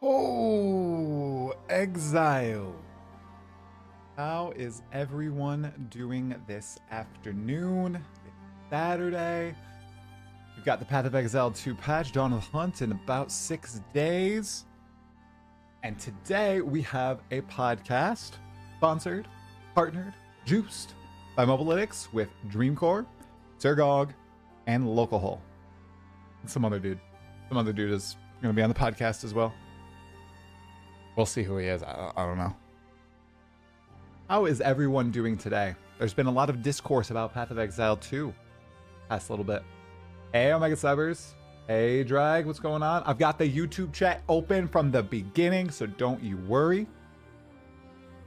Oh, Exile. How is everyone doing this afternoon? It's Saturday. We've got the Path of Exile 2 patch, Dawn of the Hunt, in about 6 days. And today we have a podcast sponsored, partnered, juiced by Mobalytics with Dreamcore, Sirgog, and Lolcohol. And some other dude. Some other dude is going to be on the podcast as well. We'll see who he is. I don't know. How is everyone doing today? There's been a lot of discourse about Path of Exile 2 past little bit. Hey, Omega Subbers. Hey, Drag. What's going on? I've got the YouTube chat open from the beginning, so don't you worry.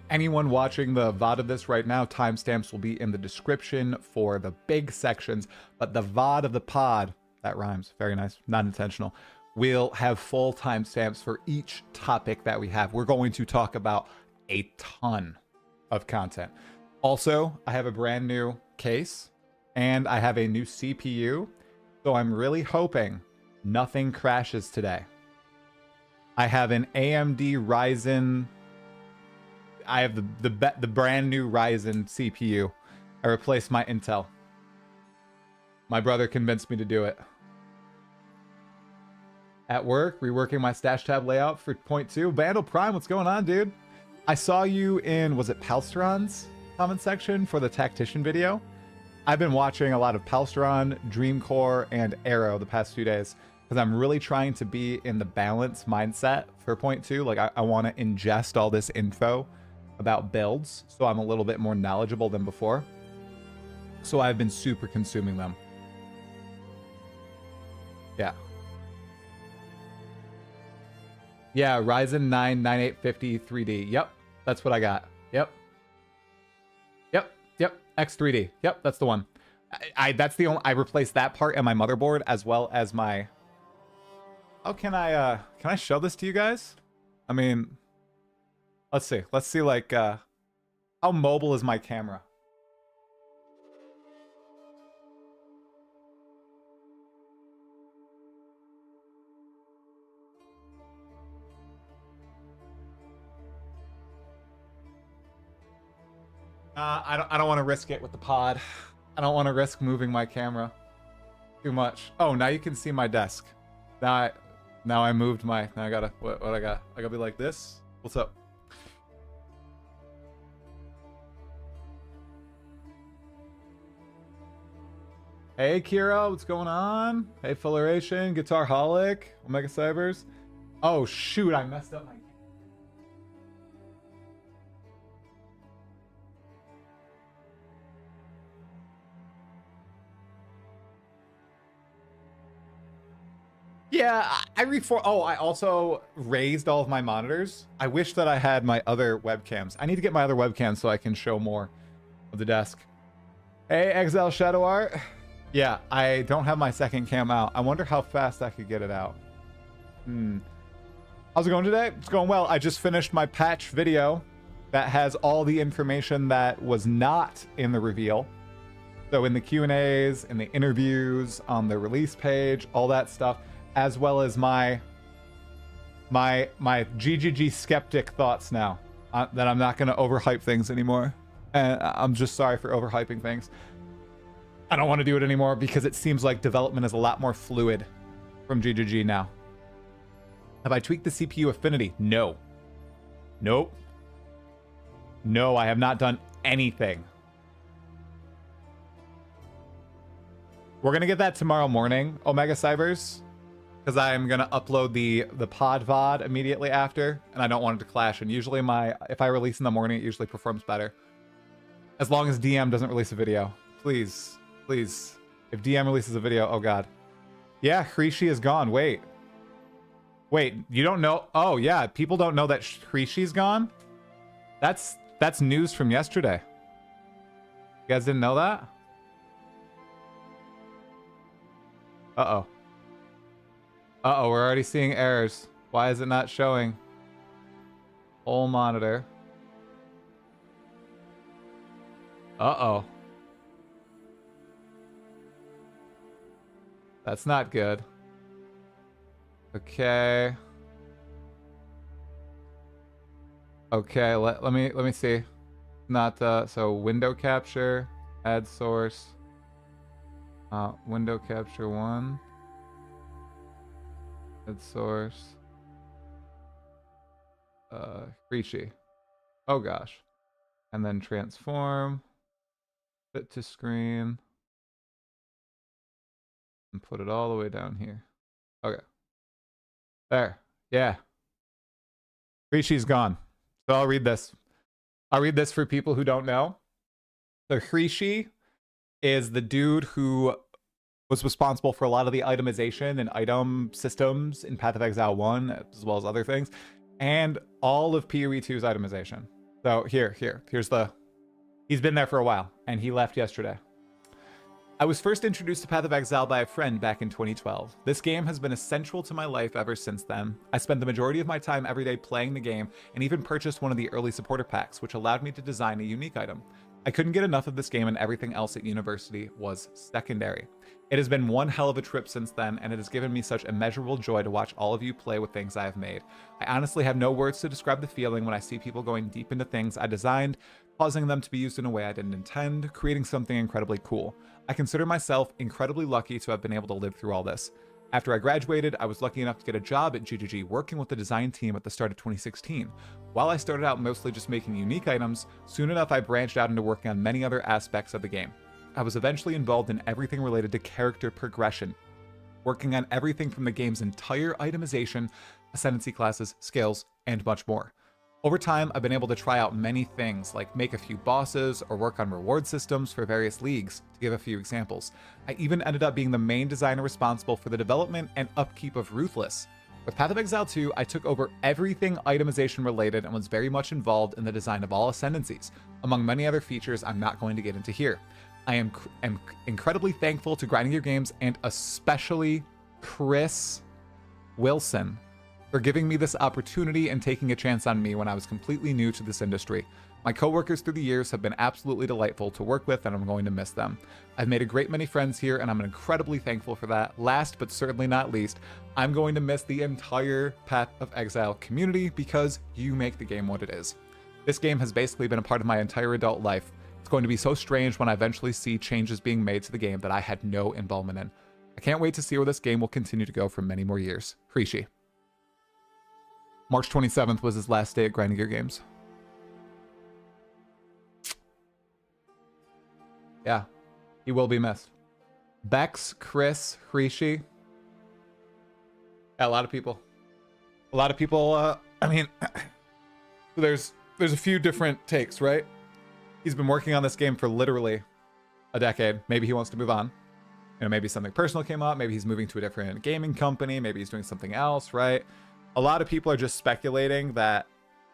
Anyone watching the VOD of this right now, timestamps will be in the description for the big sections, but the VOD of the pod, that rhymes, very nice, not intentional, we'll have full timestamps for each topic that we have. We're going to talk about a ton of content. Also, I have a brand new case and I have a new CPU. So I'm really hoping nothing crashes today. I have an AMD Ryzen. I have the brand new Ryzen CPU. I replaced my Intel. My brother convinced me to do it. At work, reworking my stash tab layout for point 2. Vandal Prime, what's going on, dude? I saw you in, was it Palsteron's comment section for the Tactician video? I've been watching a lot of Palsteron, Dreamcore, and Arrow the past few days because I'm really trying to be in the balance mindset for point 2. Like, I want to ingest all this info about builds so I'm a little bit more knowledgeable than before. So I've been super consuming them. Yeah. Yeah, Ryzen 9 9850 3D. Yep, that's what I got. Yep. X3D. Yep, that's the one. That's the only. I replaced that part and my motherboard as well as my. How can I show this to you guys? I mean, let's see. Let's see like how mobile is my camera? I don't want to risk it with the pod. I don't want to risk moving my camera too much. Oh, now you can see my desk. Now I moved my. Now I gotta what I got. I gotta be like this. What's up? Hey Kira, what's going on? Hey Fulleration, Guitar Holic, Omega Cybers. Oh shoot, I messed up my. Yeah, I also raised all of my monitors. I wish that I had my other webcams. I need to get my other webcams so I can show more of the desk. Hey, Exile Shadow Art. Yeah, I don't have my second cam out. I wonder how fast I could get it out. How's it going today? It's going well. I just finished my patch video that has all the information that was not in the reveal. So in the Q&As, in the interviews, on the release page, all that stuff, as well as my GGG skeptic thoughts now, that I'm not going to overhype things anymore. And I'm just sorry for overhyping things. I don't want to do it anymore because it seems like development is a lot more fluid from GGG now. Have I tweaked the CPU affinity? No. Nope. No, I have not done anything. We're going to get that tomorrow morning, Omega Cybers, because I'm going to upload the pod VOD immediately after, and I don't want it to clash. And usually if I release in the morning, it usually performs better. As long as DM doesn't release a video. Please, please. If DM releases a video, oh god. Yeah, Hrishi is gone. Wait, you don't know? Oh yeah, people don't know that Hrishi's gone? That's news from yesterday. You guys didn't know that? Uh-oh. Uh-oh, we're already seeing errors. Why is it not showing? Whole monitor. Uh-oh. That's not good. Okay. Okay, let me see. Not so window capture, add source, window capture 1, add source, Creechy. Oh gosh. And then transform, fit to screen, and put it all the way down here. Okay. There. Yeah. Creechy's gone. So I'll read this. I'll read this for people who don't know. So Creechy is the dude who was responsible for a lot of the itemization and item systems in Path of Exile 1, as well as other things, and all of PoE 2's itemization. So here's the... He's been there for a while, and he left yesterday. I was first introduced to Path of Exile by a friend back in 2012. This game has been essential to my life ever since then. I spent the majority of my time every day playing the game, and even purchased one of the early supporter packs, which allowed me to design a unique item. I couldn't get enough of this game, and everything else at university was secondary. It has been one hell of a trip since then, and it has given me such immeasurable joy to watch all of you play with things I have made. I honestly have no words to describe the feeling when I see people going deep into things I designed, causing them to be used in a way I didn't intend, creating something incredibly cool. I consider myself incredibly lucky to have been able to live through all this. After I graduated, I was lucky enough to get a job at GGG working with the design team at the start of 2016. While I started out mostly just making unique items, soon enough I branched out into working on many other aspects of the game. I was eventually involved in everything related to character progression, working on everything from the game's entire itemization, ascendancy classes, skills, and much more. Over time, I've been able to try out many things, like make a few bosses or work on reward systems for various leagues, to give a few examples. I even ended up being the main designer responsible for the development and upkeep of Ruthless. With Path of Exile 2, I took over everything itemization related and was very much involved in the design of all ascendancies, among many other features I'm not going to get into here. I am incredibly thankful to Grinding Gear Games and especially Chris Wilson for giving me this opportunity and taking a chance on me when I was completely new to this industry. My coworkers through the years have been absolutely delightful to work with, and I'm going to miss them. I've made a great many friends here, and I'm incredibly thankful for that. Last but certainly not least, I'm going to miss the entire Path of Exile community because you make the game what it is. This game has basically been a part of my entire adult life. It's going to be so strange when I eventually see changes being made to the game that I had no involvement in. I can't wait to see where this game will continue to go for many more years. Creechy. March 27th was his last day at Grinding Gear Games. Yeah, he will be missed. Bex, Chris, Creechy. Yeah, a lot of people. I mean, there's a few different takes, right? He's been working on this game for literally a decade. Maybe he wants to move on. You know, maybe something personal came up. Maybe he's moving to a different gaming company. Maybe he's doing something else, right? A lot of people are just speculating that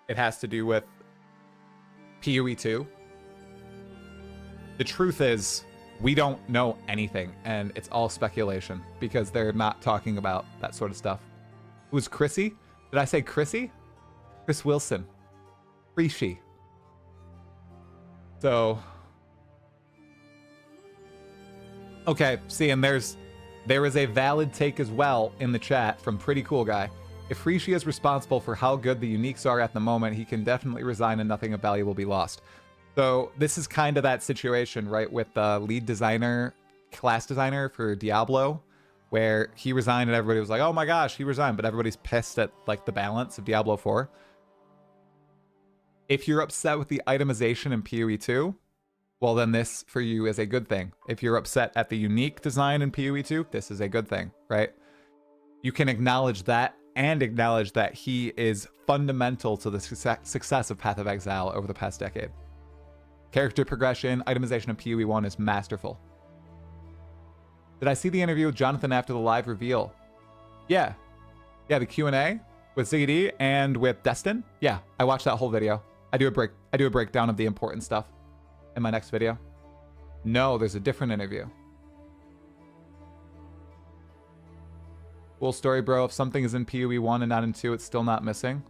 it has to do with PoE 2. The truth is, we don't know anything, and it's all speculation because they're not talking about that sort of stuff. Who's Chrissy? Did I say Chrissy? Chris Wilson. Creechy. So, okay, see, and there is a valid take as well in the chat from Pretty Cool Guy. If Creechy is responsible for how good the uniques are at the moment, he can definitely resign and nothing of value will be lost. So this is kind of that situation, right, with the lead designer, class designer for Diablo, where he resigned and everybody was like, oh my gosh, he resigned, but everybody's pissed at like the balance of Diablo 4. If you're upset with the itemization in PoE 2, well then this for you is a good thing. If you're upset at the unique design in PoE 2, this is a good thing, right? You can acknowledge that and acknowledge that he is fundamental to the success of Path of Exile over the past decade. Character progression, itemization of PoE 1 is masterful. Did I see the interview with Jonathan after the live reveal? Yeah. Yeah, the Q&A with ZD and with Destin. Yeah, I watched that whole video. I do a breakdown of the important stuff in my next video. No, there's a different interview. Cool story, bro. If something is in PoE 1 and not in 2, it's still not missing.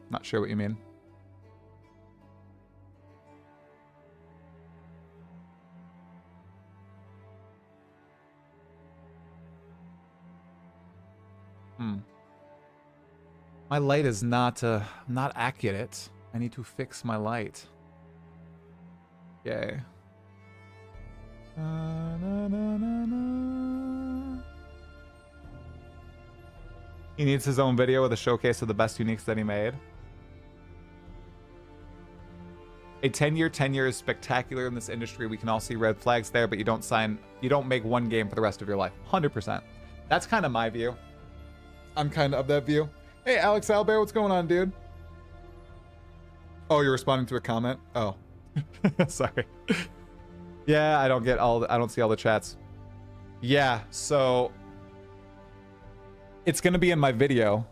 Not sure what you mean. My light is not accurate. I need to fix my light. Yay. He needs his own video with a showcase of the best uniques that he made. A 10-year tenure is spectacular in this industry. We can all see red flags there, but you don't make one game for the rest of your life. 100%. That's kind of my view. I'm kind of that view. Hey, Alex Albert, what's going on, dude? Oh, you're responding to a comment? Oh. Sorry. Yeah, I don't see all the chats. Yeah, so it's gonna be in my video.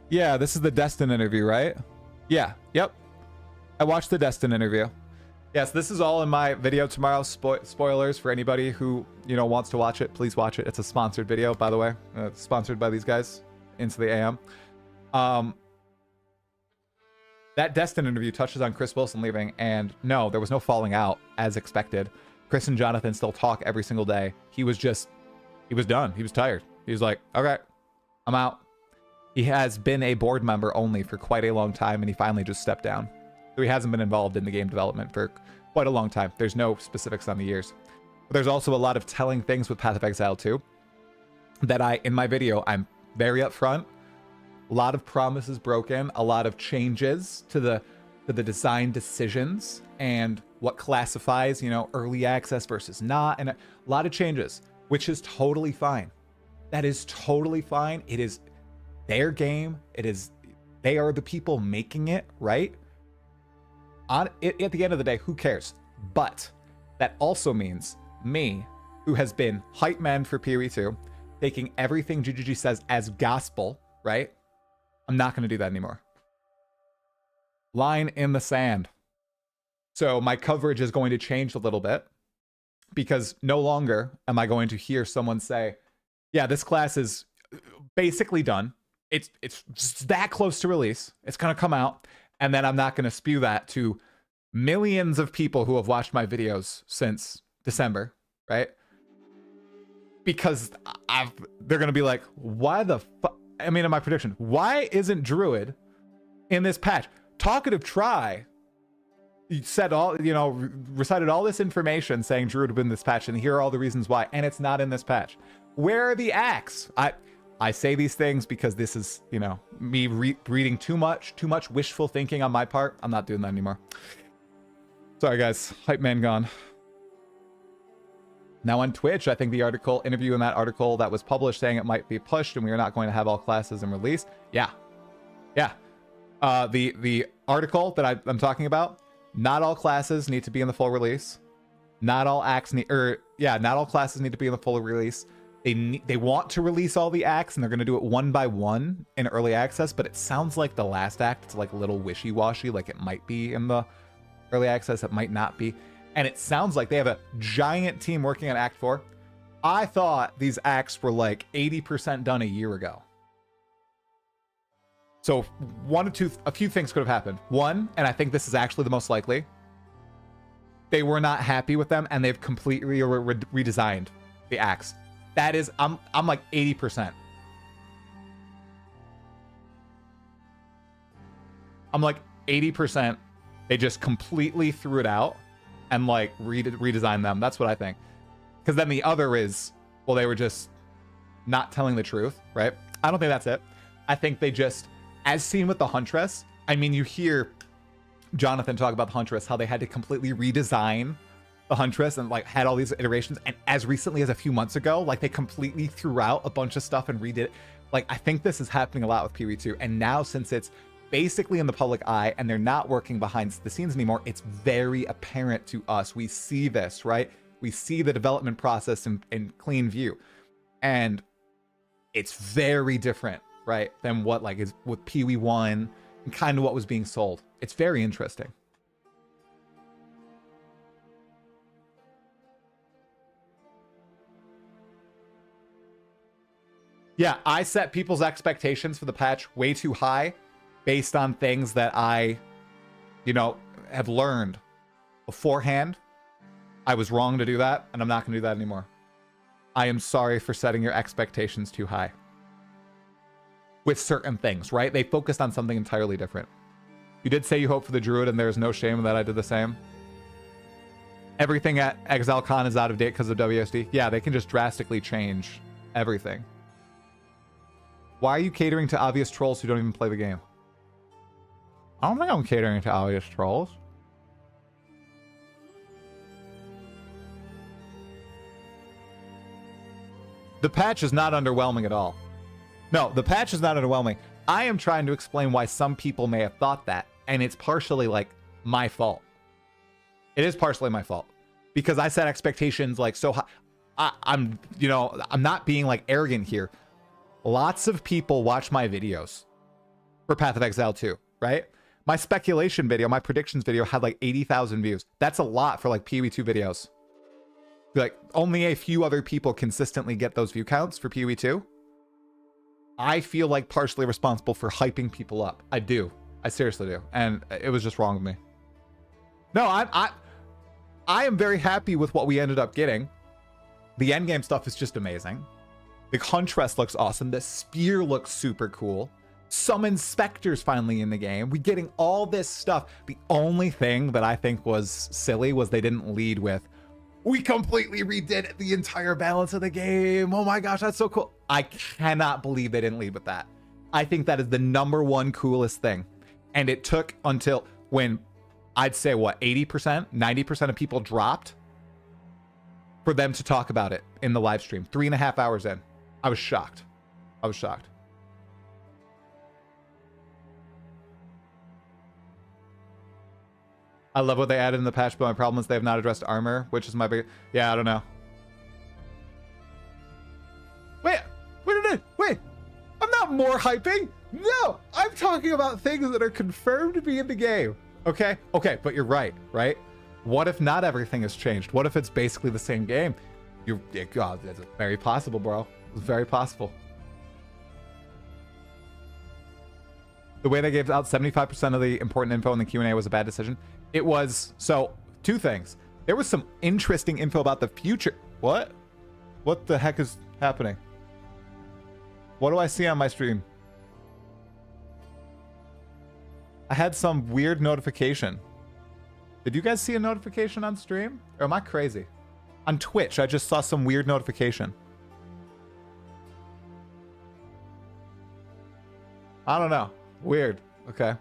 Yeah, this is the Destin interview, right? Yeah, yep. I watched the Destin interview. Yes, this is all in my video tomorrow. Spoilers for anybody who, wants to watch it. Please watch it. It's a sponsored video, by the way. Sponsored by these guys, Into the AM. That Destin interview touches on Chris Wilson leaving, and no, there was no falling out, as expected. Chris and Jonathan still talk every single day. He was done. He was tired. He was like, okay, I'm out. He has been a board member only for quite a long time, and he finally just stepped down. So he hasn't been involved in the game development for quite a long time. There's no specifics on the years. But there's also a lot of telling things with Path of Exile 2 that in my video, I'm very upfront. A lot of promises broken, a lot of changes to the design decisions and what classifies, early access versus not, and a lot of changes, which is totally fine. That is totally fine. It is their game. They are the people making it, right? At the end of the day, who cares? But that also means me, who has been hype man for PoE2, taking everything GGG says as gospel, right? I'm not going to do that anymore. Line in the sand. So my coverage is going to change a little bit, because no longer am I going to hear someone say, yeah, this class is basically done. It's that close to release. It's going to come out. And then I'm not going to spew that to millions of people who have watched my videos since December, right? Because they're going to be like, why the fuck? I mean, in my prediction, why isn't Druid in this patch? Talkative Try said recited all this information saying Druid would win this patch, and here are all the reasons why, and it's not in this patch. Where are the acts? I say these things because this is, me reading too much wishful thinking on my part. I'm not doing that anymore. Sorry, guys. Hype man gone. Now on Twitch, I think the interview in that article that was published saying it might be pushed and we are not going to have all classes in release. Yeah. Yeah. The article that I'm talking about, not all classes need to be in the full release. Not all acts not all classes need to be in the full release. They want to release all the acts, and they're going to do it one by one in early access, but it sounds like the last act, it's like a little wishy-washy, like it might be in the early access, it might not be. And it sounds like they have a giant team working on Act 4. I thought these acts were like 80% done a year ago. So a few things could have happened. One, and I think this is actually the most likely, they were not happy with them, and they've completely redesigned the acts. That is, I'm like 80%. I'm like 80%. They just completely threw it out and like redesigned them. That's what I think. Because then the other is, well, they were just not telling the truth, right? I don't think that's it. I think they just, as seen with the Huntress, I mean, you hear Jonathan talk about the Huntress, how they had to completely redesign the Huntress and like had all these iterations, and as recently as a few months ago, like they completely threw out a bunch of stuff and redid it. Like, I think this is happening a lot with PoE2, and now since it's basically in the public eye and they're not working behind the scenes anymore, it's very apparent to us. We see this, right? We see the development process in clean view, and it's very different, right, than what like is with PoE1 and kind of what was being sold. It's very interesting. Yeah, I set people's expectations for the patch way too high based on things that I, have learned beforehand. I was wrong to do that, and I'm not going to do that anymore. I am sorry for setting your expectations too high. with certain things, right? They focused on something entirely different. You did say you hope for the Druid, and there's no shame that I did the same. Everything at ExileCon is out of date because of WSD. Yeah, they can just drastically change everything. Why are you catering to obvious trolls who don't even play the game? I don't think I'm catering to obvious trolls. The patch is not underwhelming at all. No, the patch is not underwhelming. I am trying to explain why some people may have thought that, and it's partially like my fault. It is partially my fault because I set expectations like so high. I'm not being like arrogant here. Lots of people watch my videos for Path of Exile 2, right? My speculation video, my predictions video had like 80,000 views. That's a lot for like PoE2 videos. Like only a few other people consistently get those view counts for PoE2. I feel like partially responsible for hyping people up. I do. I seriously do. And it was just wrong of me. No, I am very happy with what we ended up getting. The endgame stuff is just amazing. The Huntress looks awesome. The spear looks super cool. Some inspectors finally in the game. We're getting all this stuff. The only thing that I think was silly was they didn't lead with, we completely redid the entire balance of the game. Oh my gosh, that's so cool. I cannot believe they didn't lead with that. I think that is the #1 coolest thing. And it took until when I'd say what, 80%, 90% of people dropped for them to talk about it in the live stream. 3.5 hours in. I was shocked. I was shocked. I love what they added in the patch, but my problem is they have not addressed armor, which is my big... Yeah, I don't know. Wait. I'm not more hyping. No, I'm talking about things that are confirmed to be in the game. Okay, but you're right? What if not everything has changed? What if it's basically the same game? God, that's very possible, bro. It's very possible. The way they gave out 75% of the important info in the Q&A was a bad decision. It was, so, 2 things. There was some interesting info about the future. What? What the heck is happening? What do I see on my stream? I had some weird notification. Did you guys see a notification on stream? Or am I crazy? On Twitch, I just saw some weird notification. I don't know. Weird. Okay.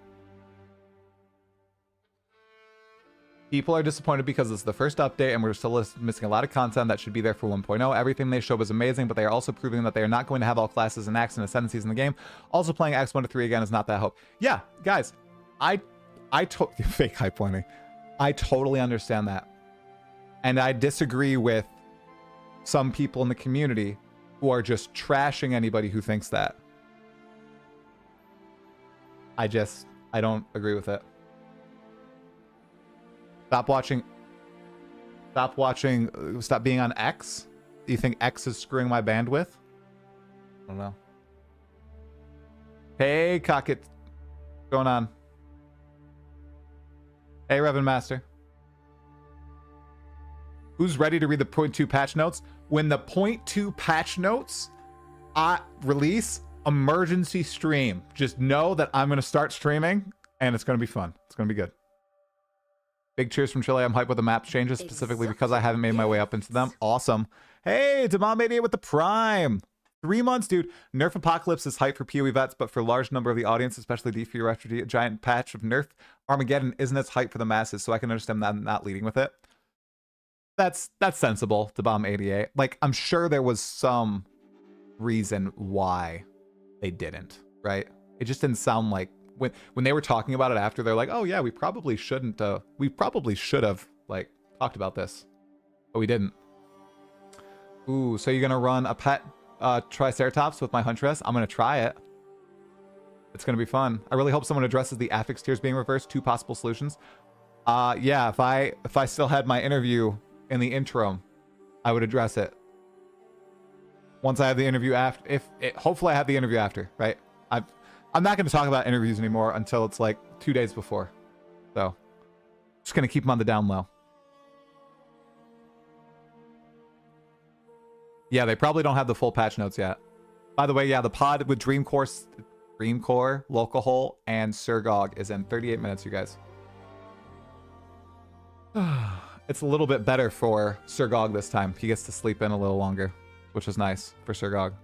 People are disappointed because it's the first update and we're still missing a lot of content that should be there for 1.0. Everything they showed was amazing, but they are also proving that they are not going to have all classes and acts and ascendancies in the game. Also, playing Acts 1 to 3 again is not that hope. Yeah, guys, fake hype pointing. I totally understand that. And I disagree with some people in the community who are just trashing anybody who thinks that. I don't agree with it. Stop being on X? Do you think X is screwing my bandwidth? I don't know. Hey, Cockett. What's going on? Hey, Reverend Master. Who's ready to read the 0.2 patch notes? When the 0.2 patch notes release, emergency stream. Just know that I'm going to start streaming and it's going to be fun. It's going to be good. Big cheers from Chile. I'm hyped with the map changes specifically because I haven't made my way up into them. Awesome. Hey, Demon88 with the Prime. 3 months, dude. Nerf Apocalypse is hype for PoE vets, but for a large number of the audience, especially D4 after a giant patch of Nerf Armageddon isn't as hype for the masses, so I can understand that not leading with it. That's sensible, Demon88. Like, I'm sure there was some reason why they didn't, right? It just didn't sound like when they were talking about it after, they're like, oh yeah, we probably should have like talked about this, but we didn't. Ooh, so you're gonna run a pet Triceratops with my Huntress? I'm gonna try it. It's gonna be fun. I really hope someone addresses the affix tiers being reversed. 2 possible solutions. Yeah, if I still had my interview in the interim, I would address it. Once I have the interview after, hopefully I have the interview after, right? I'm not going to talk about interviews anymore until it's like 2 days before. So, just going to keep them on the down low. Yeah, they probably don't have the full patch notes yet. By the way, yeah, the pod with Dreamcore Dreamcore, Lolcohol, and Sirgog is in 38 minutes, you guys. It's a little bit better for Sirgog this time. He gets to sleep in a little longer, which is nice for Sirgog.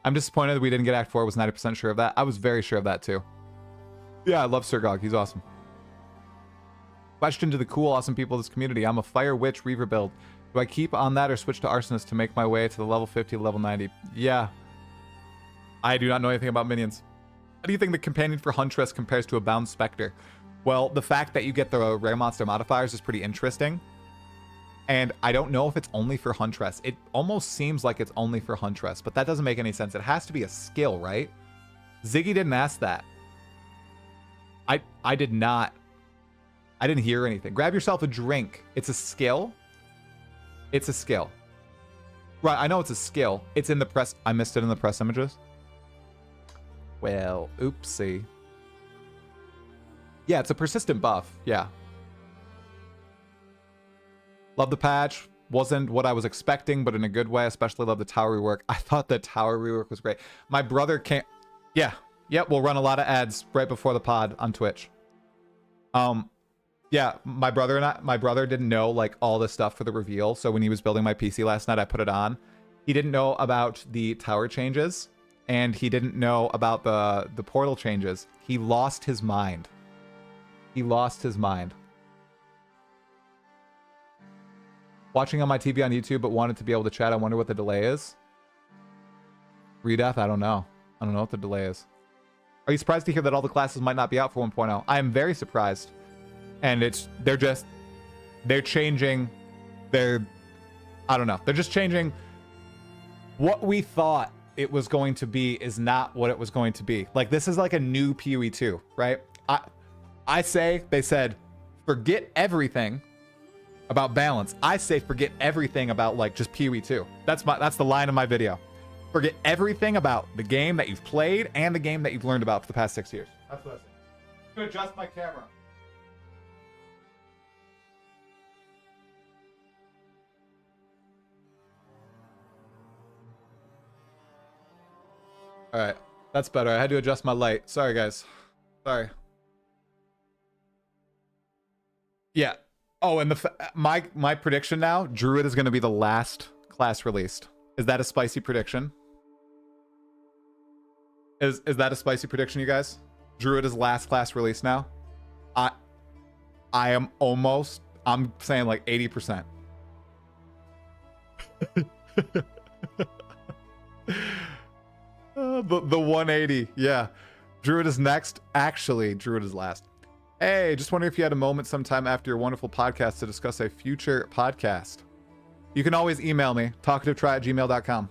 I'm disappointed that we didn't get Act 4. I was 90% sure of that. I was very sure of that too. Yeah, I love Sirgog. He's awesome. Question to the cool, awesome people of this community. I'm a Fire Witch Reaver build. Do I keep on that or switch to Arsonist to make my way to the level 50 to level 90? Yeah. I do not know anything about minions. How do you think the companion for Huntress compares to a Bound Spectre? Well, the fact that you get the rare monster modifiers is pretty interesting. And I don't know if it's only for Huntress. It almost seems like it's only for Huntress, but that doesn't make any sense. It has to be a skill, right? Ziggy didn't ask that. I did not. I didn't hear anything. Grab yourself a drink. It's a skill. It's a skill. Right, I know it's a skill. It's in the press. I missed it in the press images. Well, oopsie. Yeah, it's a persistent buff. Yeah. Love the patch. Wasn't what I was expecting, but in a good way. Especially love the tower rework. I thought the tower rework was great. My brother can't... Yeah. Yep, we'll run a lot of ads right before the pod on Twitch. Yeah, my brother didn't know like all the stuff for the reveal. So when he was building my PC last night, I put it on. He didn't know about the tower changes, and he didn't know about the portal changes. He lost his mind. He lost his mind. Watching on my TV on YouTube, but wanted to be able to chat. I wonder what the delay is. Redeath? I don't know. I don't know what the delay is. Are you surprised to hear that all the classes might not be out for 1.0? I am very surprised. And they're changing I don't know. They're just changing. What we thought it was going to be is not what it was going to be. Like, this is like a new PoE 2, right? I say, they said, forget everything about balance. I say forget everything about like just PoE 2. That's the line of my video. Forget everything about the game that you've played and the game that you've learned about for the past 6 years. That's what I say. I'm gonna adjust my camera. All right, that's better. I had to adjust my light. Sorry, guys. Sorry. Yeah. Oh, and my prediction now, Druid is going to be the last class released. Is that a spicy prediction? Is that a spicy prediction, you guys? Druid is last class released now? I am almost, I'm saying like 80%. The 180, yeah. Druid is next. Actually, Druid is last. Hey, just wondering if you had a moment sometime after your wonderful podcast to discuss a future podcast. You can always email me, talkativetry@gmail.com.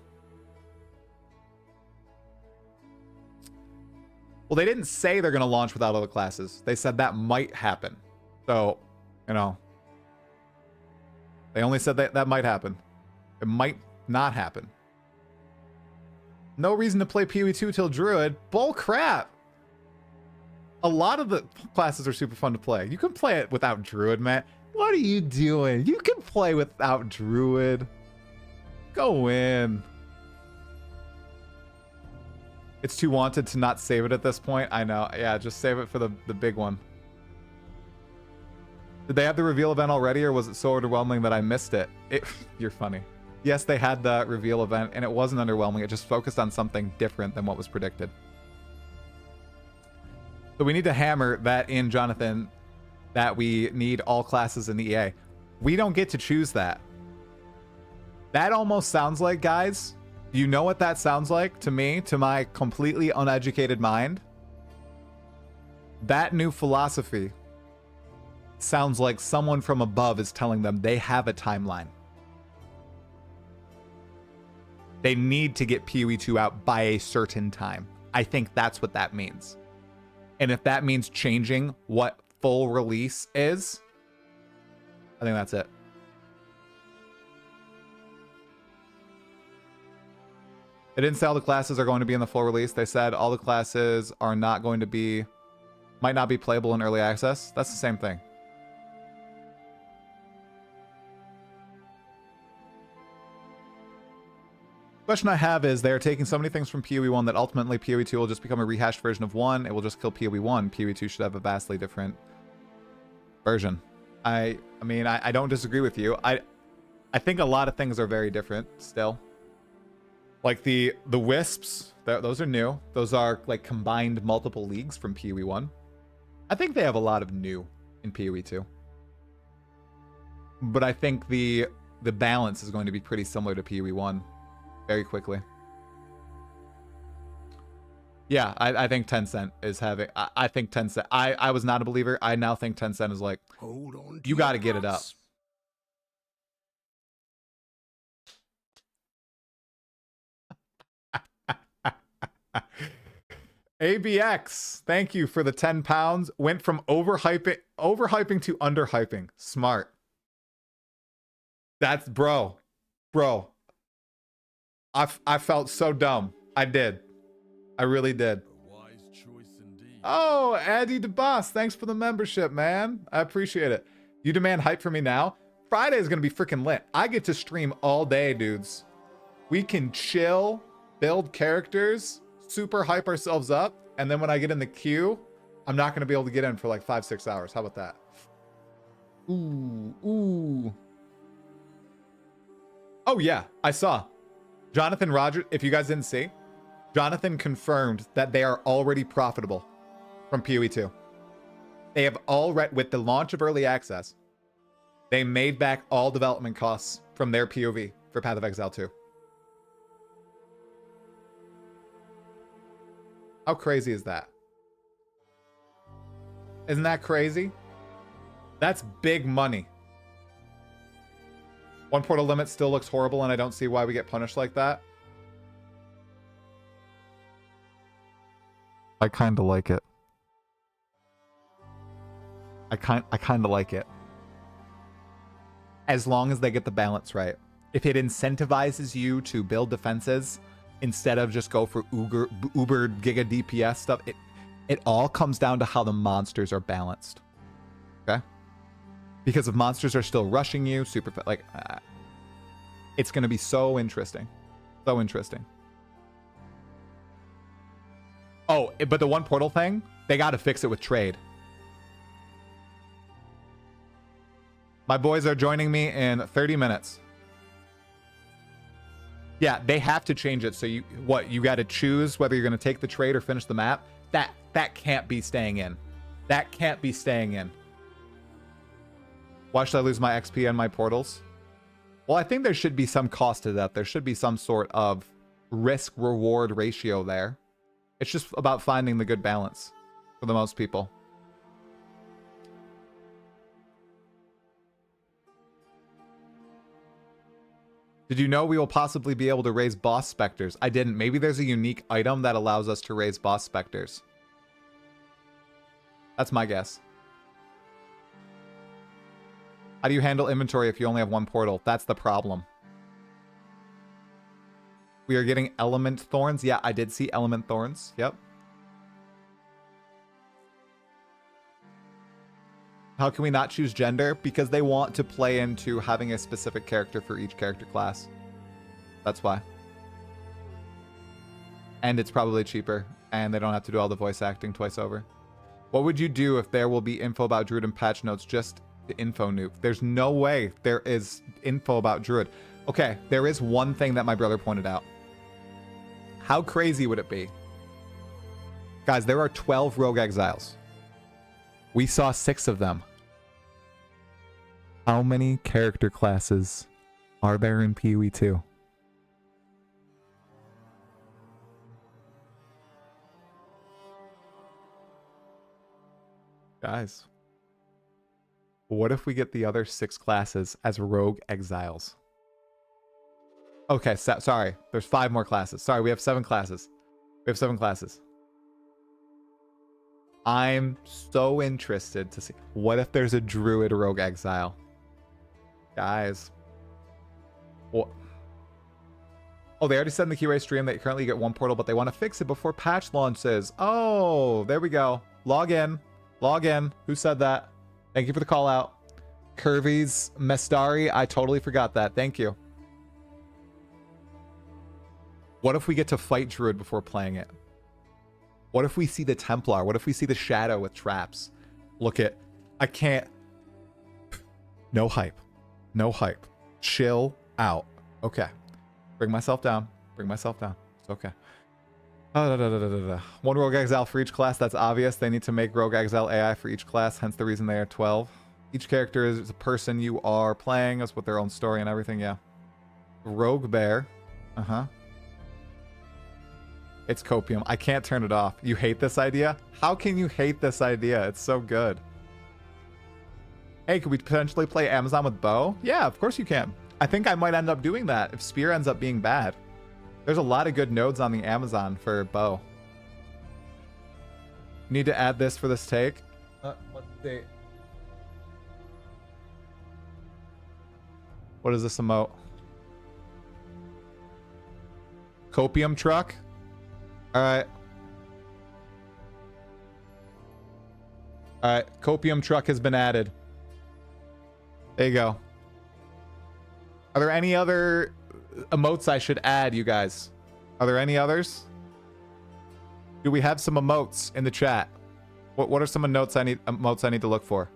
Well, they didn't say they're going to launch without other classes. They said that might happen. So, you know, they only said that might happen. It might not happen. No reason to play PoE 2 till Druid. Bull crap. A lot of the classes are super fun to play. You can play it without Druid, man. What are you doing? You can play without Druid. Go in. It's too wanted to not save it at this point. I know. Yeah, just save it for the big one. Did they have the reveal event already, or was it so overwhelming that I missed it? You're funny. Yes, they had the reveal event, and it wasn't underwhelming. It just focused on something different than what was predicted. So we need to hammer that in, Jonathan, that we need all classes in the EA. We don't get to choose that. That almost sounds like, guys, you know what that sounds like to me, to my completely uneducated mind? That new philosophy sounds like someone from above is telling them they have a timeline. They need to get PoE 2 out by a certain time. I think that's what that means. And if that means changing what full release is, I think that's it. They didn't say all the classes are going to be in the full release. They said all the classes are not going to be, might not be playable in early access. That's the same thing. Question I have is they're taking so many things from PoE 1 that ultimately PoE 2 will just become a rehashed version of 1. It will just kill PoE 1. PoE 2 should have a vastly different version. I mean, I don't disagree with you. I think a lot of things are very different still. Like the Wisps, those are new. Those are like combined multiple leagues from PoE 1. I think they have a lot of new in PoE 2. But I think the balance is going to be pretty similar to PoE 1 very quickly. Yeah, I think Tencent is having... I think Tencent... I was not a believer. I now think Tencent is like, hold on, you got to get it up. ABX, thank you for the 10 pounds. Went from overhyping to underhyping. Smart. That's bro. I felt so dumb. I did. I really did. Wise choice indeed. Oh, Addy DeBoss, thanks for the membership, man. I appreciate it. You demand hype for me now? Friday is gonna be freaking lit. I get to stream all day, dudes. We can chill, build characters, super hype ourselves up, and then when I get in the queue, I'm not gonna be able to get in for like 5-6 hours. How about that? Ooh. Oh yeah, I saw. Jonathan Rogers, if you guys didn't see, Jonathan confirmed that they are already profitable from PoE 2. They have already, with the launch of early access, they made back all development costs from their POV for Path of Exile 2. How crazy is that? Isn't that crazy? That's big money. One portal limit still looks horrible, and I don't see why we get punished like that. I kind of like it. I kind of like it. As long as they get the balance right. If it incentivizes you to build defenses instead of just go for uber giga DPS stuff, it all comes down to how the monsters are balanced. Okay? Because if monsters are still rushing you, it's going to be so interesting. So interesting. Oh, but the one portal thing, they got to fix it with trade. My boys are joining me in 30 minutes. Yeah, they have to change it. So you got to choose whether you're going to take the trade or finish the map. That can't be staying in. That can't be staying in. Why should I lose my XP and my portals? Well, I think there should be some cost to that. There should be some sort of risk-reward ratio there. It's just about finding the good balance for the most people. Did you know we will possibly be able to raise boss specters? I didn't. Maybe there's a unique item that allows us to raise boss specters. That's my guess. How do you handle inventory if you only have one portal? That's the problem. We are getting element thorns. Yeah, I did see element thorns. Yep. How can we not choose gender? Because they want to play into having a specific character for each character class. That's why. And it's probably cheaper. And they don't have to do all the voice acting twice over. What would you do if there will be info about Druid and patch notes? Just the info nuke. There's no way there is info about Druid. Okay, there is one thing that my brother pointed out. How crazy would it be? Guys, there are 12 rogue exiles. We saw 6 of them. How many character classes are there in PoE 2? Guys, what if we get the other 6 classes as rogue exiles? Okay, sorry. There's 5 more classes. Sorry, we have 7 classes. We have 7 classes. I'm so interested to see. What if there's a druid rogue exile? Guys. What? Oh, they already said in the QA stream that you currently get 1 portal, but they want to fix it before patch launches. Oh, there we go. Log in. Log in. Who said that? Thank you for the call out. Curvy's Mestari. I totally forgot that. Thank you. What if we get to fight Druid before playing it? What if we see the Templar? What if we see the Shadow with traps? Look at... I can't... No hype. No hype. Chill out. Okay. Bring myself down. Bring myself down. It's okay. One Rogue Exile for each class. That's obvious. They need to make Rogue Exile AI for each class. Hence the reason they are 12. Each character is a person you are playing as with their own story and everything. Yeah. Rogue Bear. Uh-huh. It's copium. I can't turn it off. You hate this idea? How can you hate this idea? It's so good. Hey, could we potentially play Amazon with bow? Yeah, of course you can. I think I might end up doing that if spear ends up being bad. There's a lot of good nodes on the Amazon for bow. Need to add this for this take. Let's see. What is this emote? Copium truck? Alright. Alright, copium truck has been added. There you go. Are there any other emotes I should add, you guys? Are there any others? Do we have some emotes in the chat? What are some emotes I need to look for?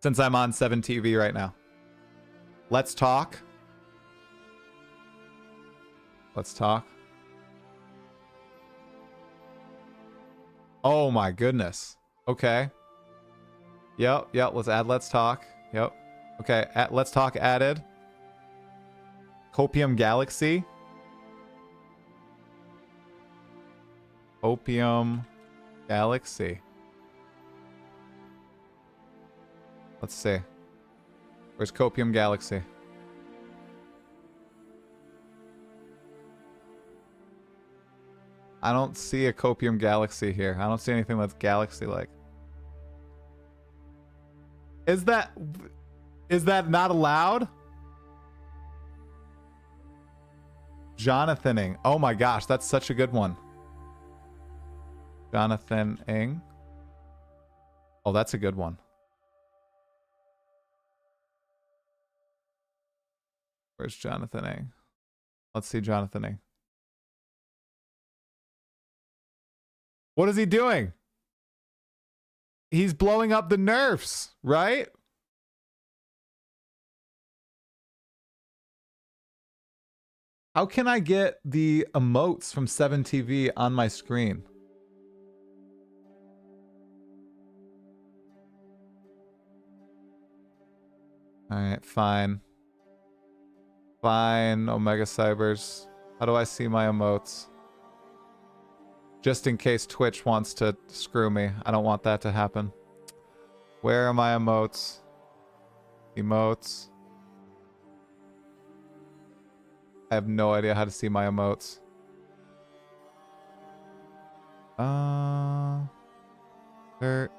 Since I'm on 7 TV right now. Let's talk. Let's talk. Oh my goodness. Okay. Yep, let's add let's talk. Yep. Okay, let's talk added. Copium Galaxy. Opium Galaxy. Let's see. Where's Copium Galaxy? I don't see a Copium Galaxy here. I don't see anything that's galaxy-like. Is that not allowed? Jonathaning. Oh my gosh, that's such a good one. Jonathaning. Oh, that's a good one. Where's Jonathaning? Let's see Jonathaning. What is he doing? He's blowing up the nerfs, right? How can I get the emotes from 7TV on my screen? Alright, fine. Fine, Omega Cybers. How do I see my emotes? Just in case Twitch wants to screw me. I don't want that to happen. Where are my emotes? Emotes. I have no idea how to see my emotes. Search.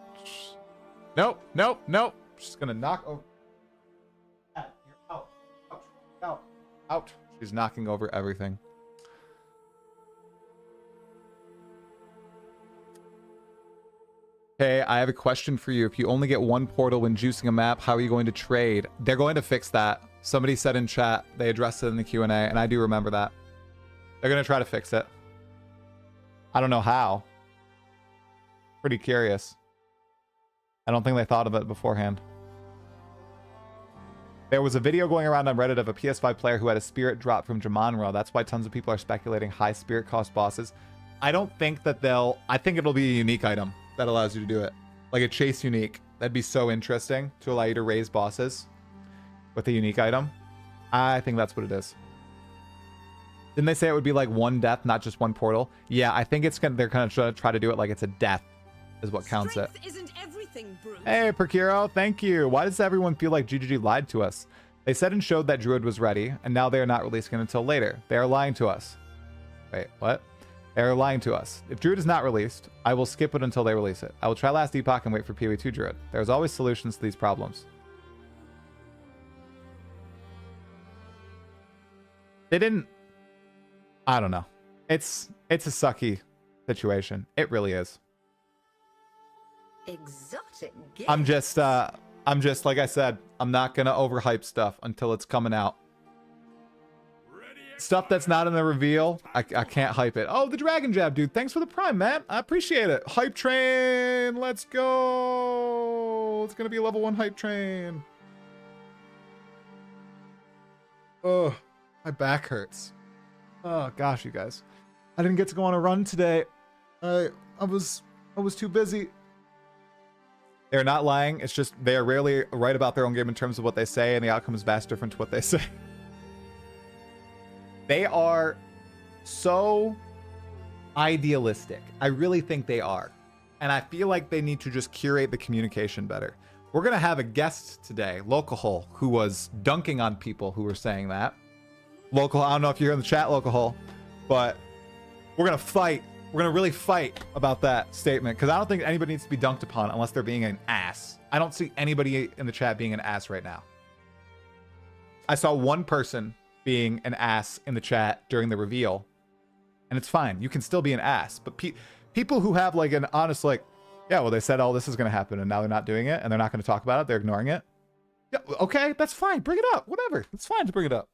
Nope. She's gonna knock over. You're out. Out. She's knocking over everything. Hey, I have a question for you. If you only get one portal when juicing a map, how are you going to trade? They're going to fix that. Somebody said in chat, they addressed it in the Q&A, and I do remember that. They're going to try to fix it. I don't know how. Pretty curious. I don't think they thought of it beforehand. There was a video going around on Reddit of a PS5 player who had a spirit drop from Jamonra. That's why tons of people are speculating high spirit cost bosses. I don't think that they'll... I think it'll be a unique item that allows you to do it. Like a chase unique. That'd be so interesting to allow you to raise bosses with a unique item. I think that's what it is. Didn't they say it would be like one death, not just one portal? Yeah, I think it's gonna, they're kind of try to do it like it's a death is what counts it. Isn't everything, Bruce. Hey, Perkiro, thank you. Why does everyone feel like GGG lied to us? They said and showed that Druid was ready, and now they are not releasing it until later. They are lying to us. Wait, what? They are lying to us. If Druid is not released, I will skip it until they release it. I will try last Epoch and wait for PoE2 Druid. There's always solutions to these problems. They didn't... I don't know. It's a sucky situation. It really is. Exotic gift. I'm just like I said, I'm not gonna overhype stuff until it's coming out. Stuff that's not in the reveal, I can't hype it. Oh, the Dragon Jab, dude. Thanks for the Prime, man. I appreciate it. Hype train. Let's go. It's going to be a level 1 hype train. Oh, my back hurts. Oh, gosh, you guys. I didn't get to go on a run today. I was too busy. They're not lying. It's just they are rarely right about their own game in terms of what they say, and the outcome is vastly different to what they say. They are so idealistic. I really think they are. And I feel like they need to just curate the communication better. We're going to have a guest today, Lolcohol, who was dunking on people who were saying that. Lolcohol, I don't know if you're in the chat, Lolcohol, but we're going to fight. We're going to really fight about that statement because I don't think anybody needs to be dunked upon unless they're being an ass. I don't see anybody in the chat being an ass right now. I saw one person being an ass in the chat during the reveal, and it's fine. You can still be an ass, but people who have like an honest like, yeah, well, they said all this is going to happen and now they're not doing it and they're not going to talk about it, they're ignoring it. Yeah, okay, that's fine, bring it up, whatever, it's fine to bring it up.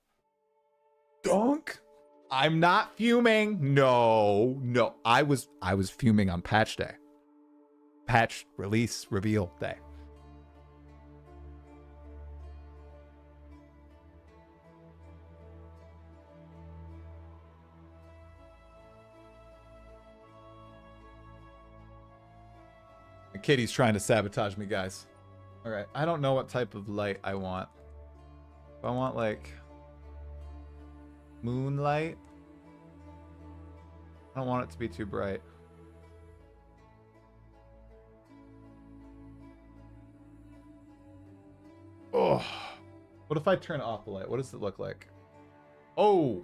Dunk. I'm not fuming. No, I was fuming on patch day, patch release reveal day. Kitty's trying to sabotage me, guys. All right, I don't know what type of light I want. If I want like moonlight, I don't want it to be too bright. Oh, what if I turn off the light? What does it look like? Oh,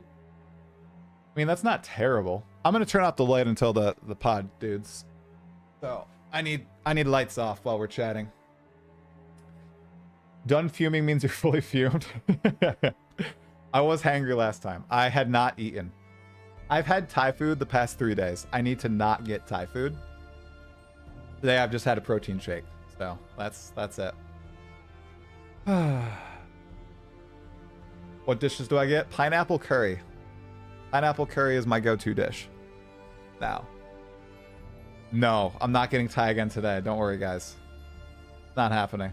I mean, that's not terrible. I'm gonna turn off the light until the pod dudes. So I need lights off while we're chatting. Done fuming means you're fully fumed. I was hangry last time. I had not eaten. I've had Thai food the past 3 days. I need to not get Thai food. Today I've just had a protein shake. So that's it. What dishes do I get? Pineapple curry. Pineapple curry is my go-to dish. Now. No, I'm not getting Thai again today. Don't worry, guys. It's not happening.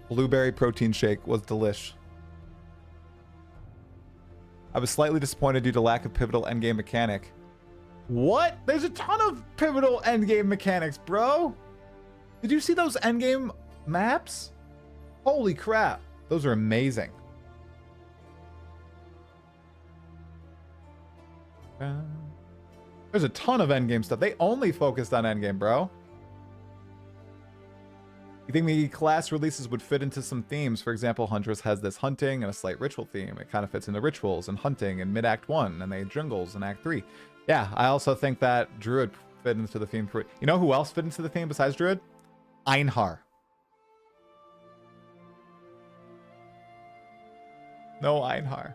Blueberry protein shake was delish. I was slightly disappointed due to lack of pivotal endgame mechanic. What? There's a ton of pivotal endgame mechanics, bro. Did you see those endgame maps? Holy crap. Those are amazing. There's a ton of endgame stuff. They only focused on endgame, bro. You think the class releases would fit into some themes? For example, Huntress has this hunting and a slight ritual theme. It kind of fits into rituals and hunting in mid-act 1, and they jungles in act 3. Yeah, I also think that Druid fit into the theme. You know who else fit into the theme besides Druid? Einhar. No Einhar.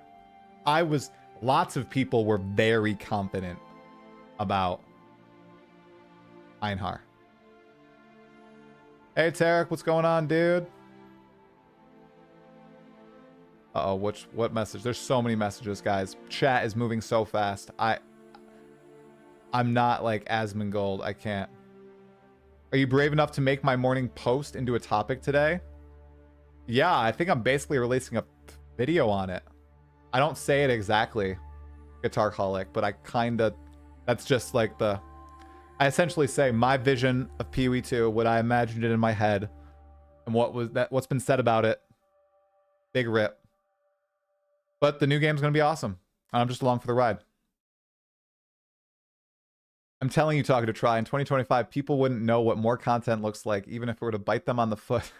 Lots of people were very confident about Einhar. Hey Tarek, what's going on, dude? Uh-oh, what message? There's so many messages, guys. Chat is moving so fast. I'm not like Asmongold. I can't. Are you brave enough to make my morning post into a topic today? Yeah, I think I'm basically releasing a video on it. I don't say it exactly, Guitarholic, but I kinda, that's just like I essentially say my vision of PoE 2, what I imagined it in my head, and what's been said about it. Big rip. But the new game's gonna be awesome. I'm just along for the ride. I'm telling you, talking to Try, in 2025, people wouldn't know what more content looks like, even if it were to bite them on the foot.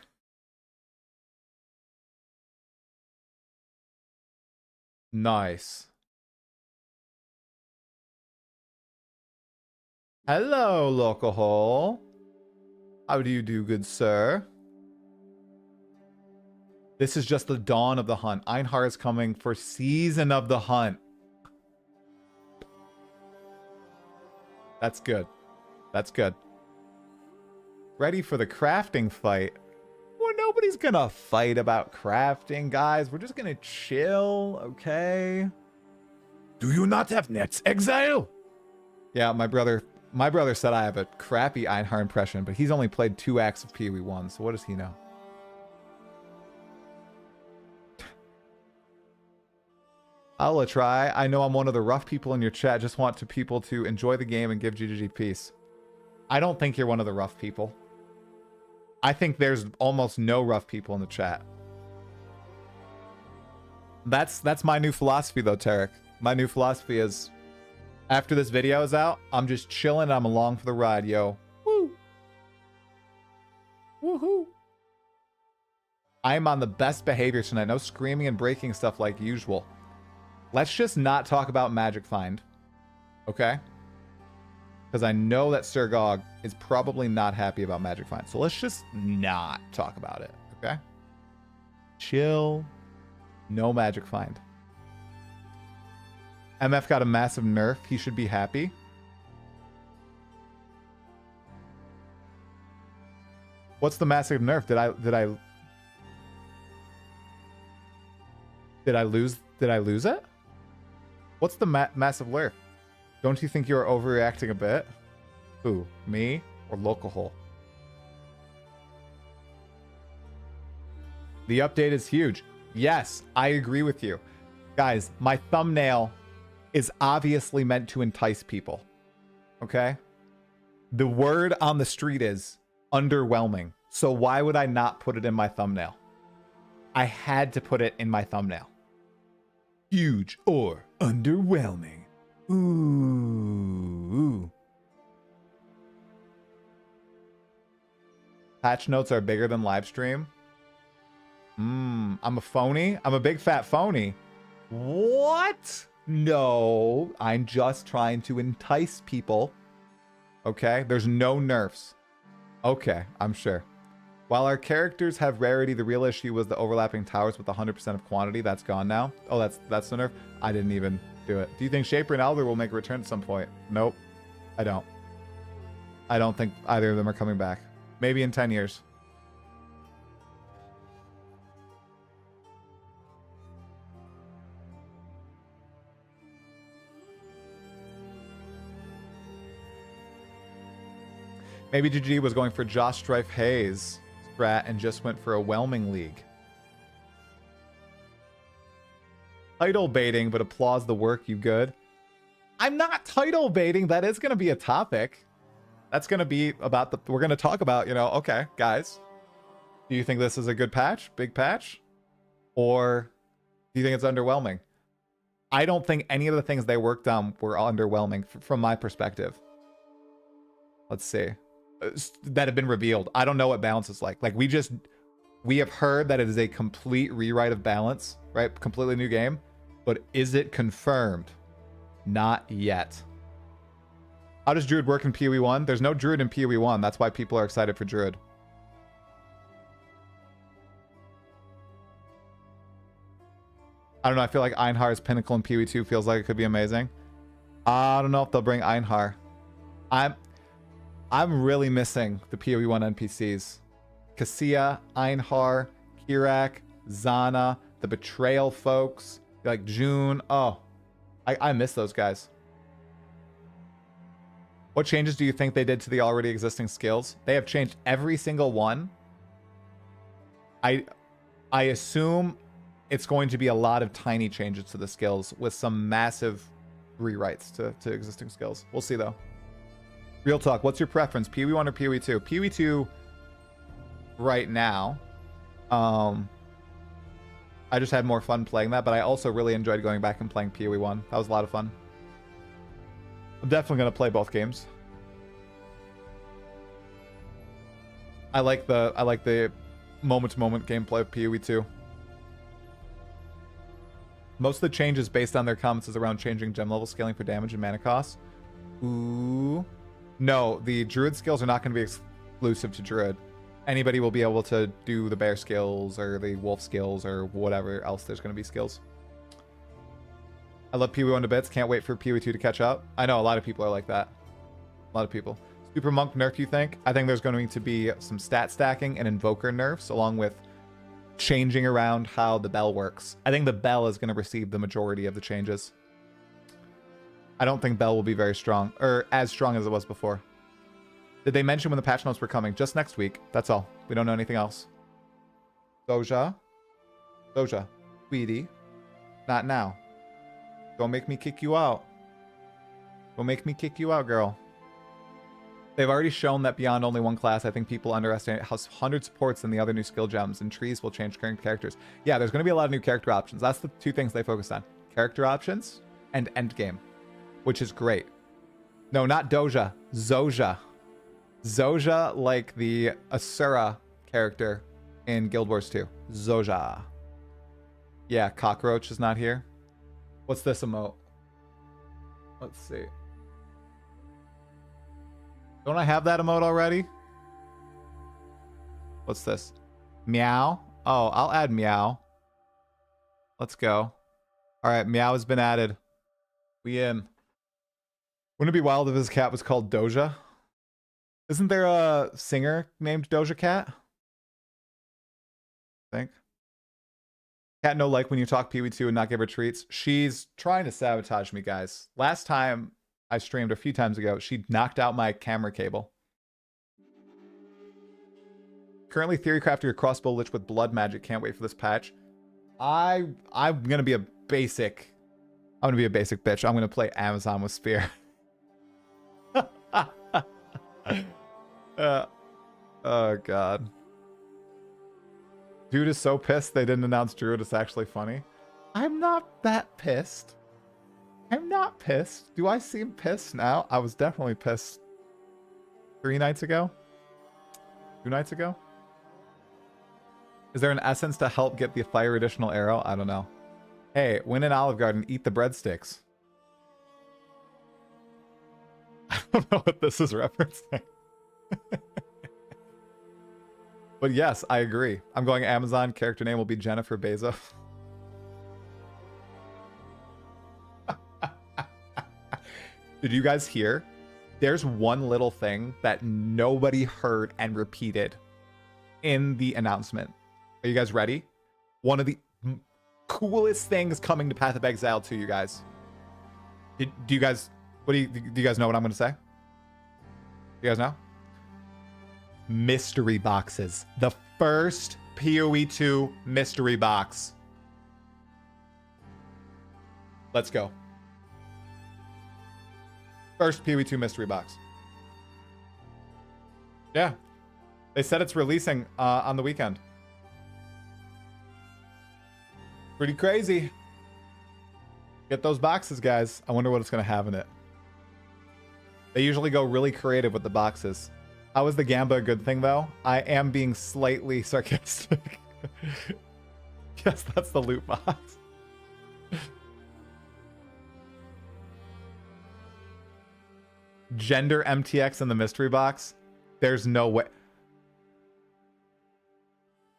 Nice. Hello, Lolcohol. How do you do, good sir? This is just the dawn of the hunt. Einhar is coming for season of the hunt. That's good. That's good. Ready for the crafting fight. Well, nobody's gonna fight about crafting, guys. We're just gonna chill, okay? Do you not have nets, Exile? Yeah, my brother said I have a crappy Einhar impression, but he's only played 2 acts of Pee Wee 1, so what does he know? I'll try. I know I'm one of the rough people in your chat. Just want people to enjoy the game and give GGG peace. I don't think you're one of the rough people. I think there's almost no rough people in the chat. That's my new philosophy though, Tarek. My new philosophy is, after this video is out, I'm just chilling. I'm along for the ride, yo. Woo. Woohoo. I'm on the best behavior tonight. No screaming and breaking stuff like usual. Let's just not talk about Magic Find. Okay? Because I know that Sirgog is probably not happy about Magic Find. So let's just not talk about it. Okay? Chill. No Magic Find. MF got a massive nerf. He should be happy. What's the massive nerf? Did I lose it? What's the massive nerf? Don't you think you're overreacting a bit? Who? Me or Lolcohol? The update is huge. Yes, I agree with you. Guys, my thumbnail is obviously meant to entice people. Okay? The word on the street is underwhelming. So why would I not put it in my thumbnail? I had to put it in my thumbnail. Huge or underwhelming. Ooh. Patch notes are bigger than live stream. I'm a phony. I'm a big fat phony. What? No, I'm just trying to entice people. Okay, there's no nerfs. Okay, I'm sure. While our characters have rarity, the real issue was the overlapping towers with 100% of quantity. That's gone now. Oh, that's the nerf. I didn't even do it. Do you think Shaper and Elder will make a return at some point? Nope. I don't. I don't think either of them are coming back. Maybe in 10 years. Maybe GG was going for Josh Strife Hayes strat and just went for a whelming league. Title baiting, but applause the work, you good. I'm not title baiting. That is going to be a topic. That's going to be about we're going to talk about, okay, guys. Do you think this is a good patch? Big patch? Or do you think it's underwhelming? I don't think any of the things they worked on were underwhelming from my perspective. Let's see. That have been revealed. I don't know what balance is like. Like we have heard that it is a complete rewrite of balance, right? Completely new game. But is it confirmed? Not yet. How does Druid work in PoE 1? There's no Druid in PoE 1. That's why people are excited for Druid. I don't know. I feel like Einhar's Pinnacle in PoE 2 feels like it could be amazing. I don't know if they'll bring Einhar. I'm really missing the PoE 1 NPCs. Cassia, Einhar, Kirak, Zana, the Betrayal folks, like June. Oh, I miss those guys. What changes do you think they did to the already existing skills? They have changed every single one. I assume it's going to be a lot of tiny changes to the skills with some massive rewrites to existing skills. We'll see though. Real talk, what's your preference, PoE 1 or PoE 2? PoE 2 right now. I just had more fun playing that, but I also really enjoyed going back and playing PoE 1. That was a lot of fun. I'm definitely going to play both games. I like the moment-to-moment gameplay of PoE 2. Most of the changes based on their comments is around changing gem level scaling for damage and mana costs. Ooh. No, the Druid skills are not going to be exclusive to Druid. Anybody will be able to do the bear skills or the wolf skills or whatever else there's going to be skills. I love PoE 1 to bits. Can't wait for PoE 2 to catch up. I know a lot of people are like that. A lot of people. Super Monk nerf, you think? I think there's going to be some stat stacking and Invoker nerfs along with changing around how the bell works. I think the bell is going to receive the majority of the changes. I don't think Bell will be very strong, or as strong as it was before. Did they mention when the patch notes were coming? Just next week. That's all. We don't know anything else. Doja. Doja. Sweetie. Not now. Don't make me kick you out. Don't make me kick you out, girl. They've already shown that beyond only one class, I think people underestimate how 100 supports and the other new skill gems and trees will change current characters. Yeah, there's going to be a lot of new character options. That's the two things they focused on. Character options and endgame, which is great. No, not Doja. Zoja. Zoja, like the Asura character in Guild Wars 2. Zoja. Yeah, Cockroach is not here. What's this emote? Let's see. Don't I have that emote already? What's this? Meow? Oh, I'll add meow. Let's go. All right, meow has been added. We in. Wouldn't it be wild if his cat was called Doja? Isn't there a singer named Doja Cat? I think. Cat no like when you talk Pee-wee 2 and not give her treats. She's trying to sabotage me, guys. Last time I streamed a few times ago, she knocked out my camera cable. Currently theory crafting a crossbow lich with blood magic. Can't wait for this patch. I'm gonna be a basic. I'm gonna be a basic bitch. I'm gonna play Amazon with Spear. Oh god. Dude is so pissed they didn't announce Druid. It's actually funny. I'm not that pissed. I'm not pissed. Do I seem pissed now? I was definitely pissed 3 nights ago. 2 nights ago. Is there an essence to help get the fire additional arrow? I don't know. Hey, win an Olive Garden, eat the breadsticks. I don't know what this is referencing. But yes, I agree. I'm going Amazon. Character name will be Jennifer Bezos. Did you guys hear? There's one little thing that nobody heard and repeated in the announcement. Are you guys ready? One of the coolest things coming to Path of Exile to you guys. Do you guys... do you guys know what I'm going to say? You guys know? Mystery boxes. The first PoE 2 mystery box. Let's go. First PoE 2 mystery box. Yeah. They said it's releasing on the weekend. Pretty crazy. Get those boxes, guys. I wonder what it's going to have in it. They usually go really creative with the boxes. How is the Gamba a good thing, though? I am being slightly sarcastic. Yes, that's the loot box. Gender MTX in the mystery box? There's no way.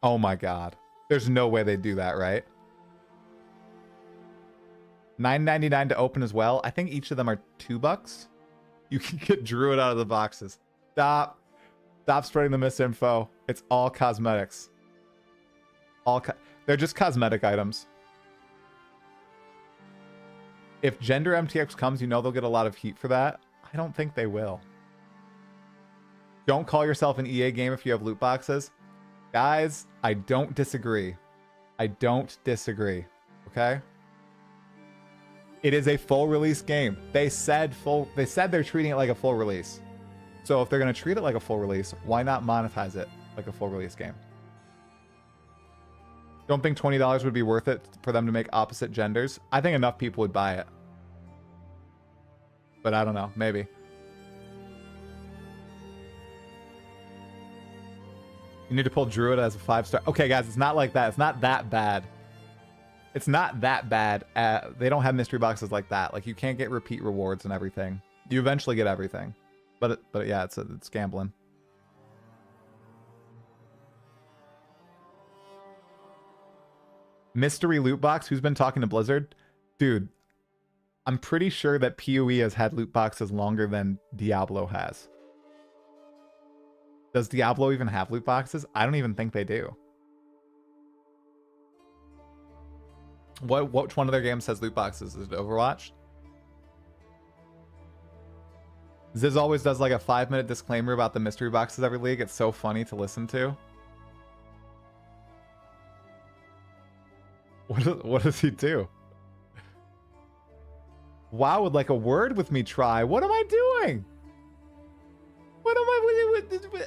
Oh my god. There's no way they do that, right? $9.99 to open as well. I think each of them are $2. You can get Druid out of the boxes. Stop spreading the misinfo. It's all cosmetics. They're just cosmetic items. If Gender MTX comes, you know they'll get a lot of heat for that. I don't think they will. Don't call yourself an EA game if you have loot boxes. Guys, I don't disagree. I don't disagree. Okay? It is a full release game. They said they're treating it like a full release. So if they're going to treat it like a full release, why not monetize it like a full release game? Don't think $20 would be worth it for them to make opposite genders. I think enough people would buy it. But I don't know. Maybe. You need to pull Druid as a 5-star. Okay, guys, it's not like that. It's not that bad. It's not that bad. They don't have mystery boxes like that. Like, you can't get repeat rewards and everything. You eventually get everything. But yeah, it's gambling. Mystery loot box? Who's been talking to Blizzard? Dude, I'm pretty sure that PoE has had loot boxes longer than Diablo has. Does Diablo even have loot boxes? I don't even think they do. Which one of their games has loot boxes? Is it Overwatch? Ziz always does like a 5-minute disclaimer about the mystery boxes every league. It's so funny to listen to. What does he do? WoW would like a word with me try. What am I doing? What am I...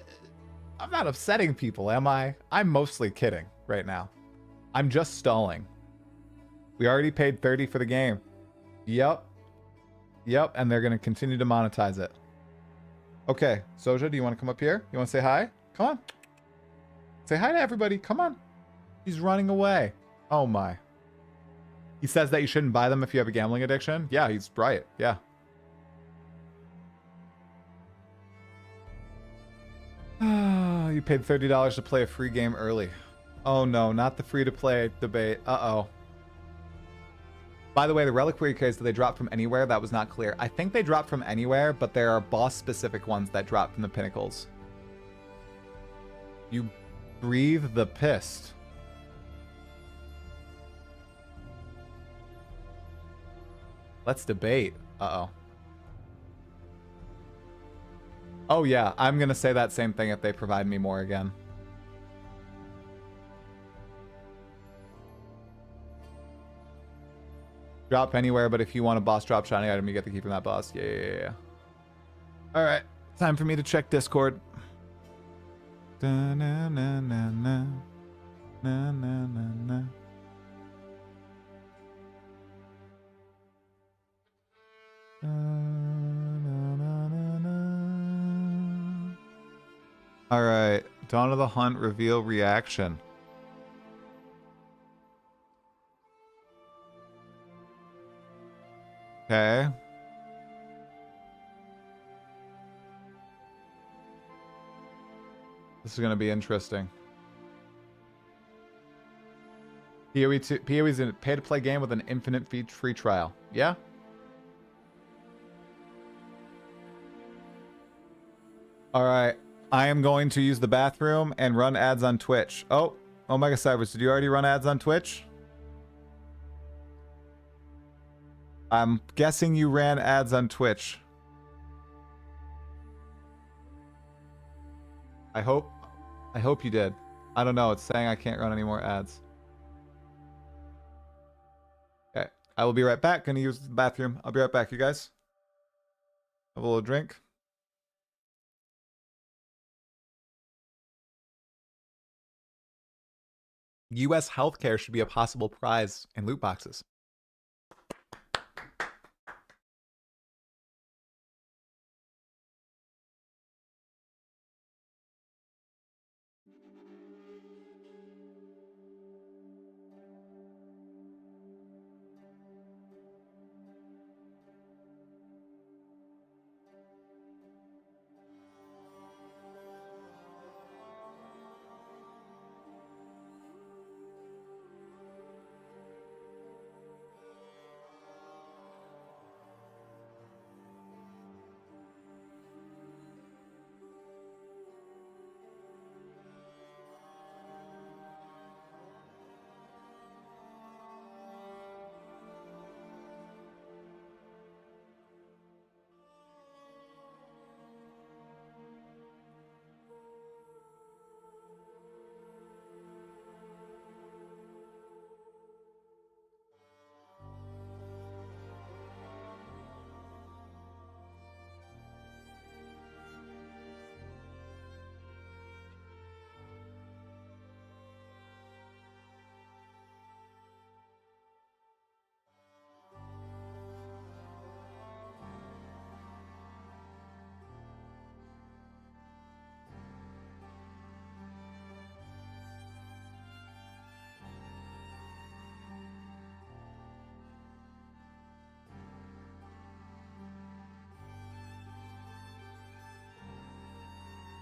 I'm not upsetting people, am I? I'm mostly kidding right now. I'm just stalling. We already paid 30 for the game. Yep. Yep, and they're going to continue to monetize it. Okay, Soja, do you want to come up here? You want to say hi? Come on. Say hi to everybody. Come on. He's running away. Oh my. He says that you shouldn't buy them if you have a gambling addiction. Yeah, he's right. Yeah. You paid $30 to play a free game early. Oh no, not the free-to-play debate. Uh-oh. By the way, the reliquary case, do they drop from anywhere? That was not clear. I think they drop from anywhere, but there are boss-specific ones that drop from the pinnacles. You breathe the pissed. Let's debate. Uh-oh. Oh yeah, I'm gonna say that same thing if they provide me more again. Drop anywhere, but if you want a boss drop shiny item, you get to keep from that boss. Yeah. Alright, time for me to check Discord. Da-na-na-na-na. Na-na-na-na. Alright, Dawn of the Hunt reveal reaction. Okay. This is going to be interesting. PoE is a pay-to-play game with an infinite free trial. Yeah? Alright. I am going to use the bathroom and run ads on Twitch. Oh, Omega Cybers, did you already run ads on Twitch? I'm guessing you ran ads on Twitch. I hope you did. I don't know. It's saying I can't run any more ads. Okay. I will be right back. Gonna use the bathroom. I'll be right back, you guys. Have a little drink. U.S. healthcare should be a possible prize in loot boxes.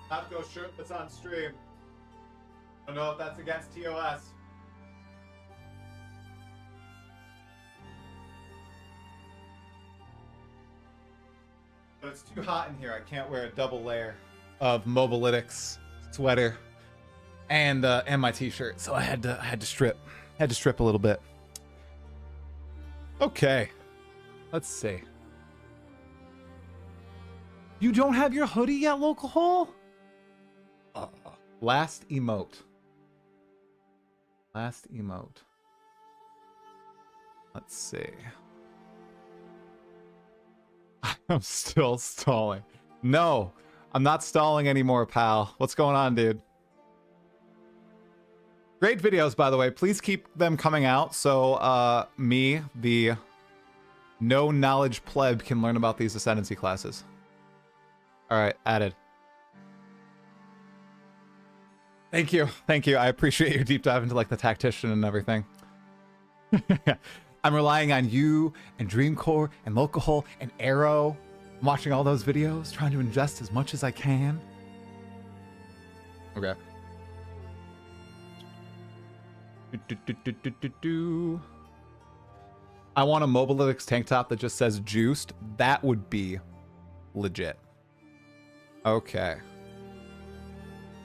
Not go shirt that's on stream. I don't know if that's against TOS. But it's too hot in here. I can't wear a double layer of Mobalytics sweater and my t-shirt, so I had to strip. Had to strip a little bit. Okay. Let's see. You don't have your hoodie yet, Lolcohol? Last emote. Last emote. Let's see. I'm still stalling. No, I'm not stalling anymore, pal. What's going on, dude? Great videos, by the way. Please keep them coming out so me, the no knowledge pleb, can learn about these ascendancy classes. All right, added. Thank you. Thank you. I appreciate your deep dive into like the tactician and everything. I'm relying on you and Dreamcore and Lolcohol and Arrow. I'm watching all those videos, trying to ingest as much as I can. Okay. I want a Mobalytics tank top that just says juiced. That would be legit. Okay.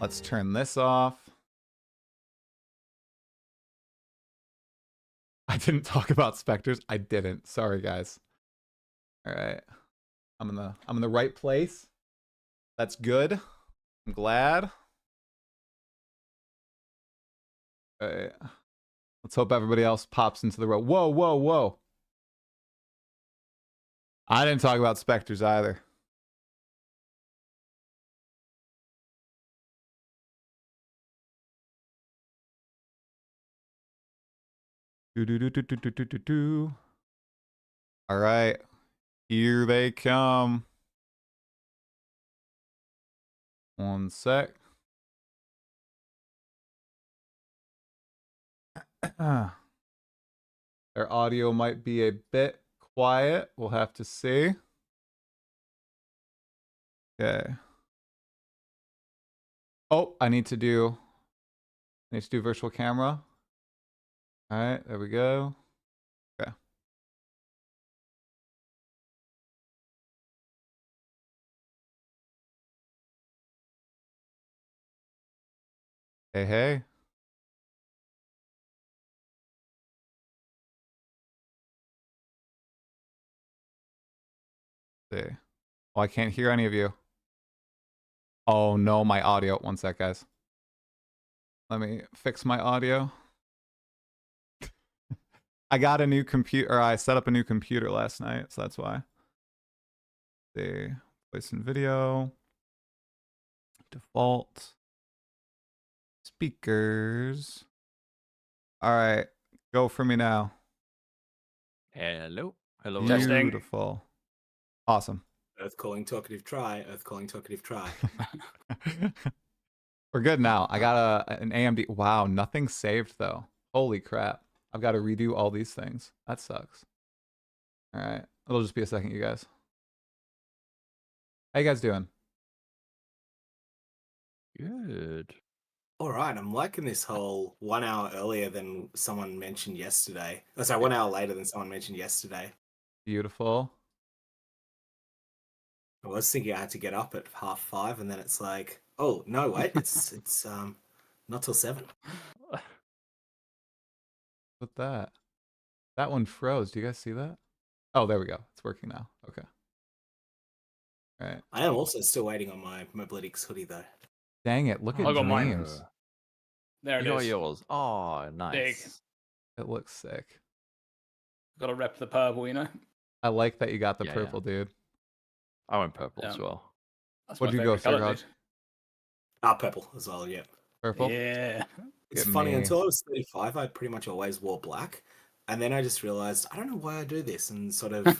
Let's turn this off. I didn't talk about specters. I didn't. Sorry, guys. All right. I'm in the right place. That's good. I'm glad. All right. Let's hope everybody else pops into the row. Whoa, whoa, whoa. I didn't talk about specters either. Do. All right. Here they come. One sec. Their audio might be a bit quiet. We'll have to see. Okay. Oh, I need to do virtual camera. All right, there we go. Okay. Hey, hey. See. Oh, I can't hear any of you. Oh no, my audio. One sec, guys. Let me fix my audio. I got a new computer, or I set up a new computer last night, so that's why. See, voice and video. Default. Speakers. All right, go for me now. Hello. Hello. Beautiful. Awesome. Earth calling talkative try. Earth calling talkative try. We're good now. I got an AMD. Wow, nothing saved though. Holy crap. I've got to redo all these things. That sucks. All right. It'll just be a second, you guys. How you guys doing? Good. All right, I'm liking this whole 1 hour earlier than someone mentioned yesterday. Oh, sorry, 1 hour later than someone mentioned yesterday. Beautiful. I was thinking I had to get up at 5:30, and then it's like, oh no, wait, it's not till 7. With that. That one froze. Do you guys see that? Oh, there we go. It's working now. Okay. All right. I am also still waiting on my Mobalytics hoodie though. Dang it. Look at I got mine. Dreams. There it You got is. yours. Oh, nice. Big. It looks sick. Got to rep the purple, you know? I like that you got the Yeah, purple, dude. I went purple as Yeah. well. That's What'd my you go, favourite colour, Sirgog? dude. Purple as well, yeah. Purple? Yeah. It's Get funny, me. until I was 35, I pretty much always wore black. And then I just realized, I don't know why I do this, and sort of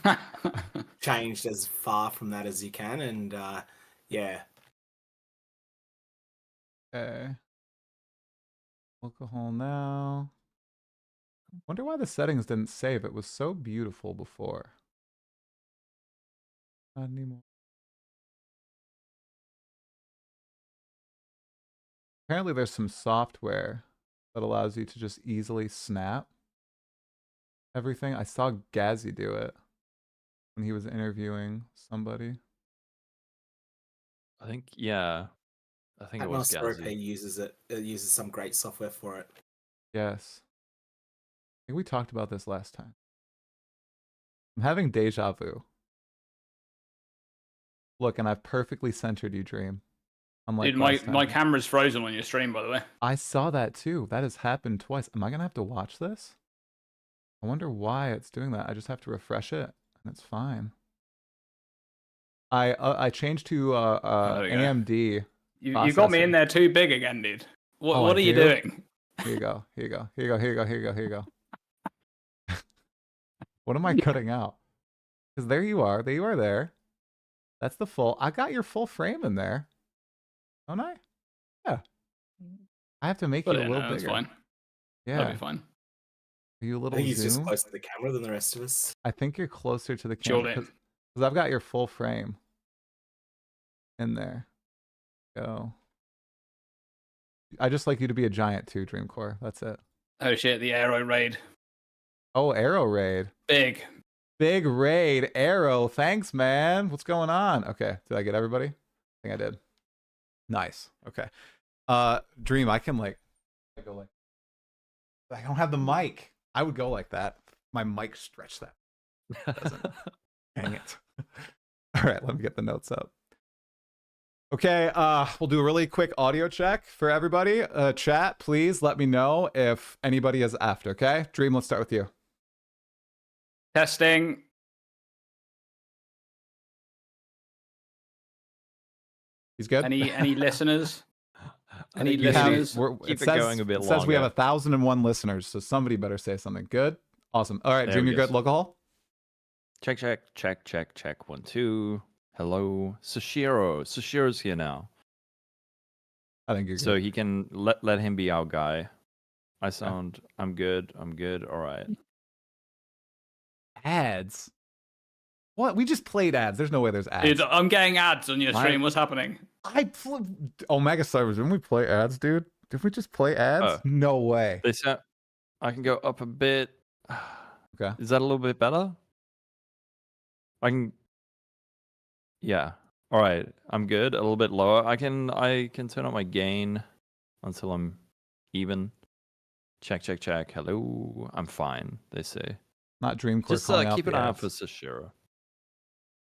changed as far from that as you can. And yeah, Okay. Alcohol now. Wonder why the settings didn't save. It was so beautiful before. Not anymore. Apparently there's some software that allows you to just easily snap everything. I saw Gazzy do it when he was interviewing somebody. I think, yeah. I think it was Atmos Gazzy. uses it. It uses some great software for it. Yes. I think we talked about this last time. I'm having deja vu. Look, and I've perfectly centered you, Dream. Unlike Dude, last my time. camera's frozen on your stream, by the way. I saw that too. That has happened twice. Am I gonna have to watch this? I wonder why it's doing that. I just have to refresh it, and it's fine. I changed to there we go. AMD. You got me in processor. there too big again, dude. What Oh, what I are you do? doing? Here you go. Here you go. Here you go. Here you go. Here you go. Here you go. Here you go. What am I cutting out? Because there you are. There you are there. That's the full. I got your full frame in there. Don't I? Yeah. I have to make you a little That's bigger. fine. Yeah. That'll be fine. Are you a I little think he's just zoom? closer to the camera than the rest of us. I think you're closer to the Chilled camera in. because I've got your full frame in there. Go. I just like you to be a giant too, Dreamcore. That's it. Oh shit, the Aero raid. Oh, Arrow Raid. Big. Big raid. Arrow. Thanks, man. What's going on? Okay. Did I get everybody? I think I did. Nice. Okay. Dream, I can like go like I don't have the mic. I would go like that. My mic stretched that. Doesn't. Dang it. All right, let me get the notes up. Okay, we'll do a really quick audio check for everybody. Chat, please let me know if anybody is after, okay? Dream, let's start with you. Testing. He's good? Any listeners? I Any think you listeners? keep it going a bit It says we have longer. 1,001 listeners, so somebody better say something. Good? Awesome. All right, There Dream, we you're go. good? Lolcohol? Check, check, check, check, check. 1, 2. Hello, Sashiro. Sashiro's here now, I think you're so good. he can let him be our guy. I'm good. All right. Ads? What? We just played ads. There's no way there's ads. Dude, I'm getting ads on your My- stream. What's happening? Omega servers, didn't we play ads, dude? Did we just play ads? Oh. No way. They said I can go up a bit. Okay. Is that a little bit better? I can. Yeah. All right. I'm good. A little bit lower. I can turn up my gain until I'm even. Check, check, check. Hello. I'm fine. They say. Not Dreamcore Just calling out keep the an eye out ads. for Sashiro.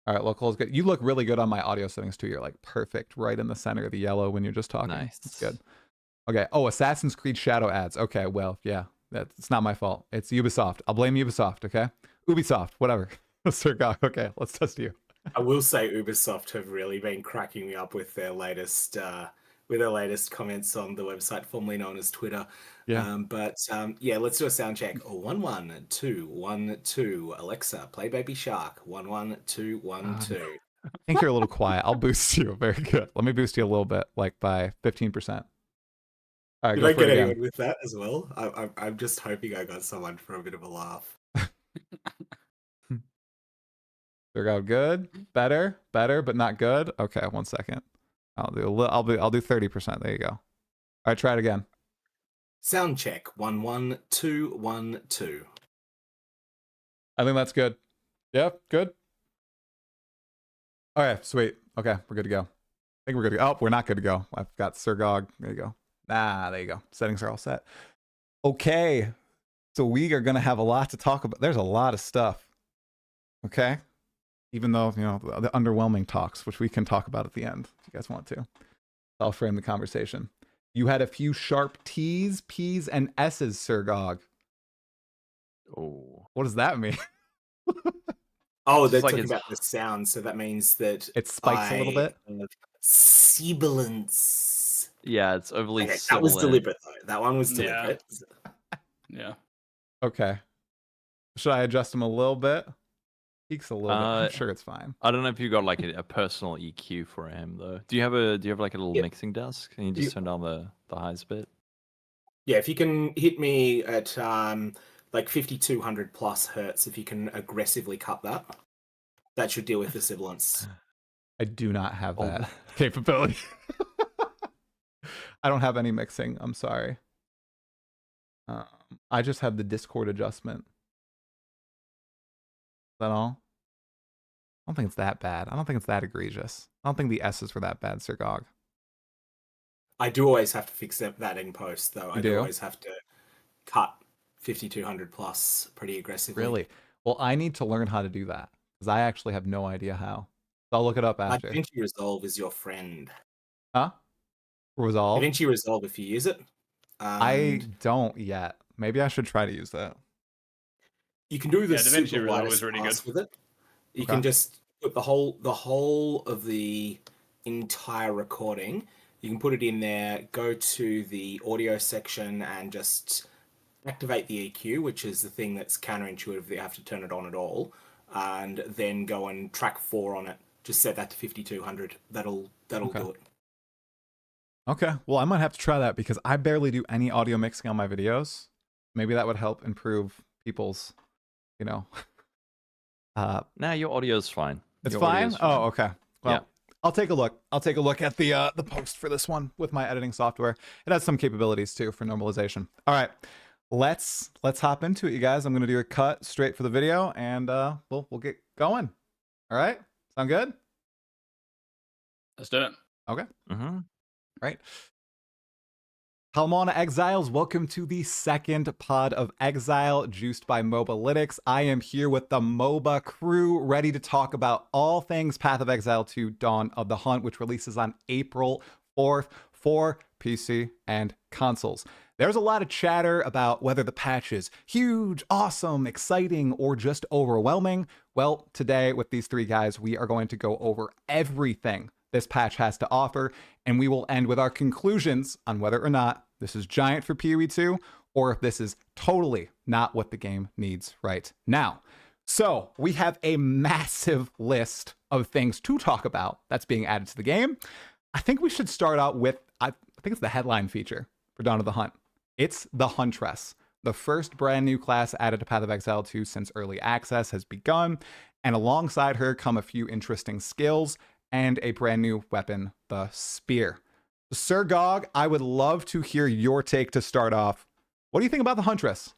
All right, Lolcohol's good. You look really good on my audio settings too. You're like perfect right in the center of the yellow when you're just talking. Nice. That's good. Okay. Oh, Assassin's Creed Shadow ads. Okay, well, yeah. It's not my fault. It's Ubisoft. I'll blame Ubisoft, okay? Ubisoft, whatever. Sirgog, okay, let's test you. I will say Ubisoft have really been cracking me up with their latest comments on the website formerly known as Twitter. Yeah. Yeah, let's do a sound check. 1 1 2 1 2. Alexa, play Baby Shark. 1 1 2 1 2. I think you're a little quiet. I'll boost you. Very good. Let me boost you a little bit, like by 15%. All right, Did go I for get it again. anyone with that as well? I'm just hoping I got someone for a bit of a laugh. Sirgog, good, better, but not good. Okay, 1 second. I'll do 30%. There you go. All right, try it again. Sound check. 1 1 2 1 2. I think that's good. Yep, good. All right, sweet. Okay, we're good to go. I think we're good to go. Oh, we're not good to go. I've got Sirgog. There you go. There you go. Settings are all set. Okay, so we are going to have a lot to talk about. There's a lot of stuff. Okay? Even though, you know, the underwhelming talks, which we can talk about at the end if you guys want to. I'll frame the conversation. You had a few sharp T's, P's, and S's, Sirgog. Oh. What does that mean? Oh, It's they're like talking it's- about the sound, so that means that It spikes a little bit. have sibilance. Yeah, it's overly Okay, that was sibilant. deliberate though. That one was Yeah. deliberate. Yeah. Okay. Should I adjust him a little bit? Peaks a little bit. I'm sure it's fine. I don't know if you got like a personal EQ for him though. Do you have like a little Yeah. mixing desk? Can you just turn down the highest bit? Yeah, if you can hit me at like 5200 plus hertz, if you can aggressively cut that, that should deal with the sibilance. I do not have Oh. that capability. I don't have any mixing. I'm sorry. I just have the Discord adjustment. Is that all? I don't think it's that bad. I don't think it's that egregious. I don't think the S's were that bad, Sirgog. I do always have to fix that in post, though. I do? do always have to cut 5200 plus pretty aggressively. Really? Well, I need to learn how to do that because I actually have no idea how. I'll look it up after. DaVinci Resolve is your friend. Huh? Resolve? DaVinci Resolve, if you use it. I And don't yet. Maybe I should try to use that. you can do the DaVinci super Resolve lightest is really pass good. with it. You Okay. can just put the whole of the entire recording. You can put it in there, go to the audio section and just activate the EQ, which is the thing that's counterintuitive that you have to turn it on at all, and then go and track 4 on it. Just set that to 5200. That'll Okay. do it. Okay. Well, I might have to try that because I barely do any audio mixing on my videos. Maybe that would help improve people's, you know. Nah, your audio's fine. It's Your fine? audio's Oh, okay. Well, Yeah. I'll take a look. I'll take a look at the post for this one with my editing software. It has some capabilities too for normalization. All right. Let's hop into it, you guys. I'm gonna do a cut straight for the video, and we'll get going. All right. Sound good? Let's do it. Okay. Mm-hmm. Right. Palmona Exiles, welcome to the second Pod of Exile, juiced by Mobalytics. I am here with the MOBA crew, ready to talk about all things Path of Exile 2 Dawn of the Hunt, which releases on April 4th for PC and consoles. There's a lot of chatter about whether the patch is huge, awesome, exciting, or just overwhelming. Well, today with these three guys, we are going to go over everything this patch has to offer, and we will end with our conclusions on whether or not this is giant for PoE 2 or if this is totally not what the game needs right now. So we have a massive list of things to talk about that's being added to the game. I think we should start out with, I think it's the headline feature for Dawn of the Hunt. It's the Huntress. The first brand new class added to Path of Exile 2 since early access has begun, and alongside her come a few interesting skills and a brand new weapon, the Spear. Sirgog, I would love to hear your take to start off. What do you think about the Huntress?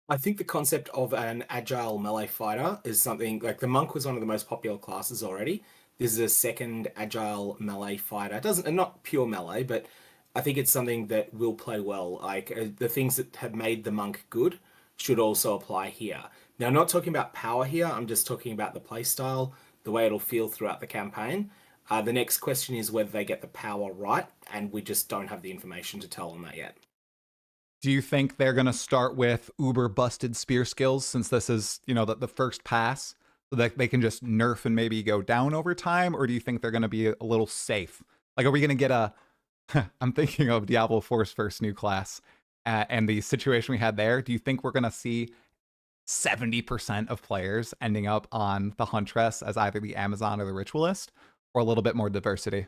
I think the concept of an agile melee fighter is something like the monk was one of the most popular classes already. This is a second agile melee fighter. It doesn't, not pure melee, but I think it's something that will play well. Like the things that have made the monk good should also apply here. Now, I'm not talking about power here. I'm just talking about the playstyle, the way it'll feel throughout the campaign. The next question is whether they get the power right, and we just don't have the information to tell on that yet. Do you think they're going to start with uber busted spear skills since this is, you know, the first pass, so that they can just nerf and maybe go down over time? Or do you think they're going to be a little safe? Like, are we going to get a, I'm thinking of Diablo 4's first new class and the situation we had there. Do you think we're going to see 70% of players ending up on the Huntress as either the Amazon or the Ritualist, or a little bit more diversity?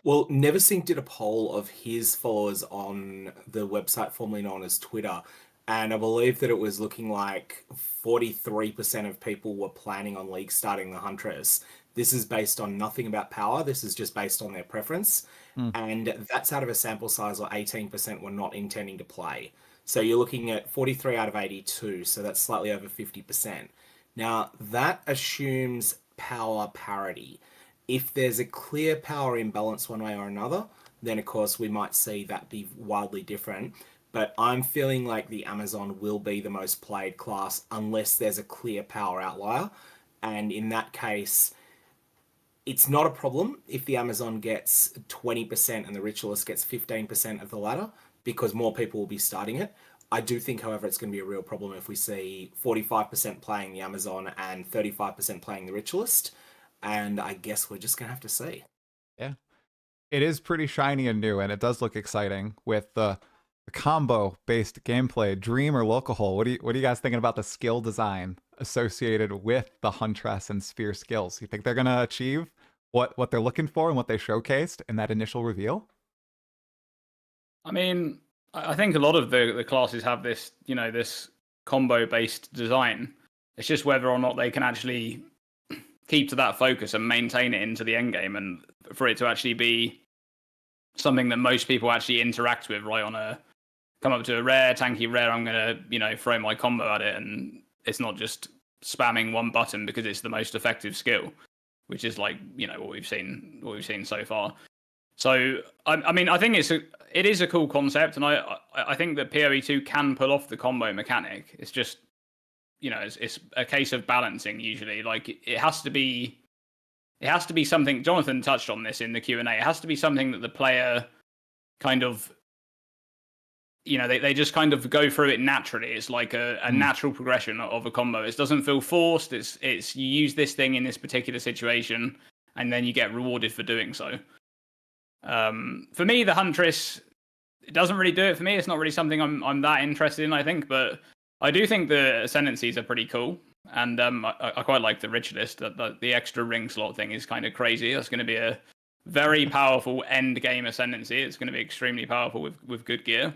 Well, Neversink did a poll of his followers on the website formerly known as Twitter, and I believe that it was looking like 43% of people were planning on league starting the Huntress. This is based on nothing about power. This is just based on their preference. And that's out of a sample size where 18% were not intending to play. So you're looking at 43 out of 82, so that's slightly over 50%. Now, that assumes power parity. If there's a clear power imbalance one way or another, then of course we might see that be wildly different. But I'm feeling like the Amazon will be the most played class unless there's a clear power outlier. And in that case, it's not a problem if the Amazon gets 20% and the Ritualist gets 15% of the ladder, because more people will be starting it. I do think, however, it's going to be a real problem if we see 45% playing the Amazon and 35% playing the Ritualist. And I guess we're just going to have to see. Yeah. It is pretty shiny and new, and it does look exciting with the combo-based gameplay. Dream or Lolcohol, what are you guys thinking about the skill design associated with the Huntress and Spear skills? You think they're going to achieve what they're looking for and what they showcased in that initial reveal? I mean, I think a lot of the classes have this, you know, this combo-based design. It's just whether or not they can actually keep to that focus and maintain it into the end game, and for it to actually be something that most people actually interact with, right? On a come up to a rare, tanky rare, I'm gonna, you know, throw my combo at it, and it's not just spamming one button because it's the most effective skill, which is like, you know, what we've seen so far. So I mean, I think it is a cool concept, and I think that PoE2 can pull off the combo mechanic. It's just it's a case of balancing usually. Like it has to be something. Jonathan touched on this in the Q&A. It has to be something that the player kind of, they just kind of go through it naturally. It's like a natural progression of a combo. It doesn't feel forced. It's you use this thing in this particular situation, and then you get rewarded for doing so. For me, the Huntress, it doesn't really do it for me. It's not really something I'm that interested in, I think, but I do think the Ascendancies are pretty cool. And I quite like the Rich List. The extra ring slot thing is kind of crazy. That's going to be a very powerful end game Ascendancy. It's going to be extremely powerful with good gear.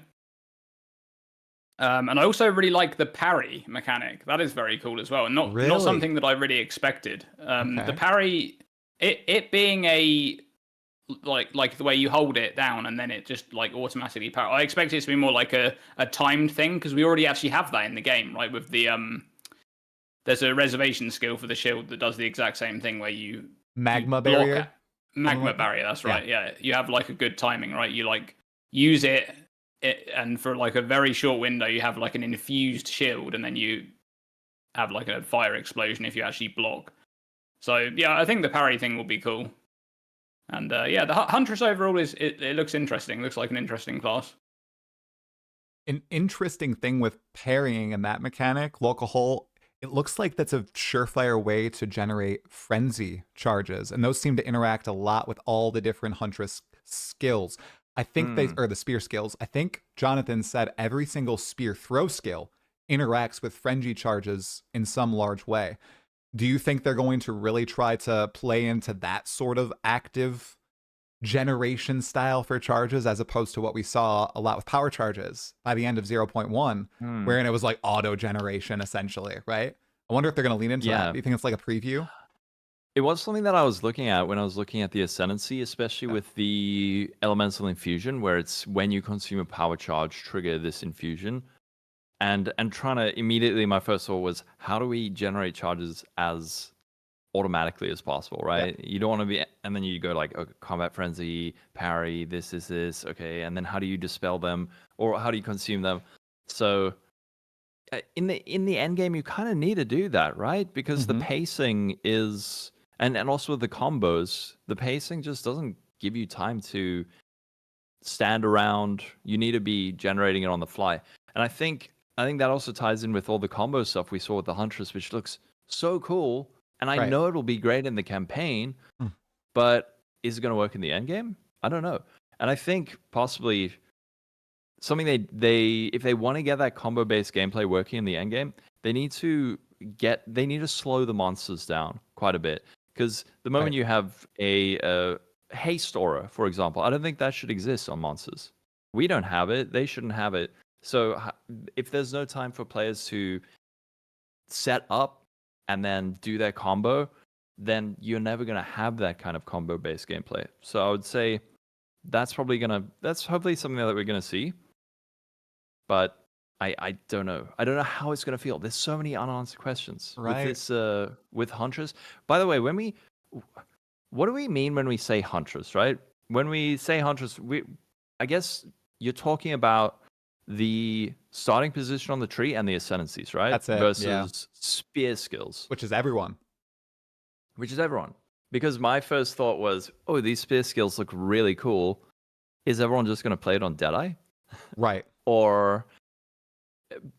And I also really like the parry mechanic. That is very cool as well, and not something that I really expected. The parry, it being a like the way you hold it down and then it just like automatically parry. I expect it to be more like a timed thing, because we already actually have that in the game, right? With the there's a reservation skill for the shield that does the exact same thing, where you magma barrier. Magma barrier. That's right. Yeah, you have like a good timing, right? You like use it, and for like a very short window you have like an infused shield, and then you have like a fire explosion if you actually block. So yeah, I think the parry thing will be cool. And the Huntress overall it looks interesting. It looks like an interesting class. An interesting thing with parrying and that mechanic, Lolcohol, it looks like that's a surefire way to generate frenzy charges, and those seem to interact a lot with all the different Huntress skills. I think or the spear skills. I think Jonathan said every single spear throw skill interacts with frenzy charges in some large way. Do you think they're going to really try to play into that sort of active generation style for charges, as opposed to what we saw a lot with power charges by the end of 0.1, wherein it was like auto generation essentially, right? I wonder if they're going to lean into that. Do you think it's like a preview? It was something that I was looking at when I was looking at the Ascendancy, especially with the Elemental Infusion, where it's when you consume a power charge, trigger this infusion. And trying to immediately, my first thought was, how do we generate charges as automatically as possible, right? You don't want to be, and then you go like, okay, combat frenzy, parry, this, okay, and then how do you dispel them, or how do you consume them? So in the end game, you kind of need to do that, right? Because the pacing is, and also with the combos, the pacing just doesn't give you time to stand around. You need to be generating it on the fly, and I think that also ties in with all the combo stuff we saw with the Huntress, which looks so cool. And I know it'll be great in the campaign, but is it going to work in the end game? I don't know. And I think possibly something they if they want to get that combo-based gameplay working in the end game, they need to slow the monsters down quite a bit. Because the moment you have a haste aura, for example, I don't think that should exist on monsters. We don't have it. They shouldn't have it. So if there's no time for players to set up and then do their combo, then you're never going to have that kind of combo-based gameplay. So I would say that's hopefully something that we're going to see. But I don't know. I don't know how it's going to feel. There's so many unanswered questions with this, with Huntress. By the way, what do we mean when we say Huntress, right? When we say Huntress, I guess you're talking about the starting position on the tree and the ascendancies, right? That's it. Versus spear skills. Which is everyone. Because my first thought was, oh, these spear skills look really cool. Is everyone just going to play it on Deadeye? Right.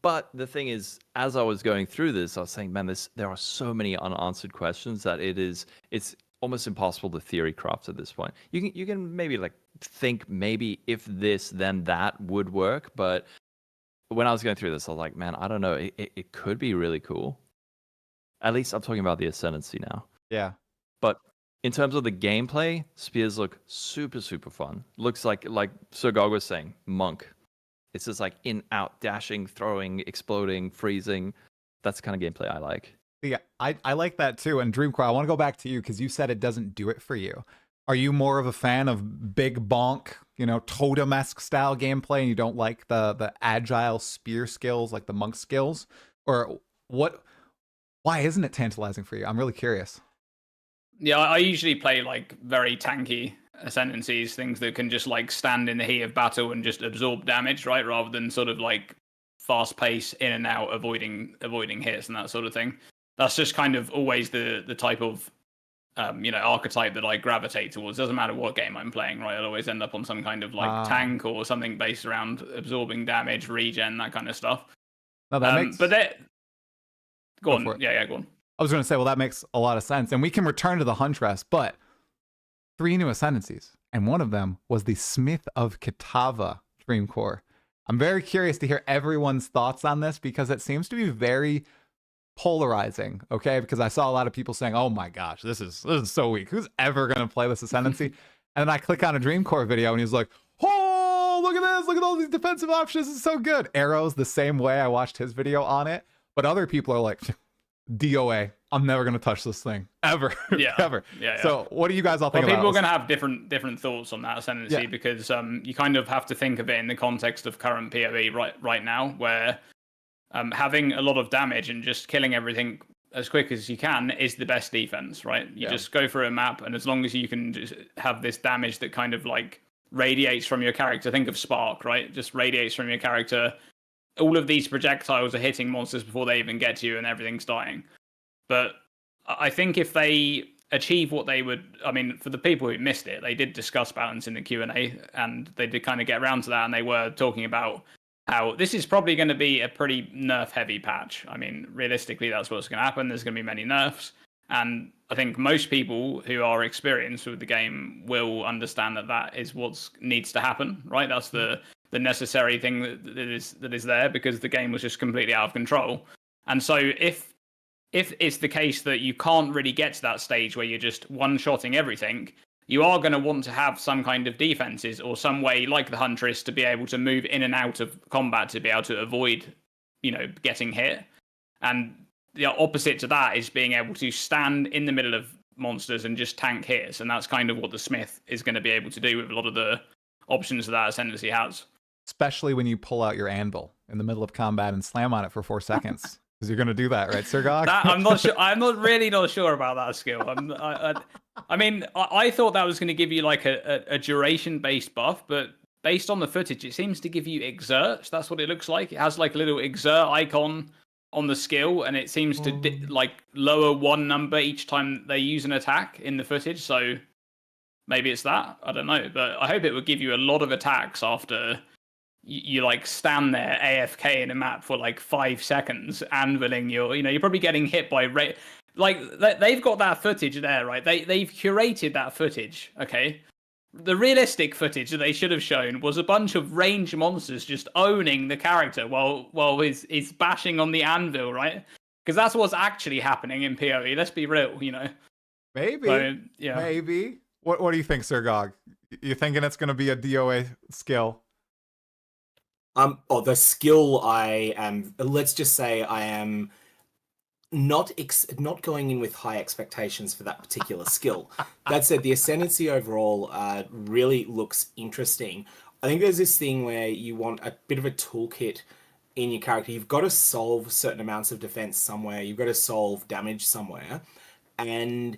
But the thing is, as I was going through this, I was saying, man, there are so many unanswered questions that it's almost impossible to theory craft at this point. You can maybe like think maybe if this then that would work, but when I was going through this, I was like, man, I don't know. It could be really cool. At least I'm talking about the ascendancy now. Yeah. But in terms of the gameplay, spears look super, super fun. Looks like Sirgog was saying, monk. It's just like in, out, dashing, throwing, exploding, freezing. That's the kind of gameplay I like. Yeah, I like that too. And Dreamcore, I want to go back to you because you said it doesn't do it for you. Are you more of a fan of big bonk, totem-esque style gameplay, and you don't like the agile spear skills, like the monk skills? Or what? Why isn't it tantalizing for you? I'm really curious. Yeah, I usually play like very tanky ascendancies, things that can just like stand in the heat of battle and just absorb damage, right? Rather than sort of like fast pace, in and out, avoiding hits and that sort of thing. That's just kind of always the type of archetype that I gravitate towards. Doesn't matter what game I'm playing, right? I'll always end up on some kind of like tank or something based around absorbing damage, regen, that kind of stuff. No, that makes. But that. Go on. for it. Yeah, go on. I was going to say, well, that makes a lot of sense, and we can return to the Huntress, but 3 new ascendancies, and one of them was the Smith of Kitava Dreamcore. I'm very curious to hear everyone's thoughts on this because it seems to be very polarizing, okay? Because I saw a lot of people saying, oh my gosh, this is so weak. Who's ever going to play this ascendancy? And then I click on a Dreamcore video and he's like, oh, look at this. Look at all these defensive options. It's so good. Arrows the same way. I watched his video on it. But other people are like, DOA, I'm never going to touch this thing. Ever. Yeah. Ever. Yeah. So what do you guys all think about people are this? going to have different thoughts on that ascendancy because you kind of have to think of it in the context of current PoE right now, where having a lot of damage and just killing everything as quick as you can is the best defense, right? You just go through a map, and as long as you can just have this damage that kind of like radiates from your character, think of Spark, right? Just radiates from your character. All of these projectiles are hitting monsters before they even get to you, and everything's dying. But I think if they achieve what they would, I mean, for the people who missed it, they did discuss balance in the Q&A, and they did kind of get around to that, and they were talking about how this is probably going to be a pretty nerf-heavy patch. I mean, realistically, that's what's going to happen. There's going to be many nerfs, and I think most people who are experienced with the game will understand that is what needs to happen, right? That's the necessary thing that is there, because the game was just completely out of control. And so if it's the case that you can't really get to that stage where you're just one-shotting everything, you are going to want to have some kind of defenses or some way, like the Huntress, to be able to move in and out of combat to be able to avoid, getting hit. And the opposite to that is being able to stand in the middle of monsters and just tank hits. And that's kind of what the Smith is going to be able to do with a lot of the options that ascendancy has. Especially when you pull out your anvil in the middle of combat and slam on it for 4 seconds. Because you're going to do that, right, Sirgog? I'm not sure. I'm not sure about that skill. I thought that was going to give you like a duration-based buff, but based on the footage, it seems to give you exert. That's what it looks like. It has like a little exert icon on the skill, and it seems to like lower 1 number each time they use an attack in the footage. So maybe it's that. I don't know, but I hope it would give you a lot of attacks after you like stand there AFK in a map for like 5 seconds, anviling you're probably getting hit by like they've got that footage there, right? They've curated that footage, okay? The realistic footage that they should have shown was a bunch of ranged monsters just owning the character while he's bashing on the anvil, right? Because that's what's actually happening in PoE. Let's be real, Maybe. So, yeah. Maybe. What do you think, Sirgog? You thinking it's going to be a DOA skill? The skill let's just say I am not going in with high expectations for that particular skill. That said, the ascendancy overall really looks interesting. I think there's this thing where you want a bit of a toolkit in your character. You've got to solve certain amounts of defense somewhere. You've got to solve damage somewhere. And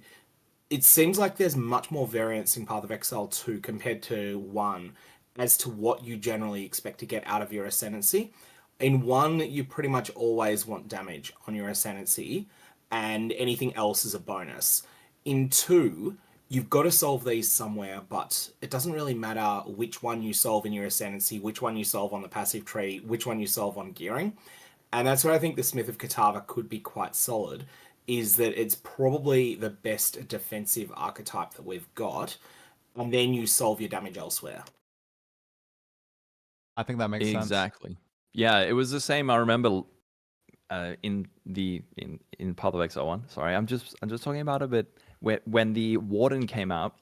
it seems like there's much more variance in Path of Exile 2 compared to 1 as to what you generally expect to get out of your ascendancy. In 1, you pretty much always want damage on your ascendancy, and anything else is a bonus. In 2, you've got to solve these somewhere, but it doesn't really matter which one you solve in your ascendancy, which one you solve on the passive tree, which one you solve on gearing. And that's where I think the Smith of Kitava could be quite solid, is that it's probably the best defensive archetype that we've got, and then you solve your damage elsewhere. I think that makes sense. Exactly. Yeah, it was the same. I remember in Path of Exile 1. Sorry, I'm just talking about it. But when the Warden came out,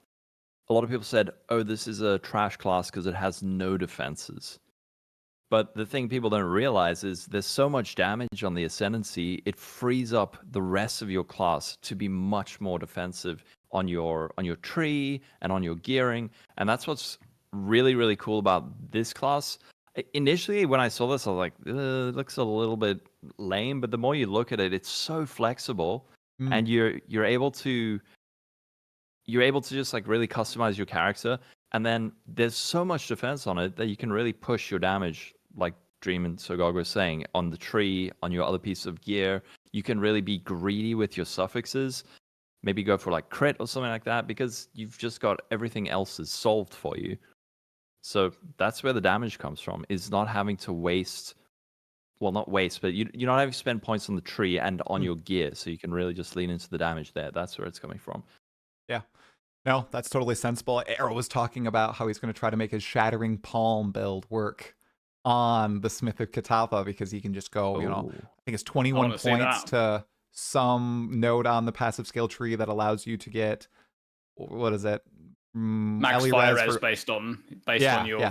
a lot of people said, "Oh, this is a trash class because it has no defenses." But the thing people don't realize is there's so much damage on the Ascendancy, it frees up the rest of your class to be much more defensive on your tree and on your gearing, and that's what's really, really cool about this class. Initially, when I saw this, I was like, it looks a little bit lame, but the more you look at it, it's so flexible, and you're able to just like really customize your character, and then there's so much defense on it that you can really push your damage like Dream and Sirgog were saying, on the tree, on your other piece of gear, you can really be greedy with your suffixes. Maybe go for like crit or something like that, because you've just got everything else is solved for you. So that's where the damage comes from, is not having to waste, well, not waste, but you're not having to spend points on the tree and on your gear, so you can really just lean into the damage there. That's where it's coming from. Yeah. No, that's totally sensible. Arrow was talking about how he's going to try to make his Shattering Palm build work on the Smith of Katava, because he can just go, you know, I think it's 21 points to some node on the passive skill tree that allows you to get, what is it? Max fire res based on your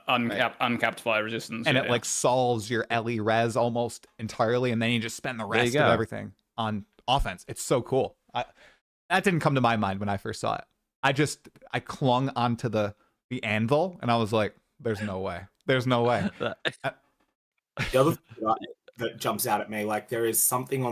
uncapped fire resistance. And it like solves your Ellie res almost entirely, and then you just spend the rest of everything on offense. It's so cool. That didn't come to my mind when I first saw it. I clung onto the anvil, and I was like, there's no way. There's no way. The other thing that jumps out at me, like there is something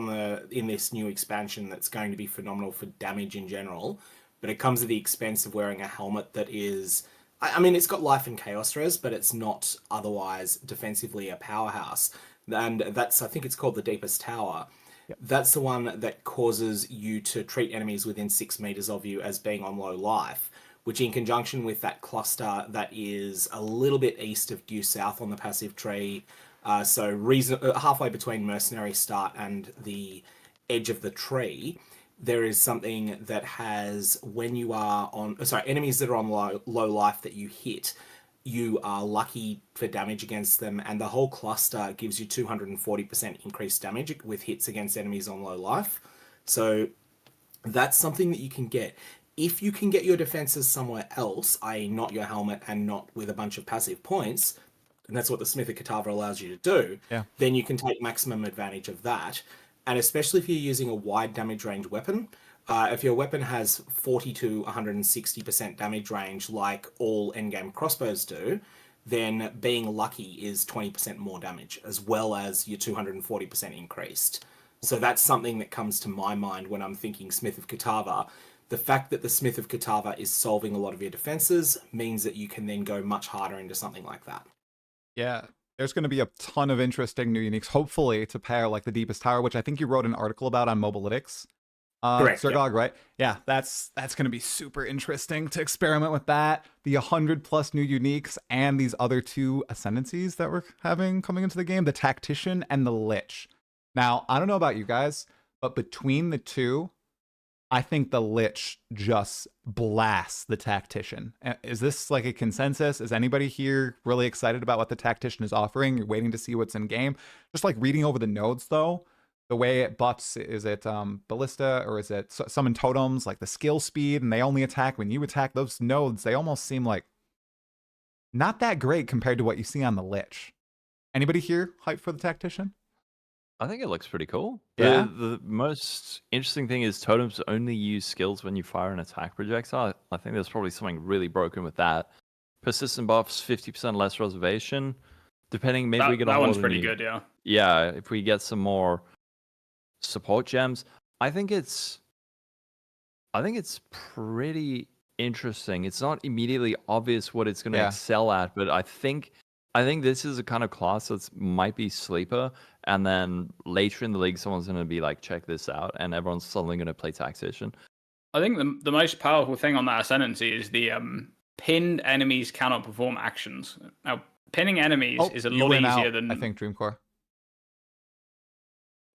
in this new expansion that's going to be phenomenal for damage in general, but it comes at the expense of wearing a helmet that is, I mean, it's got life and chaos res, but it's not otherwise defensively a powerhouse. And that's, I think it's called the Deepest Tower. Yep. That's the one that causes you to treat enemies within 6 meters of you as being on low life, which in conjunction with that cluster that is a little bit east of due south on the passive tree, so halfway between Mercenary Start and the edge of the tree, there is something that has, when you are on, enemies that are on low life that you hit, you are lucky for damage against them, and the whole cluster gives you 240% increased damage with hits against enemies on low life. So that's something that you can get. If you can get your defenses somewhere else, i.e. not your helmet and not with a bunch of passive points, and that's what the Smith of Katava allows you to do, then you can take maximum advantage of that. And especially if you're using a wide damage range weapon, if your weapon has 40 to 160% damage range like all endgame crossbows do, then being lucky is 20% more damage, as well as your 240% increased. So that's something that comes to my mind when I'm thinking Smith of Katava. The fact that the Smith of Katava is solving a lot of your defenses means that you can then go much harder into something like that. Yeah, there's going to be a ton of interesting new uniques, hopefully, to pair like the Deepest Tower, which I think you wrote an article about on Mobalytics. Correct, Sirgog, right? Yeah, that's going to be super interesting to experiment with that. The 100+ new uniques and these other 2 ascendancies that we're having coming into the game, the Tactician and the Lich. Now, I don't know about you guys, but between the 2, I think the Lich just blasts the Tactician. Is this like a consensus? Is anybody here really excited about what the Tactician is offering? You're waiting to see what's in game? Just like reading over the nodes, though, the way it buffs, is it Ballista or is it summon totems, like the skill speed, and they only attack when you attack? Those nodes, they almost seem like not that great compared to what you see on the Lich. Anybody here hyped for the Tactician? I think it looks pretty cool. Yeah. The most interesting thing is totems only use skills when you fire an attack projectile. I think there's probably something really broken with that. Persistent buffs, 50% less reservation. Depending, maybe we get that one's pretty good, yeah. Yeah, if we get some more support gems, I think it's pretty interesting. It's not immediately obvious what it's going to excel at, but I think this is a kind of class that might be sleeper, and then later in the league, someone's going to be like, check this out, and everyone's suddenly going to play Tactician. I think the most powerful thing on that ascendancy is the pinned enemies cannot perform actions. Now, pinning enemies is a lot easier than... I think Dreamcore.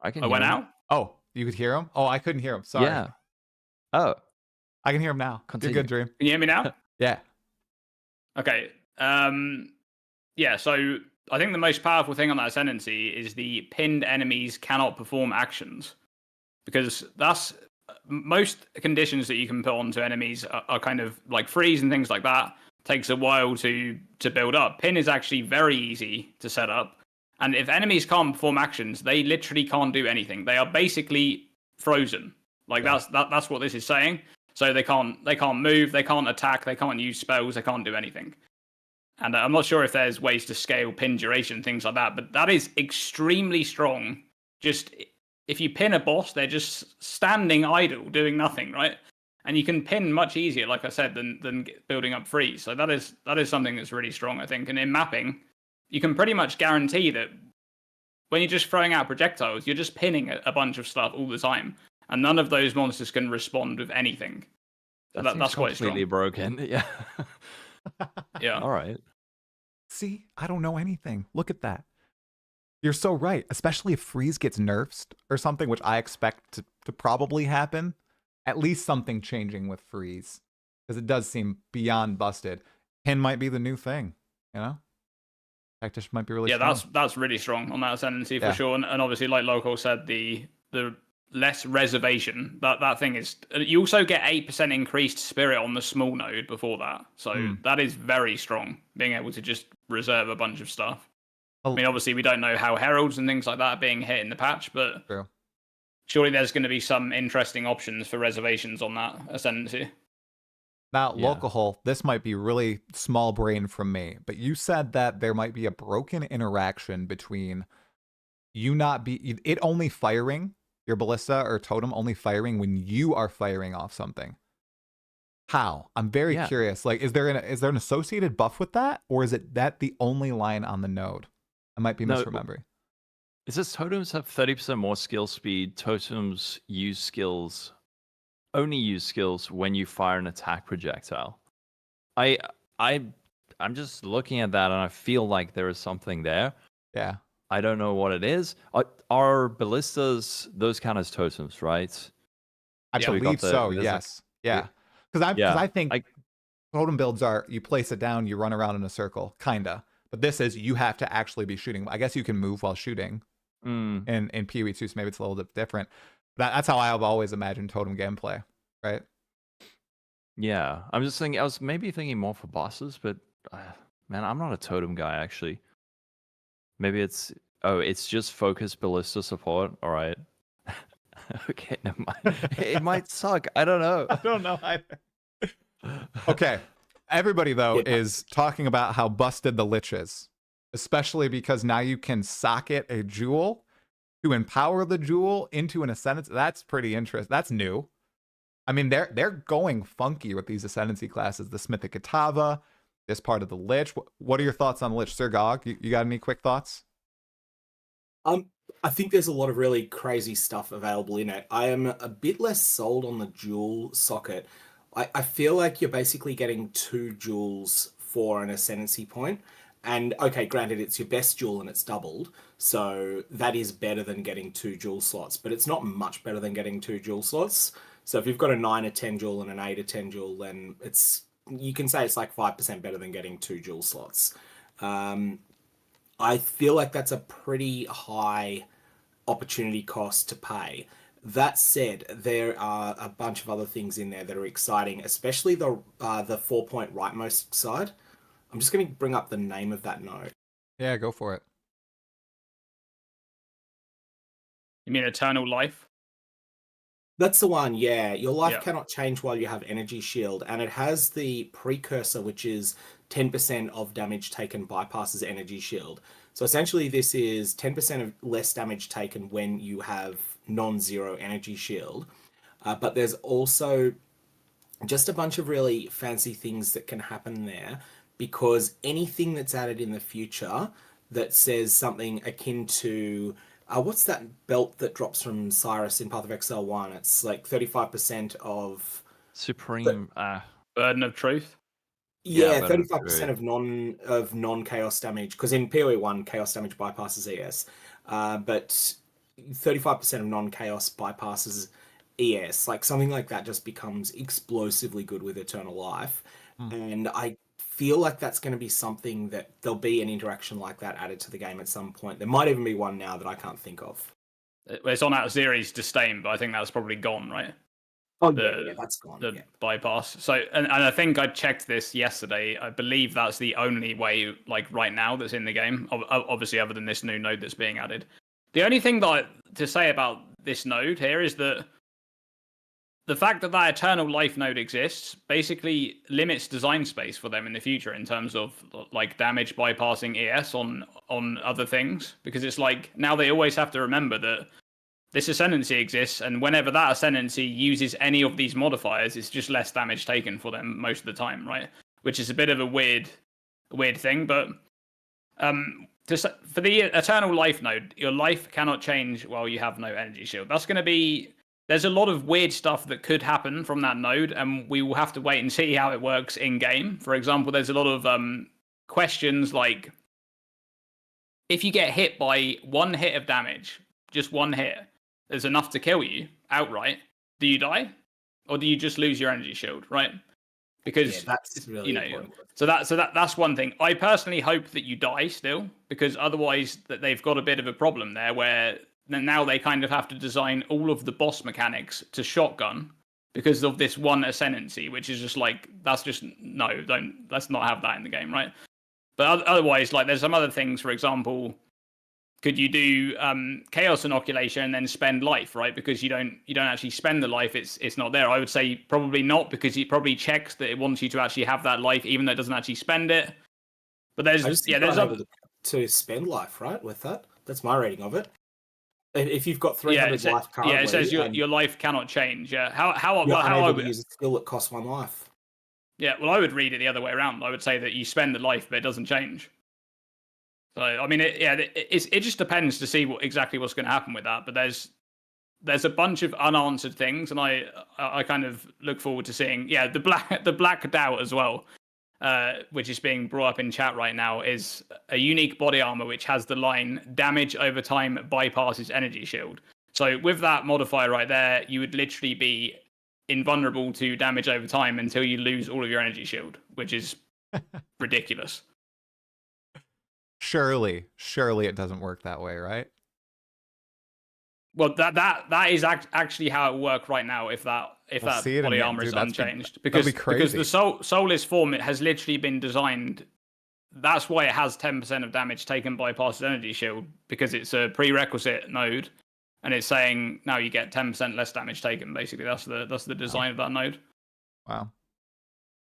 I went out? Oh, you could hear him? Oh, I couldn't hear him. Sorry. Yeah. Oh. I can hear him now. Continue. You're good, Dream. Can you hear me now? Yeah. Okay. Yeah, so I think the most powerful thing on that ascendancy is the pinned enemies cannot perform actions. Because that's... most conditions that you can put onto enemies are kind of like freeze and things like that. Takes a while to build up. Pin is actually very easy to set up. And if enemies can't perform actions, they literally can't do anything. They are basically frozen. Like that's what this is saying. So they can't move, they can't attack, they can't use spells, they can't do anything. And I'm not sure if there's ways to scale pin duration, things like that, but that is extremely strong. Just if you pin a boss, they're just standing idle, doing nothing, right? And you can pin much easier, like I said, than building up freeze. So that is something that's really strong, I think. And in mapping, you can pretty much guarantee that when you're just throwing out projectiles, you're just pinning a bunch of stuff all the time, and none of those monsters can respond with anything. So that's quite completely strong. broken. Yeah. Yeah. All right. See, I don't know anything. Look at that. You're so right, especially if freeze gets nerfed or something, which I expect to probably happen. At least something changing with freeze, because it does seem beyond busted. Pin might be the new thing, you know? Tactician might be really strong. That's really strong on that ascendancy for Yeah. sure. And obviously, like Lolcohol said, the less reservation, that thing is. You also get 8% increased spirit on the small node before that. So that is very strong, being able to just reserve a bunch of stuff. I mean, obviously, we don't know how heralds and things like that are being hit in the patch, but True. surely there's going to be some interesting options for reservations on that ascendancy. Now, Yeah. Lolcohol, this might be really small brain from me, but you said that there might be a broken interaction between it only firing, your ballista or totem only firing when you are firing off something. How? I'm very curious. Like, is there an associated buff with that, or is it that the only line on the node? I might be misremembering. It says totems have 30% more skill speed. Totems only use skills when you fire an attack projectile. I'm just looking at that and I feel like there is something there. Yeah. I don't know what it is. Are ballistas those count as totems, right? I Yeah, we believe got so. there's Yes. Yeah. Because I think totem builds are you place it down, you run around in a circle, kinda. But this is you have to actually be shooting. I guess you can move while shooting. In PoE 2, so maybe it's a little bit different. That's how I've always imagined totem gameplay, right? Yeah, I'm just thinking. I was maybe thinking more for bosses, but man, I'm not a totem guy actually. Maybe it's just focused ballista support. All right. Okay, never mind. It might suck. I don't know. I don't know either. Okay, everybody though is talking about how busted the lich is, especially because now you can socket a jewel to empower the jewel into an ascendancy. That's pretty interesting. That's new. I mean, they're going funky with these ascendancy classes. The Smithic Katava, this part of the lich. What are your thoughts on lich, Sirgog? You got any quick thoughts? I think there's a lot of really crazy stuff available in it. I am a bit less sold on the jewel socket. I feel like you're basically getting 2 jewels for an ascendancy point. And okay, granted, it's your best jewel and it's doubled. So that is better than getting 2 jewel slots, but it's not much better than getting 2 jewel slots. So if you've got a 9 or 10 jewel and an 8 or 10 jewel, then you can say it's like 5% better than getting 2 jewel slots. I feel like that's a pretty high opportunity cost to pay. That said, there are a bunch of other things in there that are exciting, especially the 4-point rightmost side. I'm just going to bring up the name of that node. Yeah, go for it. You mean Eternal Life? That's the one, yeah. Your life cannot change while you have energy shield, and it has the precursor, which is 10% of damage taken bypasses energy shield. So essentially this is 10% of less damage taken when you have non-zero energy shield. But there's also just a bunch of really fancy things that can happen there, because anything that's added in the future that says something akin to what's that belt that drops from Cyrus in Path of Exile 1? It's like 35% of Supreme Burden of Truth. Yeah, 35% of non-chaos damage, because in PoE 1 chaos damage bypasses ES, but 35% of non-chaos bypasses ES. Like something like that just becomes explosively good with Eternal Life, and I feel like that's going to be something that there'll be an interaction like that added to the game at some point. There might even be one now that I can't think of. It's on out series Disdain, but I think that's probably gone, right? Oh, yeah, that's gone. The bypass. So, and I think I checked this yesterday. I believe that's the only way, like right now, that's in the game. Obviously, other than this new node that's being added. The only thing to say about this node here is that the fact that Eternal Life node exists basically limits design space for them in the future in terms of like damage bypassing ES on other things, because it's like now they always have to remember that this ascendancy exists, and whenever that ascendancy uses any of these modifiers, it's just less damage taken for them most of the time, right? Which is a bit of a weird thing, but For the Eternal Life node, your life cannot change while you have no energy shield. That's going to be... There's a lot of weird stuff that could happen from that node, and we will have to wait and see how it works in-game. For example, there's a lot of questions like, if you get hit by one hit of damage, just one hit, there's enough to kill you outright, do you die? Or do you just lose your energy shield, right? Because that's really important. So that's one thing. I personally hope that you die still, because otherwise that they've got a bit of a problem there where now they kind of have to design all of the boss mechanics to shotgun because of this one ascendancy, which is just like, let's not have that in the game, right? But otherwise, like, there's some other things. For example, could you do chaos inoculation and then spend life, right? Because you don't actually spend the life, it's not there. I would say probably not, because it probably checks that it wants you to actually have that life, even though it doesn't actually spend it. But there's able to spend life, right? With that, that's my rating of it. If you've got 300 life currently, it says your life cannot change. Yeah, how I would use a skill that costs 1 life. Yeah, well, I would read it the other way around. I would say that you spend the life, but it doesn't change. So, I mean, it just depends to see exactly what's going to happen with that. But there's a bunch of unanswered things, and I kind of look forward to seeing. Yeah, the black doubt as well, which is being brought up in chat right now, is a unique body armor which has the line "damage over time bypasses energy shield." So with that modifier right there, you would literally be invulnerable to damage over time until you lose all of your energy shield, which is ridiculous. Surely it doesn't work that way, right? Well, that is actually how it will work right now. If that body armor is unchanged, because the soulless form, it has literally been designed. That's why it has 10% of damage taken by past energy shield, because it's a prerequisite node, and it's saying now you get 10% less damage taken. Basically, that's the design of that node. Wow.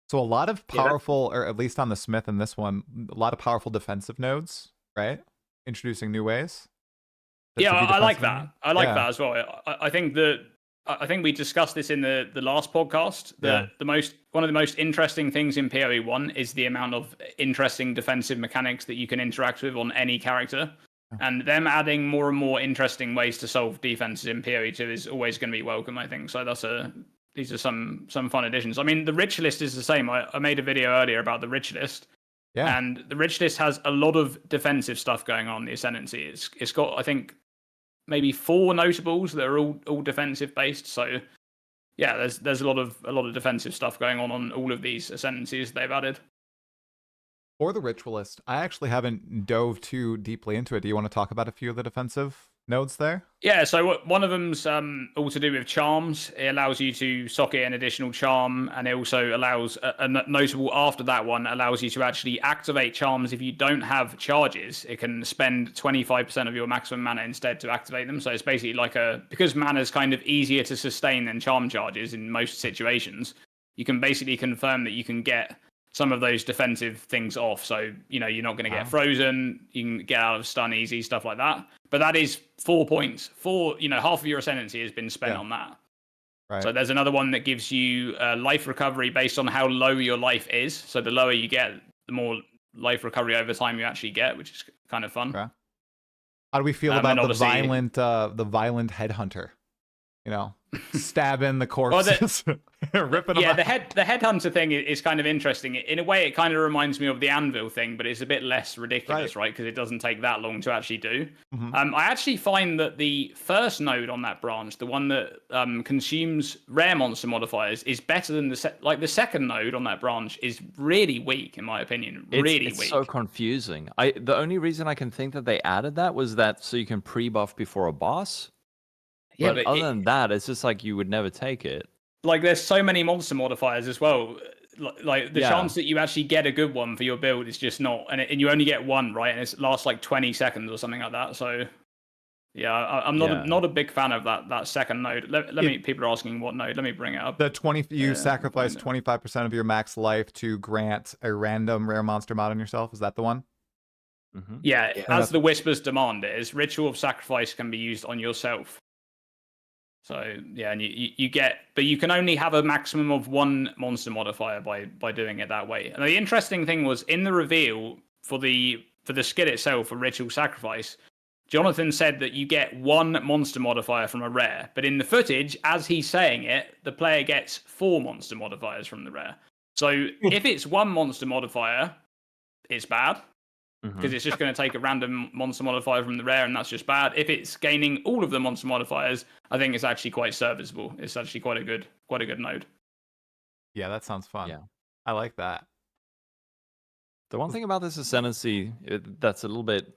So a lot of powerful, or at least on the Smith in this one, a lot of powerful defensive nodes, right? Introducing new ways. Yeah, I like that. I like that as well. I think we discussed this in the last podcast. One of the most interesting things in PoE 1 is the amount of interesting defensive mechanics that you can interact with on any character. And them adding more and more interesting ways to solve defenses in PoE 2 is always going to be welcome, I think. So these are some fun additions. I mean, the rich list is the same. I made a video earlier about the rich list. Yeah. And the rich list has a lot of defensive stuff going on, the Ascendancy. It's got, I think, maybe 4 notables that are all defensive based. So yeah, there's a lot of defensive stuff going on all of these Ascendancies they've added. For the Ritualist, I actually haven't dove too deeply into it. Do you want to talk about a few of the defensive nodes there? Yeah, so one of them's all to do with charms. It allows you to socket an additional charm, and it also allows a notable after that one allows you to actually activate charms if you don't have charges. It can spend 25% of your maximum mana instead to activate them. So it's basically like because mana is kind of easier to sustain than charm charges in most situations, you can basically confirm that you can get some of those defensive things off. So, you're not going to get frozen. You can get out of stun easy, stuff like that. But that is 4 points. Half of your ascendancy has been spent on that. Right. So there's another one that gives you life recovery based on how low your life is. So the lower you get, the more life recovery over time you actually get, which is kind of fun. Okay. How do we feel about the violent headhunter? Stabbing the corpses, ripping them out. The headhunter thing is kind of interesting. In a way, it kind of reminds me of the anvil thing, but it's a bit less ridiculous, right? Because it doesn't take that long to actually do. Mm-hmm. I actually find that the first node on that branch, the one that consumes rare monster modifiers, is better than the second node on that branch is really weak, in my opinion. It's weak. So confusing. The only reason I can think that they added that was that so you can pre-buff before a boss. Yeah, but other than that, it's just like you would never take it. Like, there's so many monster modifiers as well. Like, the chance that you actually get a good one for your build is just not... And you only get one, right? And it lasts like 20 seconds or something like that. So, yeah, I'm not a big fan of that second node. Let me... People are asking what node. Let me bring it up. You sacrifice 25% of your max life to grant a random rare monster mod on yourself. Is that the one? Mm-hmm. Yeah, as the Whispers demand it is, Ritual of Sacrifice can be used on yourself. So yeah, and you get, but you can only have a maximum of 1 monster modifier by doing it that way. And the interesting thing was in the reveal for the for the skill itself, for Ritual Sacrifice, Jonathan said that you get 1 monster modifier from a rare, but in the footage, as he's saying it, the player gets 4 monster modifiers from the rare. So if it's 1 monster modifier, it's bad, because it's just going to take a random monster modifier from the rare, and that's just bad. If it's gaining all of the monster modifiers, I think it's actually quite serviceable. It's actually quite a good node. Yeah, that sounds fun. Yeah. I like that. The one thing about this ascendancy that's a little bit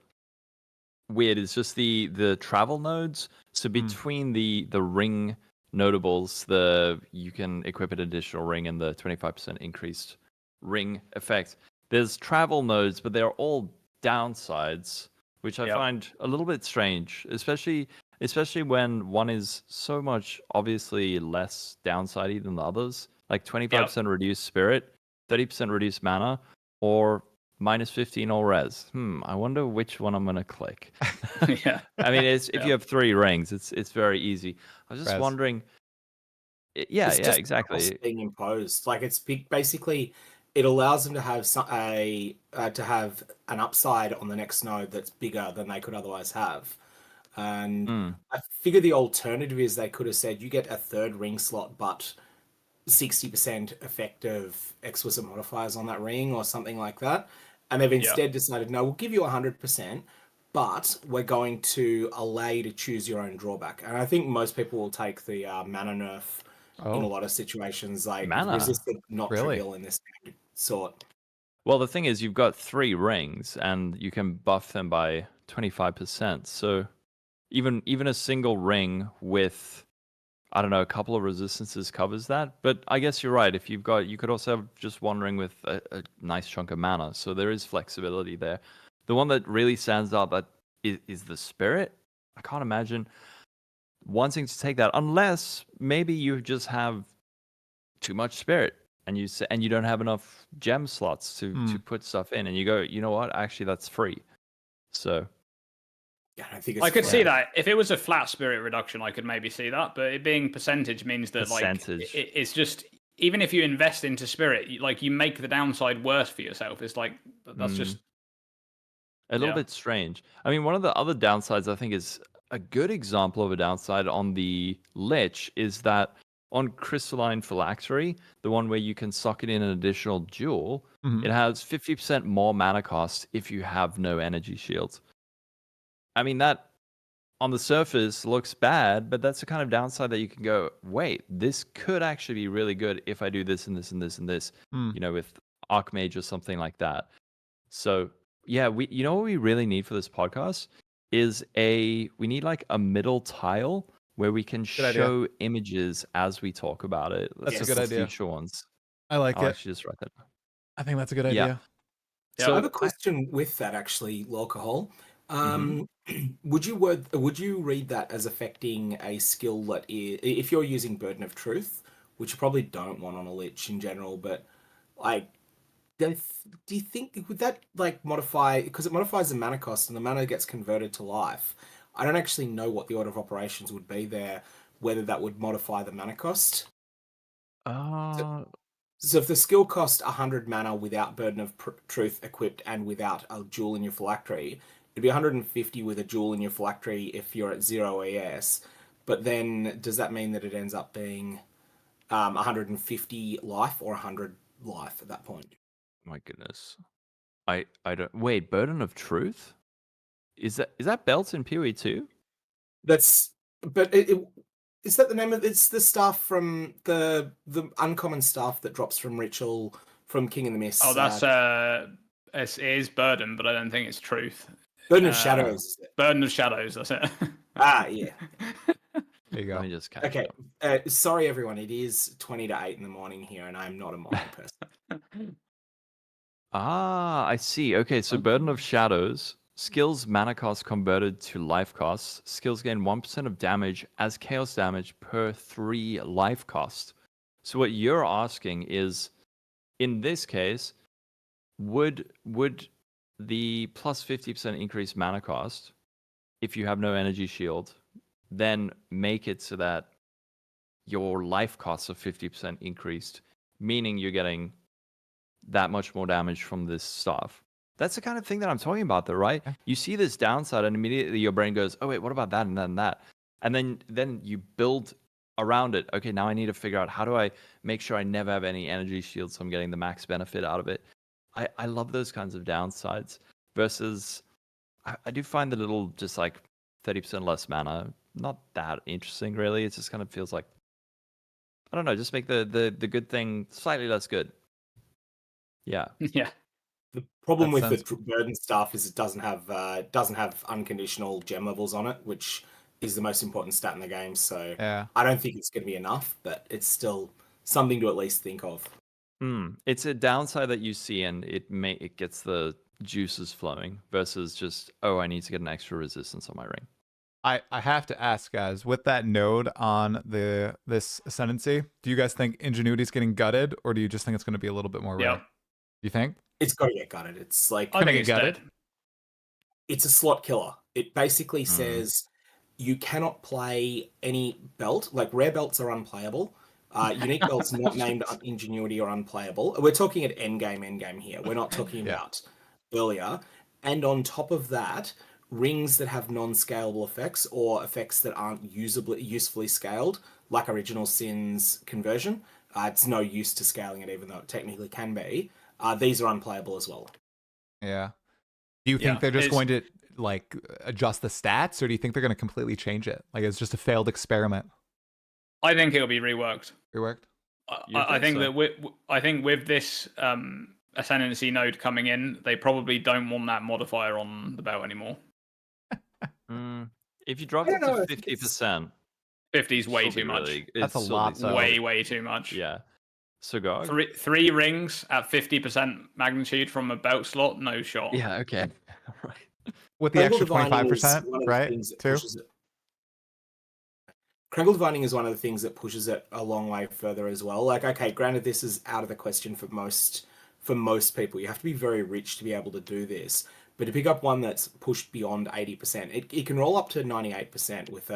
weird is just the travel nodes. So between the ring notables, you can equip an additional ring and the 25% increased ring effect. There's travel nodes, but they're all downsides, which I find a little bit strange, especially when one is so much obviously less downsidey than the others. Like 25% reduced spirit, 30% reduced mana, or minus 15 all res. I wonder which one I'm gonna click. Yeah. I mean, if you have 3 rings, it's very easy. I was just wondering. It's just Exactly. being imposed. Like it's basically, it allows them to have an upside on the next node that's bigger than they could otherwise have. And I figure the alternative is they could have said you get a 3rd ring slot, but 60% effective explicit modifiers on that ring or something like that. And they've instead decided, no, we'll give you 100%, but we're going to allow you to choose your own drawback. And I think most people will take the mana nerf in a lot of situations, like Mana? resisted, not Really? trivial in this sort. Well, the thing is, you've got 3 rings, and you can buff them by 25%. So even a single ring with, I don't know, a couple of resistances covers that. But I guess you're right. If you could also have just 1 ring with a nice chunk of mana. So there is flexibility there. The one that really stands out that is the spirit. I can't imagine wanting to take that unless maybe you just have too much spirit and you don't have enough gem slots to put stuff in, and you go, you know what? Actually, that's free. So. Yeah, I could see that. If it was a flat spirit reduction, I could maybe see that. But it being percentage means that it's just, even if you invest into spirit, you make the downside worse for yourself. It's like, that's just a little bit strange. I mean, one of the other downsides I think is a good example of a downside on the Lich is that on Crystalline Phylactery, the one where you can socket in an additional jewel, it has 50% more mana cost if you have no energy shields. I mean, that on the surface looks bad, but that's the kind of downside that you can go, wait, this could actually be really good if I do this and this and this and this, with Archmage or something like that. So, yeah, what we really need for this podcast is we need like a middle tile where we can show images as we talk about it. That's a good idea. Future ones. I like I'll it. actually just write that down. I think that's a good idea. So I have a question with that, actually, Lolcohol. Would you read that as affecting a skill that is, if you're using Burden of Truth, which you probably don't want on a Lich in general, but like, do you think would that like modify, because it modifies the mana cost and the mana gets converted to life? I don't actually know what the order of operations would be there, whether that would modify the mana cost. So if the skill cost 100 mana without Burden of Truth equipped and without a jewel in your phylactery, it'd be 150 with a jewel in your phylactery if you're at 0 ES. But then does that mean that it ends up being 150 life or 100 life at that point? My goodness. I don't wait, Burden of Truth? Is that belt in PoE too? Is that the name of it's the stuff from the uncommon stuff that drops from Ritual from King of the Mist? Oh, that's it is Burden, but I don't think it's Truth. Burden of Shadows. Burden of Shadows, that's it. Yeah. There you go. Let me just catch Okay. up. Sorry, everyone. It is 20 to 8 in the morning here, and I'm not a morning person. I see. Okay, so Burden of Shadows. Skills mana cost converted to life costs. Skills gain 1% of damage as chaos damage per 3 life cost. So what you're asking is, in this case, would the plus 50% increased mana cost, if you have no energy shield, then make it so that your life costs are 50% increased, meaning you're getting that much more damage from this stuff? That's the kind of thing that I'm talking about, though, right? Yeah. You see this downside, and immediately your brain goes, "Oh wait, what about that and that and that?" And then you build around it. Okay, now I need to figure out how do I make sure I never have any energy shields, so I'm getting the max benefit out of it. I love those kinds of downsides. Versus, I do find the little just like 30% less mana not that interesting, really. It just kind of feels like, I don't know, just make the good thing slightly less good. Yeah. Yeah. The problem That with the sounds- burden stuff is it doesn't have unconditional gem levels on it, which is the most important stat in the game. So Yeah. I don't think it's going to be enough, but it's still something to at least think of. It's a downside that you see, and it gets the juices flowing versus just, oh, I need to get an extra resistance on my ring. I have to ask, guys, with that node on this ascendancy, do you guys think Ingenuity is getting gutted, or do you just think it's going to be a little bit more rare? Yeah. You think? It's got to get gutted. It's like I Gonna think get it's gutted? dead. it's a slot killer. It basically says you cannot play any belt. Like rare belts are unplayable. Unique belts not named Ingenuity are unplayable. We're talking at endgame here. We're not talking Yeah. about earlier. And on top of that, rings that have non-scalable effects or effects that aren't usefully scaled, like Original Sin's conversion. It's no use to scaling it, even though it technically can be. These are unplayable as well. Yeah. Do you think Yeah, they're just it's- going to like adjust the stats, or do you think they're going to completely change it? Like it's just a failed experiment. I think it'll be reworked. Reworked? I think so? that with this ascendancy node coming in, they probably don't want that modifier on the belt anymore. If you drop I it don't know, to I think 50%, 50 is way still too be much. really- That's a it'd still lot, be though. Way too much. Yeah. Sirgog? Three rings at 50% magnitude from a belt slot, no shot. Yeah, okay. Right. With the Krangle extra Divining is 25%, one of the right? things that Too? pushes it. Krangle Divining is one of the things that pushes it a long way further as well. Like, okay, granted, this is out of the question for most people. You have to be very rich to be able to do this. But to pick up one that's pushed beyond 80%, it can roll up to 98% with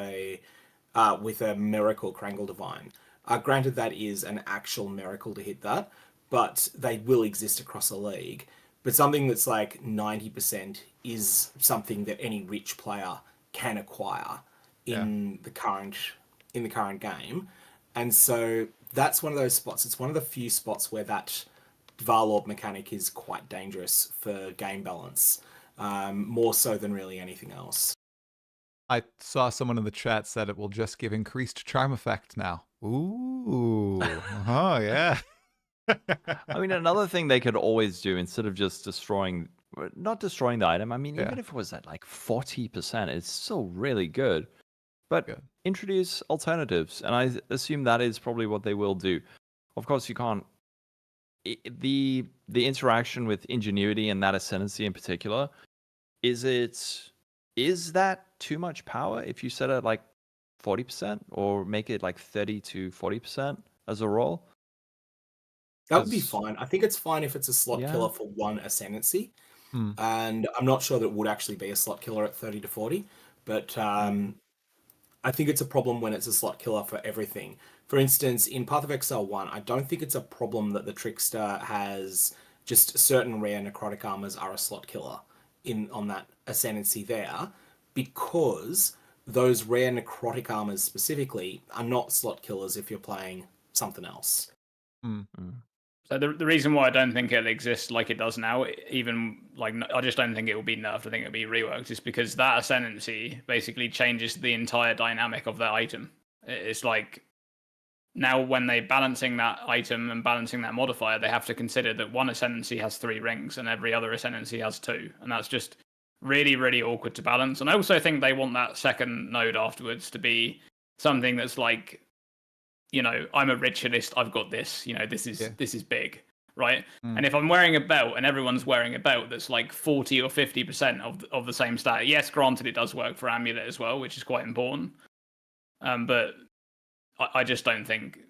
a miracle Krangle Divine. Granted, that is an actual miracle to hit that, but they will exist across a league. But something that's like 90% is something that any rich player can acquire in the current game. And so that's one of those spots. It's one of the few spots where that Varlord mechanic is quite dangerous for game balance, more so than really anything else. I saw someone in the chat said it will just give increased charm effect now. Ooh. Oh, yeah. I mean, another thing they could always do instead of just not destroying the item. I mean, Yeah. even if it was at like 40%, it's still really good. But Good. introduce alternatives, and I assume that is probably what they will do. Of course, you can't. The interaction with Ingenuity and that ascendancy in particular, is that too much power if you set it like 40% or make it like 30 to 40% as a roll? That would be 'Cause- fine. I think it's fine if it's a slot Yeah. killer for one ascendancy. Hmm. And I'm not sure that it would actually be a slot killer at 30 to 40, but I think it's a problem when it's a slot killer for everything. For instance, in Path of Exile 1, I don't think it's a problem that the Trickster has just certain rare necrotic armors are a slot killer on that ascendancy there, because those rare necrotic armors specifically are not slot killers if you're playing something else. So the reason why I don't think it'll exist like it does now, even like I just don't think it will be nerfed. I think it'll be reworked, is because that ascendancy basically changes the entire dynamic of that item. It's like now when they're balancing that item and balancing that modifier, they have to consider that one ascendancy has 3 rings and every other ascendancy has 2, and that's just really, really awkward to balance. And I also think they want that second node afterwards to be something that's like, you know, I'm a ritualist, I've got this, you know, this is big, right? And if I'm wearing a belt and everyone's wearing a belt that's like 40 or 50% of the same stat, yes, granted it does work for amulet as well, which is quite important. But I just don't think,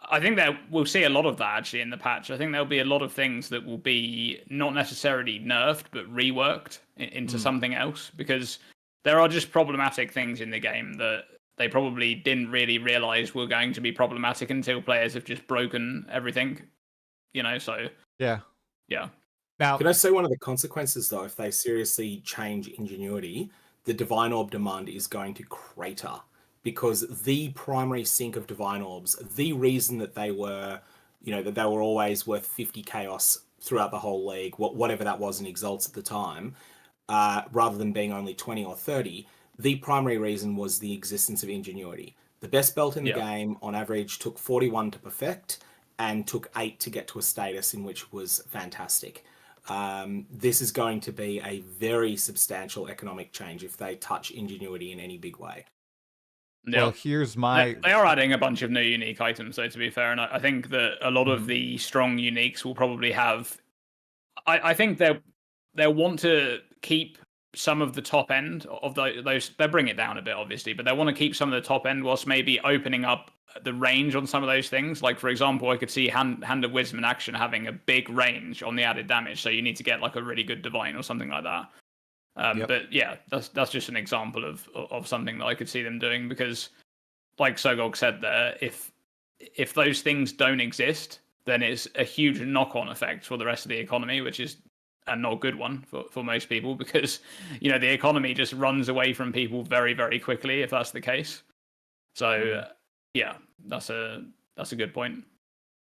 I think that we'll see a lot of that actually in the patch. I think there'll be a lot of things that will be not necessarily nerfed, but reworked into something else, because there are just problematic things in the game that they probably didn't really realize were going to be problematic until players have just broken everything, you know. So Yeah. Now, Can I say one of the consequences, though, if they seriously change Ingenuity, the Divine Orb demand is going to crater because the primary sink of Divine Orbs, the reason that they were, that they were always worth 50 chaos throughout the whole league, whatever that was in Exalts at the time, rather than being only 20 or 30, the primary reason was the existence of Ingenuity. The best belt in the game, on average, took 41 to perfect and took 8 to get to a status in which was fantastic. This is going to be a very substantial economic change if they touch Ingenuity in any big way. well, here's my... They are adding a bunch of new unique items, though, to be fair, and I think that a lot of the strong uniques will probably have... I think they'll want to keep some of the top end of those... They'll bring it down a bit, obviously, but they want to keep some of the top end whilst maybe opening up the range on some of those things. Like, for example, I could see Hand of Wisdom in action having a big range on the added damage, so you need to get like a really good Divine or something like that. But yeah, that's just an example of something that I could see them doing, because like Sirgog said there, if those things don't exist, then it's a huge knock-on effect for the rest of the economy, which is a not good one for most people, because the economy just runs away from people very, very quickly if that's the case. So yeah, that's a good point.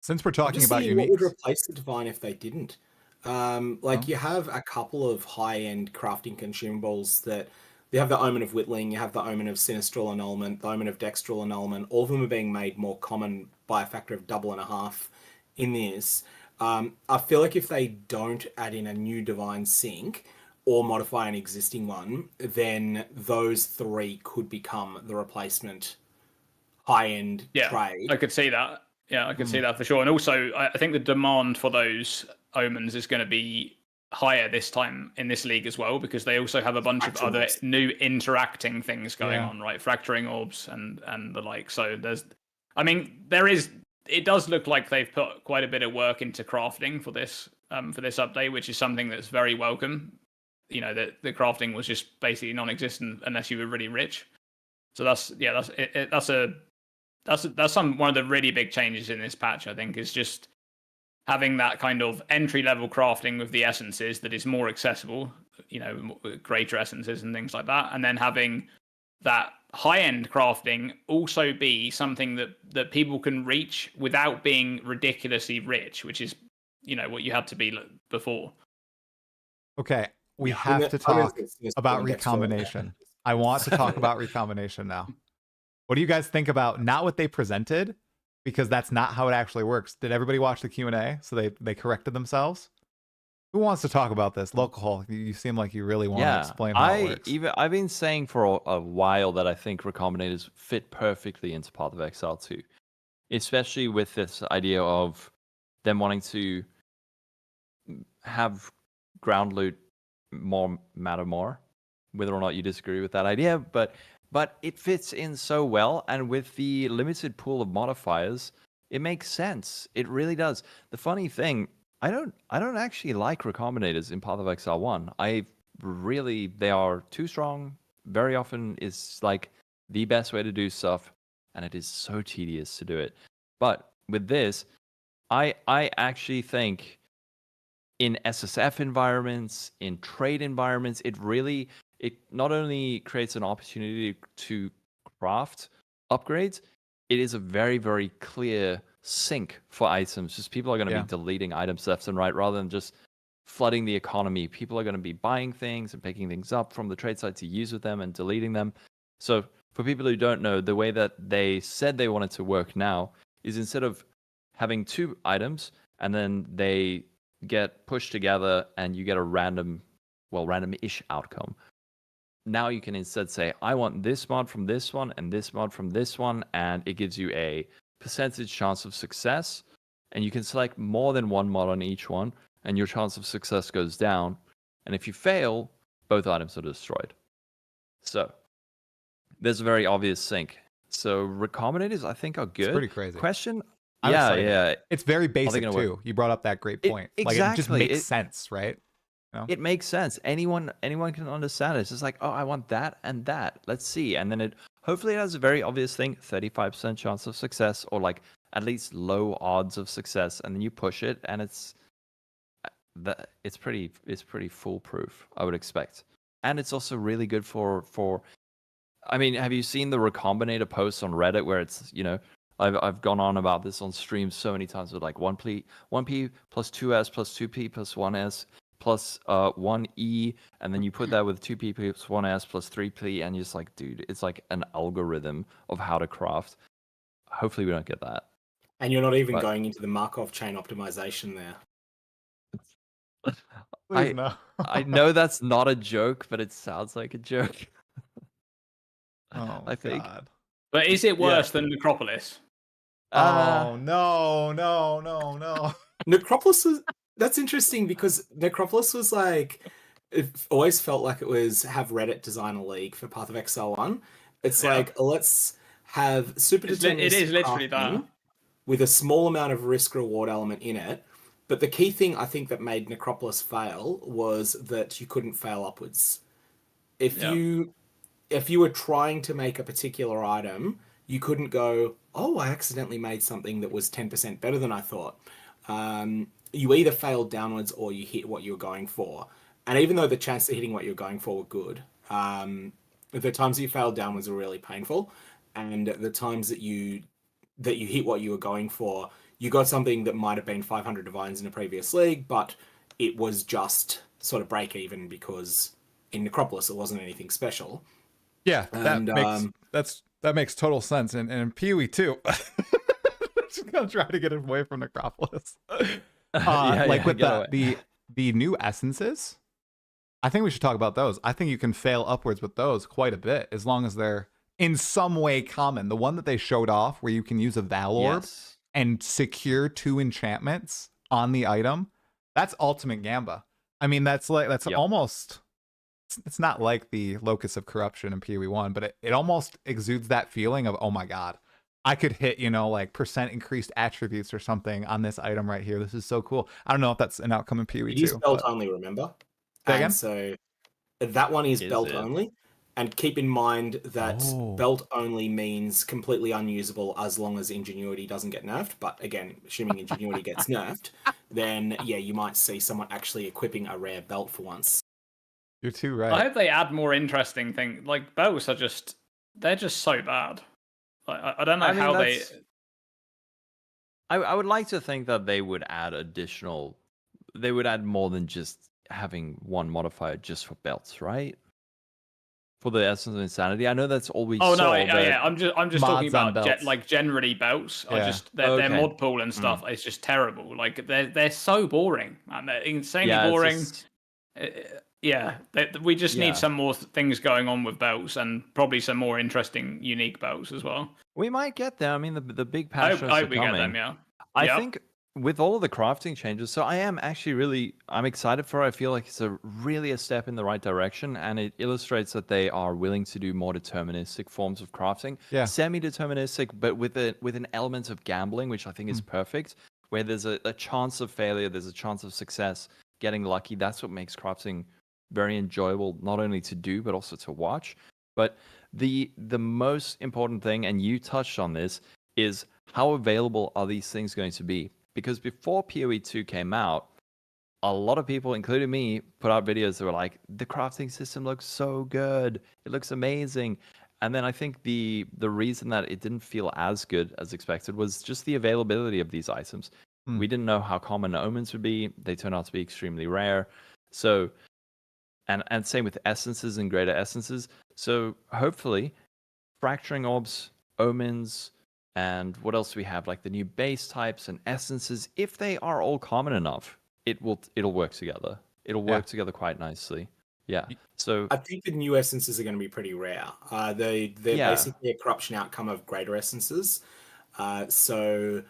Since we're talking about what would uniques... replace the Divine if they didn't? You have a couple of high-end crafting consumables that you have the Omen of Whittling, you have the Omen of Sinistral Annulment, the Omen of Dextral Annulment. All of them are being made more common by a factor of 2.5 in this. I feel like if they don't add in a new Divine Sync or modify an existing one, then those three could become the replacement high-end trade. I could see that. Yeah, I could see that for sure. And also, I think the demand for those omens is going to be higher this time in this league as well, because they also have a bunch of other new interacting things going on, right? Fracturing orbs and the like. So it does look like they've put quite a bit of work into crafting for this update, which is something that's very welcome. That the crafting was just basically non-existent unless you were really rich. So that's one of the really big changes in this patch, I think, is just having that kind of entry-level crafting with the essences that is more accessible, greater essences and things like that, and then having that high-end crafting also be something that people can reach without being ridiculously rich, which is, what you had to be before. Okay, we have to talk about recombination. I want to talk about recombination now. What do you guys think about not what they presented, because that's not how it actually works? Did everybody watch the Q&A so they corrected themselves? Who wants to talk about this? Lolcohol, you seem like you really want to explain how it works. I've been saying for a while that I think recombinators fit perfectly into Path of Exile 2, especially with this idea of them wanting to have ground loot matter more, whether or not you disagree with that idea, but it fits in so well, and with the limited pool of modifiers, it makes sense. It really does. The funny thing, I don't actually like recombinators in Path of Exile 1. They are too strong. Very often is like the best way to do stuff, and it is so tedious to do it. But with this, I actually think in SSF environments, in trade environments, it not only creates an opportunity to craft upgrades, it is a very, very clear sink for items. Just people are going to be deleting items left and right rather than just flooding the economy. People are going to be buying things and picking things up from the trade site to use with them and deleting them. So for people who don't know, the way that they said they wanted to work now is instead of having 2 items and then they get pushed together and you get a random-ish outcome. Now you can instead say, I want this mod from this one and this mod from this one, and it gives you a percentage chance of success, and you can select more than one mod on each one, and your chance of success goes down. And if you fail, both items are destroyed. So there's a very obvious sync. So recombinators, I think, are good. It's pretty crazy. Question? Yeah. It's very basic too. You brought up that great point. Exactly. Like, it just makes sense, right? It makes sense. Anyone can understand it. It's just like, oh, I want that and that. Let's see. And then hopefully it has a very obvious thing, 35% chance of success, or like at least low odds of success. And then you push it, and that it's pretty foolproof, I would expect. And it's also really good for I mean, have you seen the Recombinator posts on Reddit where it's, I've gone on about this on stream so many times with like 1p plus 2s plus 2p plus 1s plus 1e, and then you put that with 2p plus 1s plus 3p, and you're just like, dude, it's like an algorithm of how to craft. Hopefully we don't get that. And you're not even But- going into the Markov chain optimization there. Please no. I know that's not a joke, but it sounds like a joke. Oh, I think. God. But is it worse than Necropolis? Oh, no. Necropolis was that's interesting because Necropolis was like it always felt like it was have Reddit design a league for Path of Exile 1. It's Yeah. like let's have super It is literally that. with a small amount of risk reward element in it. But the key thing I think that made Necropolis fail was that you couldn't fail upwards. If you were trying to make a particular item, you couldn't go, oh, I accidentally made something that was 10% better than I thought. You either failed downwards or you hit what you were going for. And even though the chances of hitting what you were going for were good, the times that you failed downwards were really painful. And the times that you hit what you were going for, you got something that might have been 500 divines in a previous league, but it was just sort of break even because in Necropolis it wasn't anything special. Yeah, And, that makes total sense. And Pee-wee too. Just gonna try to get away from Necropolis. With the new essences, I think we should talk about those. I think you can fail upwards with those quite a bit as long as they're in some way common. The one that they showed off where you can use a Val Orb and secure 2 enchantments on the item, that's ultimate Gamba. I mean, that's almost, it's not like the Locus of Corruption in PoE 1, but it almost exudes that feeling of, oh my God, I could hit, like % increased attributes or something on this item right here. This is so cool. I don't know if that's an outcome in PoE 2. It is belt only, remember? Say again? And so that one is belt only. And keep in mind that belt only means completely unusable as long as Ingenuity doesn't get nerfed. But again, assuming Ingenuity gets nerfed, then yeah, you might see someone actually equipping a rare belt for once. You're too right. I hope they add more interesting things. Like belts are they're just so bad. Like, I don't know how they. I would like to think that they would add they would add more than just having one modifier just for belts, right? For the Essence of Insanity, I know that's all we saw. Oh no, yeah. I'm just talking about generally belts. Yeah. Their mod pool and stuff is just terrible. Like they're so boring, man. They're insanely boring. We just need some more things going on with belts and probably some more interesting, unique belts as well. We might get there. I mean, the big patch I hope we get them. Yeah, I think with all of the crafting changes, so I am actually I'm excited for it. I feel like it's really a step in the right direction, and it illustrates that they are willing to do more deterministic forms of crafting. Yeah. Semi-deterministic, but with an element of gambling, which I think is perfect, where there's a chance of failure, there's a chance of success, getting lucky. That's what makes crafting very enjoyable, not only to do, but also to watch. But the most important thing, and you touched on this, is how available are these things going to be? Because before PoE 2 came out, a lot of people, including me, put out videos that were like, the crafting system looks so good. It looks amazing. And then I think the reason that it didn't feel as good as expected was just the availability of these items. We didn't know how common omens would be. They turned out to be extremely rare. So, and same with essences and greater essences. So hopefully, fracturing orbs, omens, and what else do we have? Like the new base types and essences. If they are all common enough, it'll work together. It'll work together quite nicely. Yeah. So I think the new essences are going to be pretty rare. They're basically a corruption outcome of greater essences. So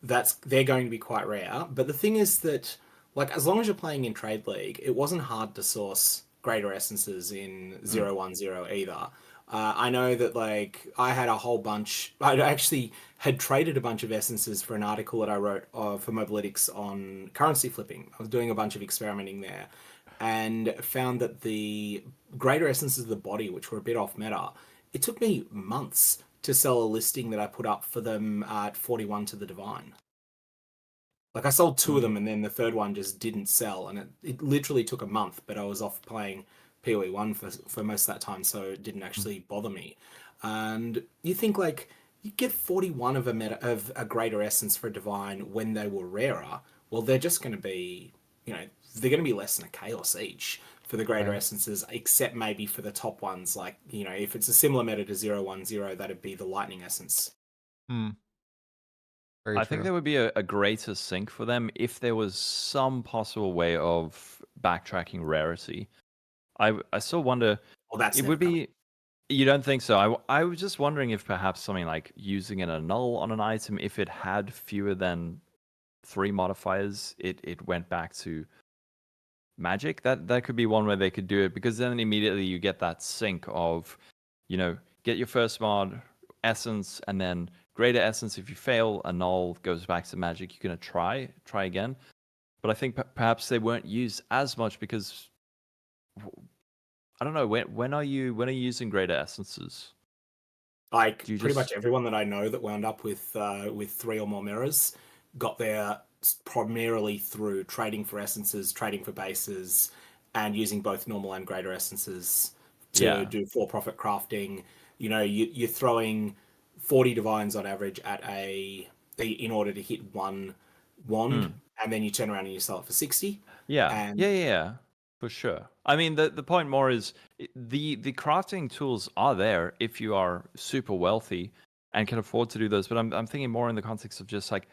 they're going to be quite rare. But the thing is that, like, as long as you're playing in Trade League, it wasn't hard to source greater essences in 010 either. I know that, like, I had a whole bunch. I actually had traded a bunch of essences for an article that I wrote for Mobalytics on currency flipping. I was doing a bunch of experimenting there and found that the greater essences of the body, which were a bit off meta, it took me months to sell a listing that I put up for them at 41 to the divine. Like I sold 2 of them, and then the third one just didn't sell, and it literally took a month. But I was off playing PoE 1 for most of that time, so it didn't actually bother me. And you think like you get 41 of a greater essence for a divine when they were rarer. Well, they're just going to be, they're going to be less than a chaos each for the greater essences, except maybe for the top ones. Like, if it's a similar meta to 010, that'd be the lightning essence. Very I true. think there would be a greater sync for them if there was some possible way of backtracking rarity. I still wonder. Well, that's It never would coming. be. You don't think so? I was just wondering if perhaps something like using an annul on an item, if it had fewer than 3 modifiers, it went back to magic. That could be one way they could do it, because then immediately you get that sync of, get your first mod essence, and then greater essence. If you fail, annul goes back to magic. You're gonna try again. But I think perhaps they weren't used as much because I don't know, when are you using greater essences? Like Do you pretty just- much everyone that I know that wound up with 3 or more mirrors got there primarily through trading for essences, trading for bases, and using both normal and greater essences to do for-profit crafting. You're throwing 40 divines on average in order to hit 1 wand, and then you turn around and you sell it for 60. Yeah, yeah, for sure. I mean, the point more is the crafting tools are there if you are super wealthy and can afford to do those. But I'm thinking more in the context of just like,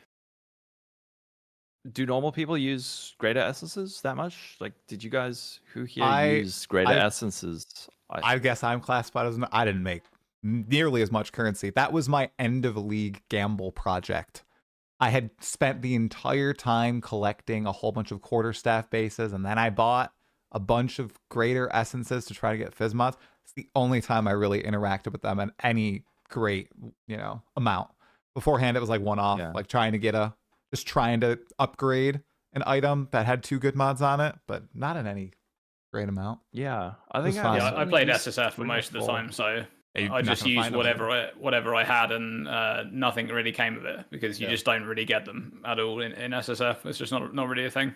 do normal people use greater essences that much? Like, did you guys who here use greater essences? I guess I'm classified as I didn't make nearly as much currency. That was my end of league gamble project. I had spent the entire time collecting a whole bunch of quarterstaff bases, and then I bought a bunch of greater essences to try to get fizz mods. It's the only time I really interacted with them at any great, amount. Beforehand, it was like one-off, like trying to upgrade an item that had 2 good mods on it, but not in any great amount. Yeah, I was think fine. Yeah, I played SSF for most of the time, so I just used whatever I had, and nothing really came of it, because you just don't really get them at all in SSF. It's just not really a thing.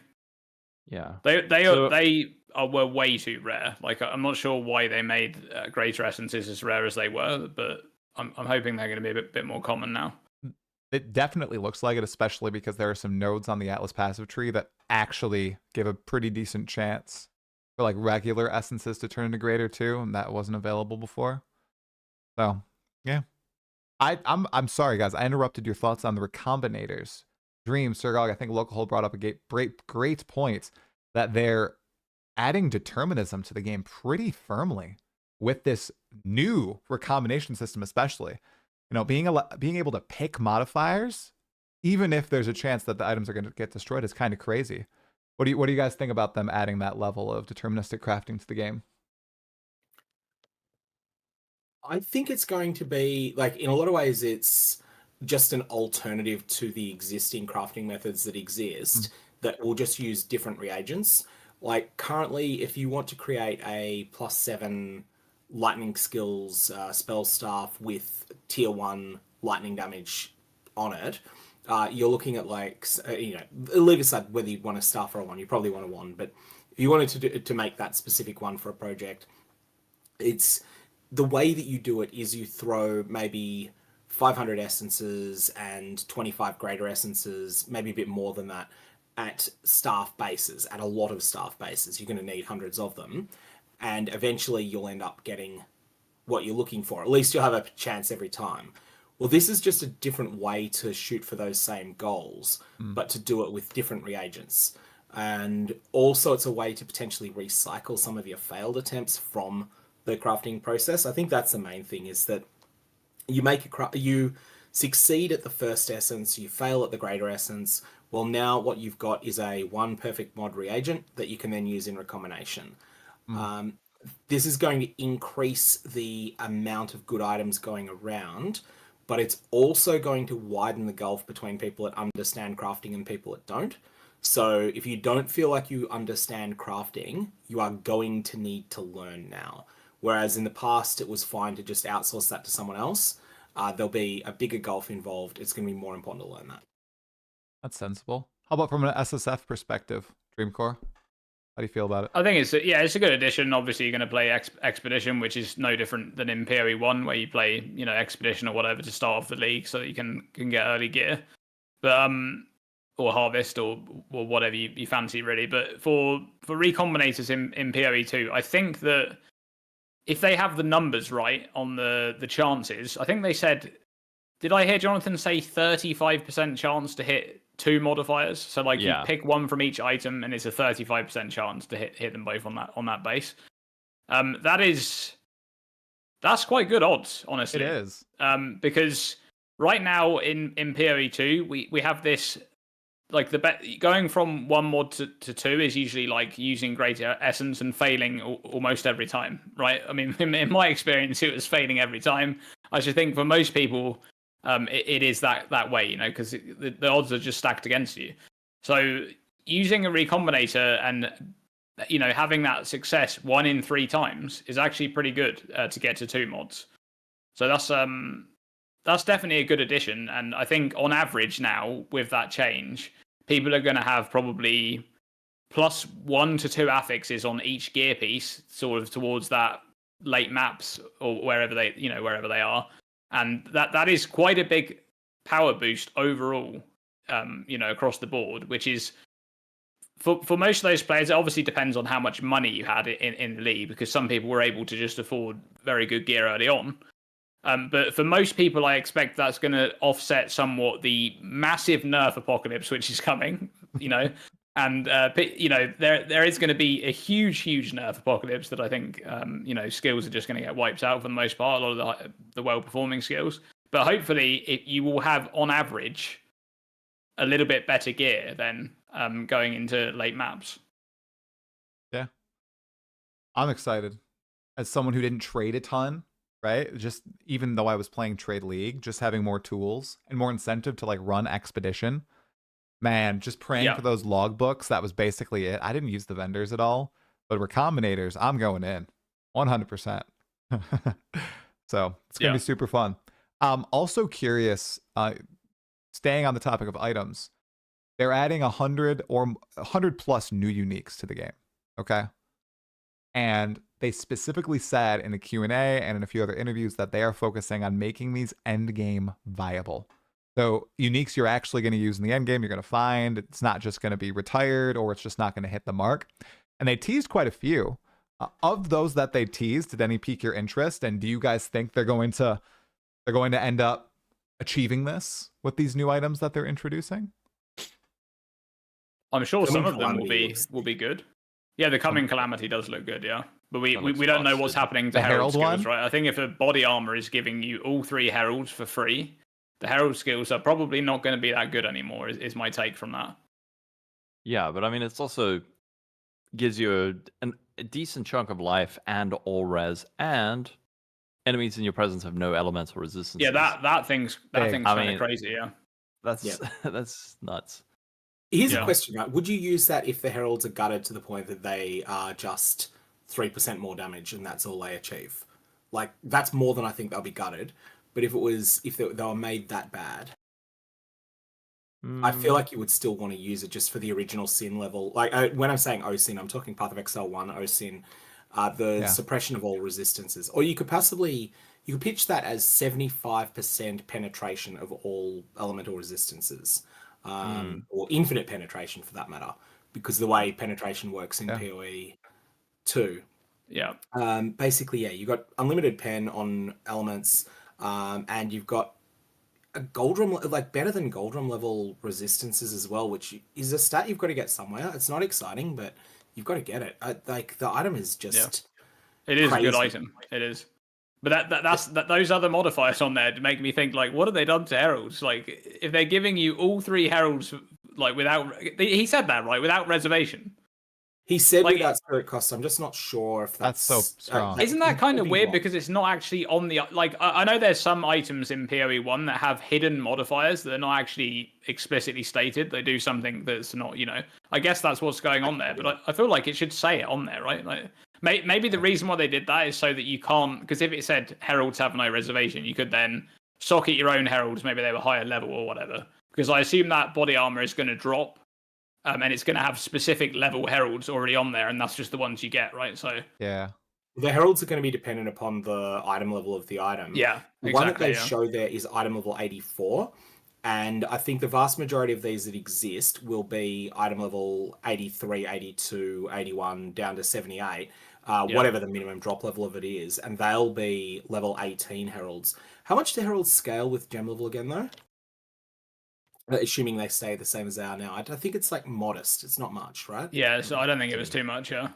Yeah, they were way too rare. Like, I'm not sure why they made greater essences as rare as they were, but I'm hoping they're going to be a bit more common now. It definitely looks like it, especially because there are some nodes on the Atlas passive tree that actually give a pretty decent chance for like regular essences to turn into greater too, and that wasn't available before. So, yeah. I'm sorry, guys. I interrupted your thoughts on the recombinators. Dream, Sirgog, I think Lolcohol brought up a great point that they're adding determinism to the game pretty firmly with this new recombination system, especially. Being able to pick modifiers, even if there's a chance that the items are going to get destroyed, is kind of crazy. What do you guys think about them adding that level of deterministic crafting to the game? I think it's going to be, like, in a lot of ways, it's just an alternative to the existing crafting methods that exist that will just use different reagents. Like, currently, if you want to create a +7 lightning skills spell staff with tier 1 lightning damage on it, you're looking at leave aside whether you want a staff or a one, you probably want a one, but if you wanted to make that specific one for a project, it's the way that you do it is you throw maybe 500 essences and 25 greater essences, maybe a bit more than that, at staff bases, at a lot of staff bases. You're going to need hundreds of them, and eventually you'll end up getting what you're looking for. At least you'll have a chance every time. Well, this is just a different way to shoot for those same goals, but to do it with different reagents. And also it's a way to potentially recycle some of your failed attempts from the crafting process. I think that's the main thing, is that you succeed at the first essence, you fail at the greater essence. Well, now what you've got is a 1 perfect mod reagent that you can then use in recombination. This is going to increase the amount of good items going around, but it's also going to widen the gulf between people that understand crafting and people that don't. So if you don't feel like you understand crafting, you are going to need to learn now. Whereas in the past, it was fine to just outsource that to someone else. There'll be a bigger gulf involved. It's going to be more important to learn that. That's sensible. How about from an SSF perspective, Dreamcore? How do you feel about it? I think it's a good addition. Obviously, you're going to play Expedition, which is no different than Imperi 1, where you play, Expedition or whatever to start off the league so that you can get early gear. But or Harvest or whatever you fancy really. But for recombinators in Imperi 2, I think that if they have the numbers right on the chances, I think they said, did I hear Jonathan say 35% chance to hit 2 modifiers? So you pick one from each item, and it's a 35% chance to hit them both on that base. That's quite good odds, honestly. It is. Because right now in Imperi 2, we have this going from 1 mod to 2 is usually using Greater Essence and failing almost every time, right? I mean, in my experience, it was failing every time. I should think for most people, it is that way, because the odds are just stacked against you. So using a recombinator and having that success 1 in 3 times is actually pretty good to get to 2 mods. So that's definitely a good addition. And I think on average now with that change, people are going to have probably plus 1 to 2 affixes on each gear piece, sort of towards that late maps or wherever they are. And that is quite a big power boost overall, across the board, which is for most of those players, it obviously depends on how much money you had in the league, because some people were able to just afford very good gear early on. But for most people, I expect that's going to offset somewhat the massive nerf apocalypse which is coming, and there is going to be a huge nerf apocalypse that I think skills are just going to get wiped out for the most part, a lot of the well-performing skills. But hopefully you will have on average a little bit better gear than going into late maps. Yeah, I'm excited as someone who didn't trade a ton. Right? Just even though I was playing Trade League, just having more tools and more incentive to run Expedition. Man, just praying for those logbooks. That was basically it. I didn't use the vendors at all, but recombinators, I'm going in 100%. So it's going to be super fun. Also curious, staying on the topic of items, they're adding 100 plus new uniques to the game. Okay. And they specifically said in the Q&A and in a few other interviews that they are focusing on making these end game viable. So uniques you're actually going to use in the end game, you're going to find. It's not just going to be retired, or it's just not going to hit the mark. And they teased quite a few. Of those that they teased, did any pique your interest? And do you guys think they're going to end up achieving this with these new items that they're introducing? I'm sure some of them will be good. Yeah, the coming Calamity does look good, yeah. But we don't know what's happening to Herald skills, right? I think if a body armor is giving you all 3 Heralds for free, the Herald skills are probably not going to be that good anymore, is my take from that. Yeah, but I mean, it's also gives you a decent chunk of life and all res, and enemies in your presence have no elemental resistance. Yeah, that thing's kind of crazy, yeah. That's nuts. Here's a question, right? Would you use that if the Heralds are gutted to the point that they are just 3% more damage and that's all they achieve? That's more than I think they'll be gutted. But if they were made that bad, I feel like you would still want to use it just for the original sin level. When I'm saying OSIN, I'm talking Path of Exile 1 OSIN, suppression of all resistances. Or you could pitch that as 75% penetration of all elemental resistances. Or infinite penetration for that matter, because the way penetration works in PoE 2. Yeah. Basically, you've got unlimited pen on elements, and you've got a Goldrum, better than Goldrum level resistances as well, which is a stat you've got to get somewhere. It's not exciting, but you've got to get it. The item is just it is crazy. A good item. It is. But those other modifiers on there make me think, what have they done to Heralds? If they're giving you all 3 Heralds, without... He said that, right? Without reservation. He said without spirit cost. I'm just not sure if that's so strong. Isn't that kind of weird because it's not actually on the... I know there's some items in PoE 1 that have hidden modifiers that are not actually explicitly stated. They do something that's not, I guess that's what's going on there. But I feel like it should say it on there, right? Maybe the reason why they did that is so that you can't... Because if it said Heralds have no reservation, you could then socket your own Heralds. Maybe they were higher level or whatever. Because I assume that body armor is going to drop and it's going to have specific level heralds already on there, and that's just the ones you get, right? So Yeah. The heralds are going to be dependent upon the item level of the item. yeah, The one that exactly. they Yeah. show there is item level 84. And I think the vast majority of these that exist will be item level 83, 82, 81, down to 78, whatever the minimum drop level of it is. And they'll be level 18 heralds. How much do heralds scale with gem level again, though? Assuming they stay the same as they are now. I think it's like modest. It's not much, right? Yeah, so I don't think it was too much, yeah.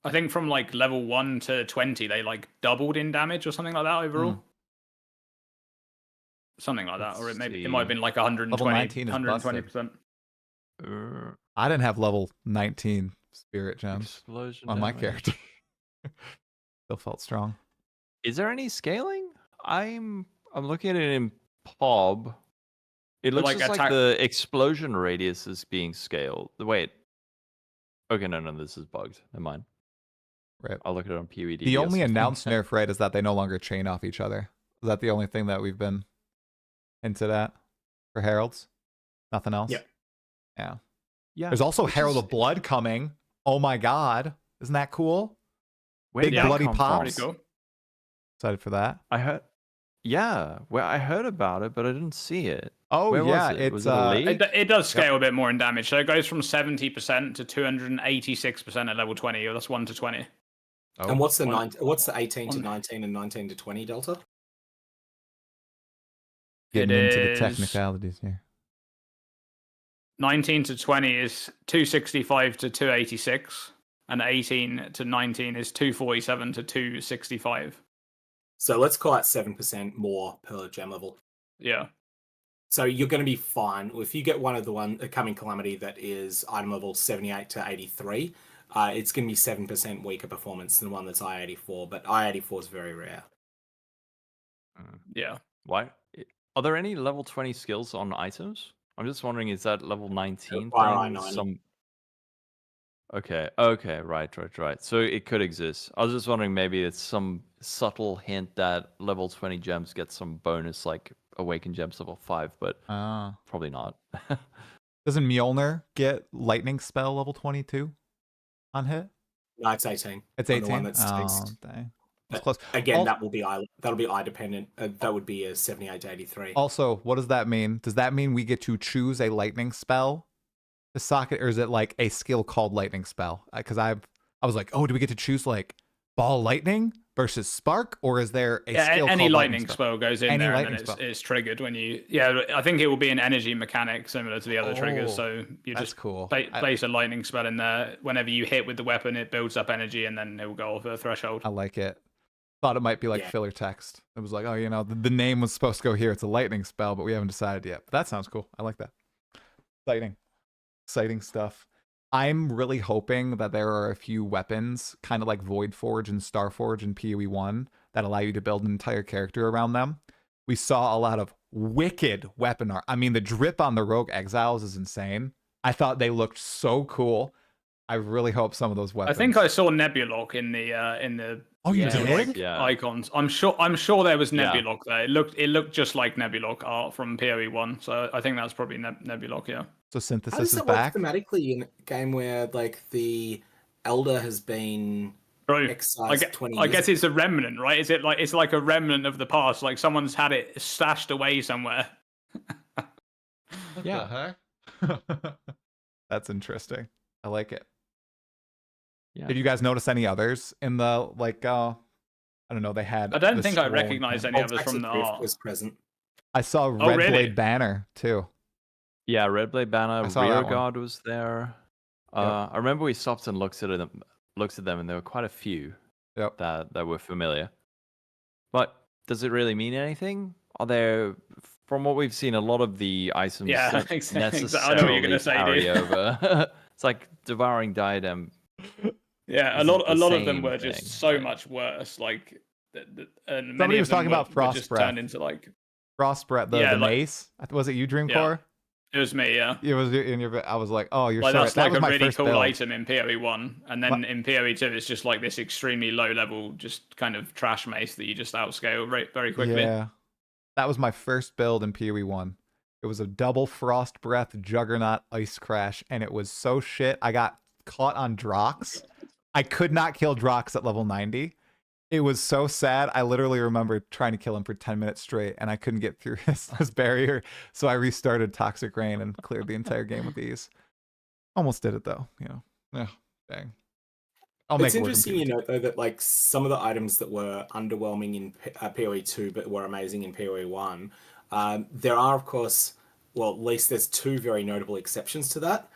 I think from like level 1 to 20, they like doubled in damage or something like that overall. Something like that, or it might have been like 120, Level 19 is 120%. I didn't have level 19 spirit gems Explosion on my damage. character. Still felt strong. Is there any scaling? I'm looking at it in POB. It looks like just like attack- the explosion radius is being scaled. Wait. Okay, no, this is bugged. Never mind. Right. I'll look at it on PWD. The only announced nerf, right, is that they no longer chain off each other. Is that the only thing that we've been hinted at for heralds? Nothing else? Yep. Yeah. Yeah. There's also which Herald is- of Blood coming. Oh my god. Isn't that cool? Where Big did that bloody come from? pops. Pretty cool. Excited for that. I heard. Yeah, well, I heard about it, but I didn't see it. Oh Where yeah, was it? it's Was it a leak? It does scale a bit more in damage. So it goes from 70% to 286% at level 20. Or that's 1 to 20. oh, And what's the One- 18 to one- 19 and 19 to 20 delta? getting it into the is- technicalities here. 19 to 20 is 265 to 286. And 18 to 19 is 247 to 265. So let's call it 7% more per gem level. Yeah. So you're going to be fine. If you get one of the coming calamity that is item level 78 to 83, it's going to be 7% weaker performance than one that's I-84, but I-84 is very rare. Yeah. Why? Are there any level 20 skills on items? I'm just wondering, is that level 19 Fire thing I-90. some... Okay, right. So it could exist. I was just wondering, maybe it's some subtle hint that level 20 gems get some bonus, like Awakened Gems level 5, but probably not. Doesn't Mjolnir get lightning spell level 22 on hit? No, it's 18. It's On 18. the one that's oh, fixed. dang. But It's close. Again, Al- that'll be eye dependent. That would be a 78 to 83. Also, what does that mean? Does that mean we get to choose a lightning spell to socket, or is it like a skill called lightning spell? Because I was like, oh, do we get to choose like ball lightning versus spark, or is there a skill any called lightning spell goes in Any there, and lightning then spell. it's triggered when you. Yeah, I think it will be an energy mechanic similar to the other triggers. Oh, So you That's just cool. place a lightning spell in there. Whenever you hit with the weapon, it builds up energy, and then it will go off a threshold. I like it. Thought it might be like Yeah. filler text. It was like, oh, the name was supposed to go here. It's a lightning spell, but we haven't decided yet. But that sounds cool. I like that. Exciting stuff. I'm really hoping that there are a few weapons, kind of like Void Forge and Starforge and PoE 1, that allow you to build an entire character around them. We saw a lot of wicked weapon art. I mean, the drip on the Rogue Exiles is insane. I thought they looked so cool. I really hope some of those I weapons. think I saw Nebulok in the Oh, you Yeah. did? Yeah. icons. I'm sure there was Yeah. Nebulok there. It looked just like Nebulok art from PoE 1. So I think that's probably Nebulok. Yeah. So How Synthesis does is that work back. thematically in a game where like the Elder has been Bro, excised 20 I years guess it's a remnant, right? Is it like it's like a remnant of the past? Like someone's had it stashed away somewhere. Yeah. That's interesting. I like it. Yeah. Did you guys notice any others in the like I don't know, they had I don't the think I scrolling recognize thing. any others Voltax from the Drift art. was present. I saw Red really? Blade Banner too. Yeah, Red Blade Banner, I saw that one. Rearguard was there. I remember we stopped and looked at them, and there were quite a few Yep. that were familiar. But does it really mean anything? Are there, from what we've seen, a lot of the items Yeah, that exactly. necessarily I know what you're gonna say, carry dude. over? It's like Devouring Diadem. Yeah, a Isn't lot the of them same were just thing, so right? much worse. Like, and Somebody many was of them talking about were just Frostbreath. turned into like Frostbreath, the Yeah, like- mace. Was it you, Dreamcore? it was me. Yeah. It was in your. I was like, oh, you're Like so that's right. That like was a my really first cool build. item in PoE 1, and then in PoE 2 it's just like this extremely low level, just kind of trash mace that you just outscale very quickly. Yeah, that was my first build in PoE 1. It was a double Frost Breath Juggernaut Ice Crash, and it was so shit. I got caught on Drox. I could not kill Drox at level 90. It was so sad. I literally remember trying to kill him for 10 minutes straight, and I couldn't get through his barrier. So I restarted Toxic Rain and cleared the entire game with ease. Almost did it though, you know. Yeah, dang. It's interesting, you know, though, that like some of the items that were underwhelming in PoE 2 but were amazing in PoE 1, there are, of course, well, at least there's two very notable exceptions to that.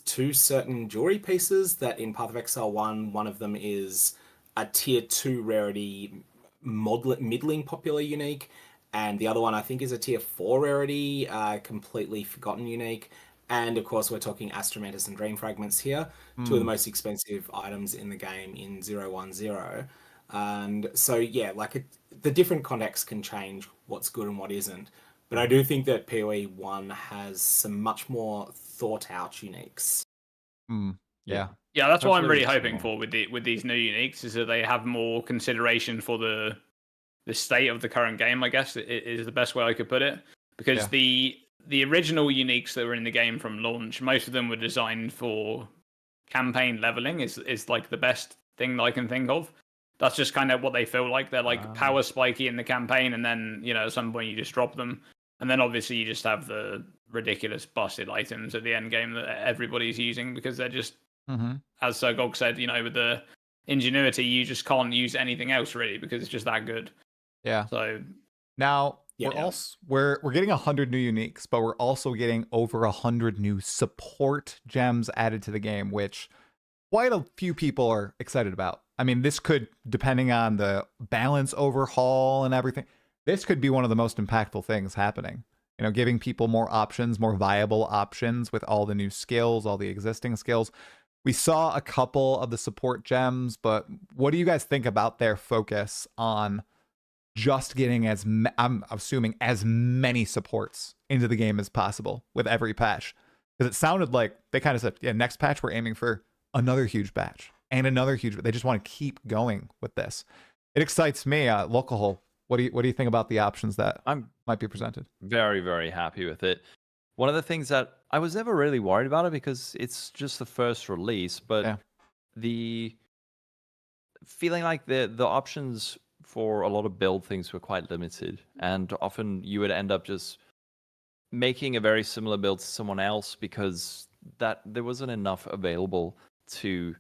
Two certain jewelry pieces that in Path of Exile 1, one of them is a tier 2 rarity middling popular unique, and the other one I think is a tier 4 rarity, completely forgotten unique. And of course, we're talking Astromantis and Dream Fragments here, two of the most expensive items in the game in 010. And so, yeah, like the different contexts can change what's good and what isn't. But I do think that PoE 1 has some much more thought out uniques. Yeah. Yeah, that's what I'm really hoping for with these new uniques, is that they have more consideration for the state of the current game, I guess, is the best way I could put it. Because the original uniques that were in the game from launch, most of them were designed for campaign leveling, is like the best thing that I can think of. That's just kind of what they feel like. They're like power spiky in the campaign, and then, you know, at some point you just drop them. And then obviously you just have the ridiculous busted items at the end game that everybody's using, because they're just, as Sirgog said, you know, with the ingenuity, you just can't use anything else really, because it's just that good. Yeah. So now we're getting 100 new uniques, but we're also getting over 100 new support gems added to the game, which quite a few people are excited about. I mean, this could, depending on the balance overhaul and everything, this could be one of the most impactful things happening. You know, giving people more options, more viable options with all the new skills, all the existing skills. We saw a couple of the support gems, but what do you guys think about their focus on just getting I'm assuming as many supports into the game as possible with every patch? Because it sounded like they kind of said, yeah, next patch we're aiming for another huge batch and another huge. They just want to keep going with this. It excites me. Lolcohol, what do you think about the options that might be presented? Very, very happy with it. One of the things that I was never really worried about it, because it's just the first release, but the feeling like the options for a lot of build things were quite limited, and often you would end up just making a very similar build to someone else because that there wasn't enough available to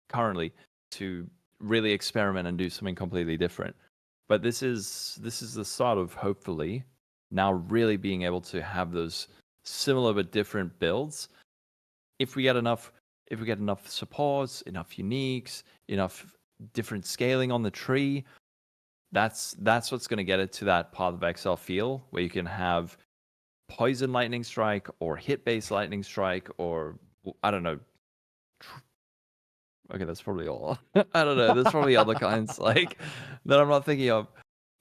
currently to really experiment and do something completely different. But this is the start of hopefully now really being able to have those similar but different builds. If we get enough supports, enough uniques, enough different scaling on the tree, that's what's going to get it to that Path of Exile feel, where you can have poison lightning strike or hit based lightning strike, or I don't know. Okay, that's probably all. I don't know. There's probably other kinds like that I'm not thinking of.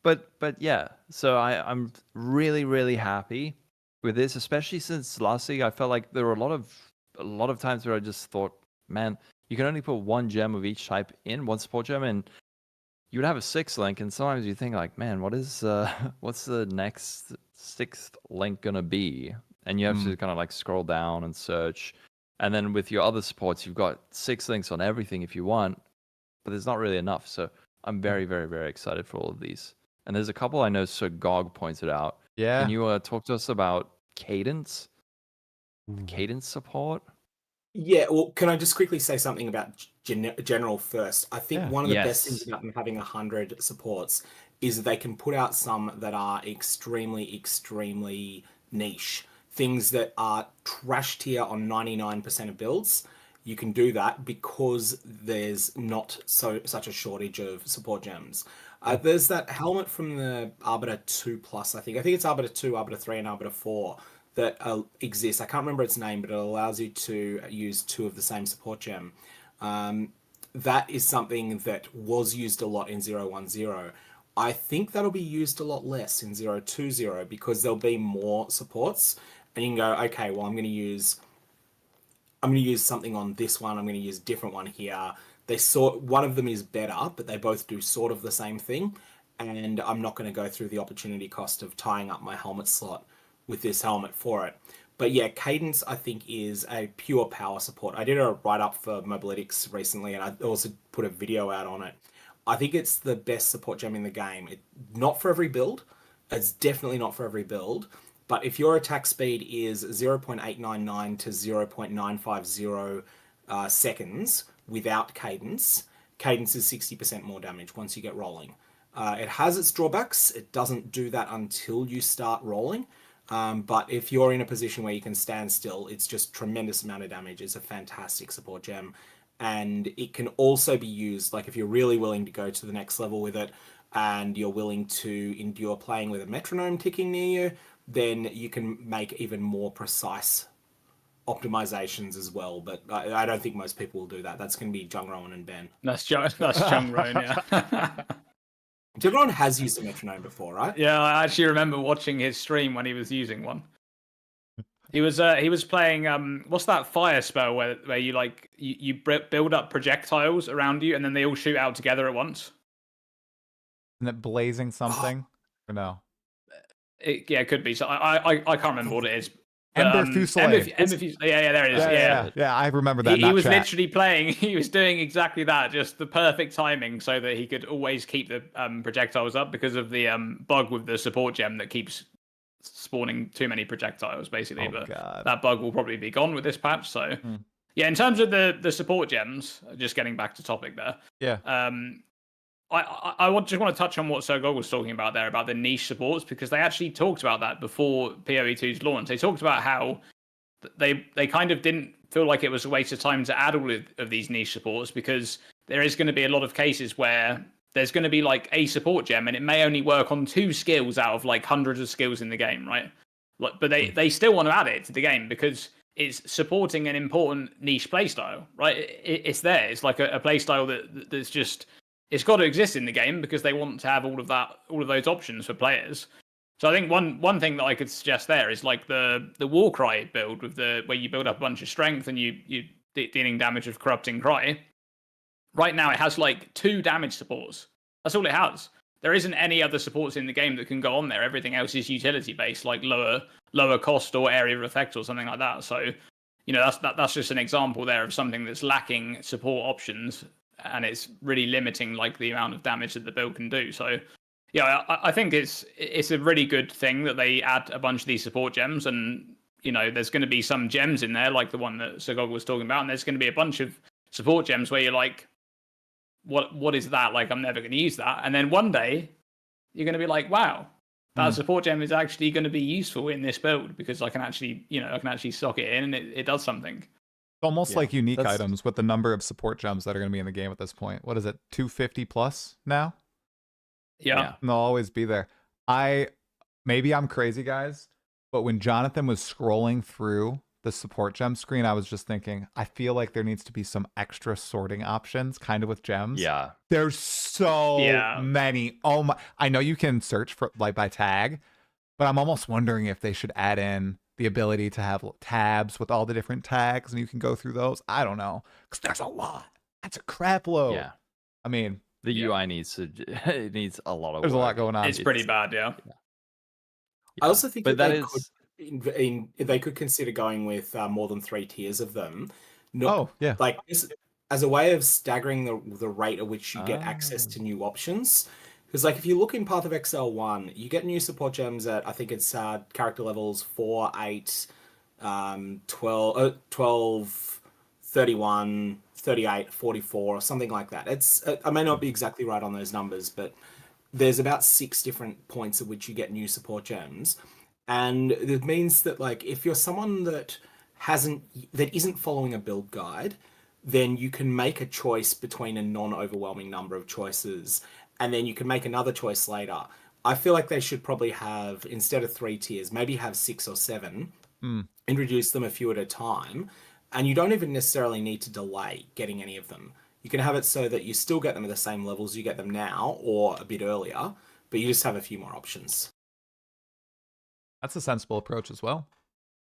But yeah, so I'm really, really happy with this, especially since last week I felt like there were a lot of times where I just thought, man, you can only put one gem of each type in, one support gem, and you would have a 6th link, and sometimes you think like, man, what's the next 6th link gonna be? And you have to kind of like scroll down and search. And then with your other supports, you've got 6 links on everything if you want, but there's not really enough. So I'm very, very, very excited for all of these. And there's a couple I know Sirgog pointed out. Yeah. Can you talk to us about cadence? Cadence support? Yeah, well, can I just quickly say something about general first? I think one of the best things about them having 100 supports is that they can put out some that are extremely, extremely niche. Things that are trash tier on 99% of builds. You can do that because there's not such a shortage of support gems. There's that helmet from the Arbiter 2 Plus, I think. I think it's Arbiter 2, Arbiter 3, and Arbiter 4 that exists. I can't remember its name, but it allows you to use 2 of the same support gem. That is something that was used a lot in 010. I think that'll be used a lot less in 020 because there'll be more supports, and you can go, okay, well, I'm going to use something on this one. I'm going to use a different one here. One of them is better, but they both do sort of the same thing. And I'm not going to go through the opportunity cost of tying up my helmet slot with this helmet for it. But yeah, Cadence, I think, is a pure power support. I did a write-up for Mobalytics recently, and I also put a video out on it. I think it's the best support gem in the game. Not for every build. It's definitely not for every build. But if your attack speed is 0.899 to 0.950 seconds without Cadence, Cadence is 60% more damage once you get rolling. It has its drawbacks. It doesn't do that until you start rolling. But if you're in a position where you can stand still, it's just tremendous amount of damage. It's a fantastic support gem. And it can also be used, like if you're really willing to go to the next level with it and you're willing to endure playing with a metronome ticking near you, then you can make even more precise optimizations as well. But I don't think most people will do that. That's going to be Jung Rowan and Ben. That's Jung Rowan, yeah. Jung has used a metronome before, right? Yeah, I actually remember watching his stream when he was using one. He was playing what's that fire spell where you like you build up projectiles around you and then they all shoot out together at once? Isn't it blazing something? Or no? It could be. So I can't remember what it is. Ember Fusillade. Yeah, there it is. Yeah, I remember that. He was literally playing. He was doing exactly that, just the perfect timing, so that he could always keep the projectiles up because of the bug with the support gem that keeps spawning too many projectiles, basically. But that bug will probably be gone with this patch. So yeah, in terms of the support gems, just getting back to topic there. Yeah. I just want to touch on what Sirgog was talking about there, about the niche supports, because they actually talked about that before PoE2's launch. They talked about how they kind of didn't feel like it was a waste of time to add all of these niche supports, because there is going to be a lot of cases where there's going to be like a support gem and it may only work on 2 skills out of like hundreds of skills in the game, right? But they still want to add it to the game because it's supporting an important niche playstyle, right? It's there. It's like a playstyle that's just... It's got to exist in the game because they want to have all of those options for players. So I think one thing that I could suggest there is like the Warcry build with where you build up a bunch of strength and you dealing damage with Corrupting Cry. Right now it has like 2 damage supports. That's all it has. There isn't any other supports in the game that can go on there. Everything else is utility based, like lower cost or area of effect or something like that. So that's just an example there of something that's lacking support options. And it's really limiting like the amount of damage that the build can do. So yeah, I think it's a really good thing that they add a bunch of these support gems, and there's going to be some gems in there like the one that Sirgog was talking about, and there's going to be a bunch of support gems where you're like, what is that? Like, I'm never going to use that. And then one day you're going to be like, wow, that support gem is actually going to be useful in this build because I can actually sock it in and it does something. Almost like unique items with the number of support gems that are going to be in the game at this point. What is it, 250 plus now? Yeah. And they'll always be there. Maybe I'm crazy, guys, but when Jonathan was scrolling through the support gem screen, I was just thinking, I feel like there needs to be some extra sorting options kind of with gems. Yeah. There's so many. Oh my, I know you can search for like by tag, but I'm almost wondering if they should add in the ability to have tabs with all the different tags and you can go through those. I don't know, because there's a lot. That's a crap load. Yeah. I mean, the UI needs a lot of there's work. a lot going on. It's pretty bad, yeah. I also think but that they could consider going with more than 3 tiers of them. Like this, as a way of staggering the rate at which you get access to new options. Because like if you look in Path of Exile 1, you get new support gems at, I think it's character levels 4, 8, 12, 31, 38, 44, or something like that. I may not be exactly right on those numbers, but there's about 6 different points at which you get new support gems. And it means that like if you're someone that isn't following a build guide, then you can make a choice between a non-overwhelming number of choices, and then you can make another choice later. I feel like they should probably have, instead of 3 tiers, maybe have 6 or 7, introduce them a few at a time, and you don't even necessarily need to delay getting any of them. You can have it so that you still get them at the same levels you get them now, or a bit earlier, but you just have a few more options. That's a sensible approach as well.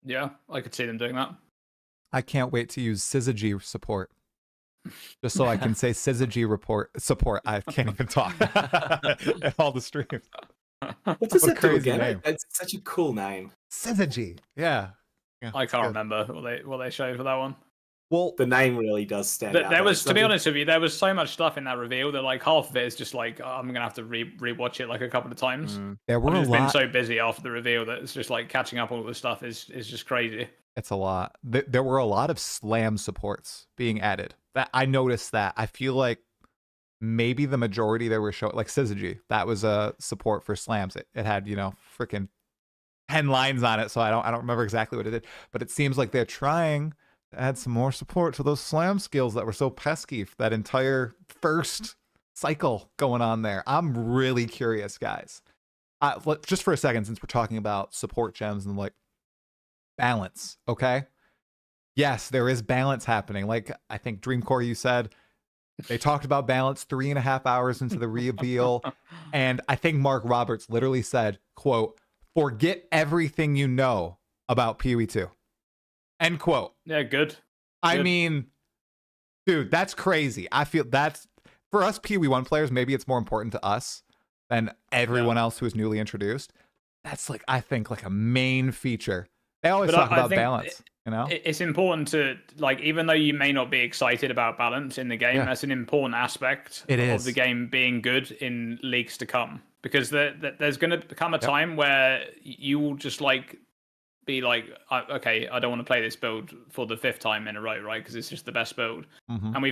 Yeah, I could see them doing that. I can't wait to use Syzygy support. Just so I can say Syzygy support. I can't even talk at all the streams. What does What a it do crazy again? name. It's such a cool name. Syzygy. Yeah. I it's can't good. remember what they showed for that one. Well, The name really does stand out. There though. was, It's to be something- honest with you, there was so much stuff in that reveal that like half of it is just like I'm gonna have to rewatch it like a couple of times. there were I've a just been lot. so busy after the reveal that it's just like catching up on all the stuff is just crazy. It's a lot. There were a lot of slam supports being added. That I noticed that. I feel like maybe the majority they were showing, like Syzygy, that was a support for slams. It had, freaking 10 lines on it, so I don't remember exactly what it did. But it seems like they're trying to add some more support to those slam skills that were so pesky for that entire first cycle going on there. I'm really curious, guys. Just for a second, since we're talking about support gems and like balance, okay? Yes, there is balance happening. Like I think Dreamcore, you said they talked about balance 3.5 hours into the reveal, and I think Mark Roberts literally said, "quote forget everything you know about PoE 2." End quote. Yeah, good. I Good. mean, dude, that's crazy. I feel that's for us PoE 1 players. Maybe it's more important to us than everyone else who is newly introduced. That's like I think like a main feature. They always But talk I about think balance. It's important to like, even though you may not be excited about balance in the game, Yeah. that's an important aspect It of is. the game being good in leagues to come. Because there's going to come a time where you will just like be like, okay, I don't want to play this build for the 5th time in a row, right? Because it's just the best build. Mhm. And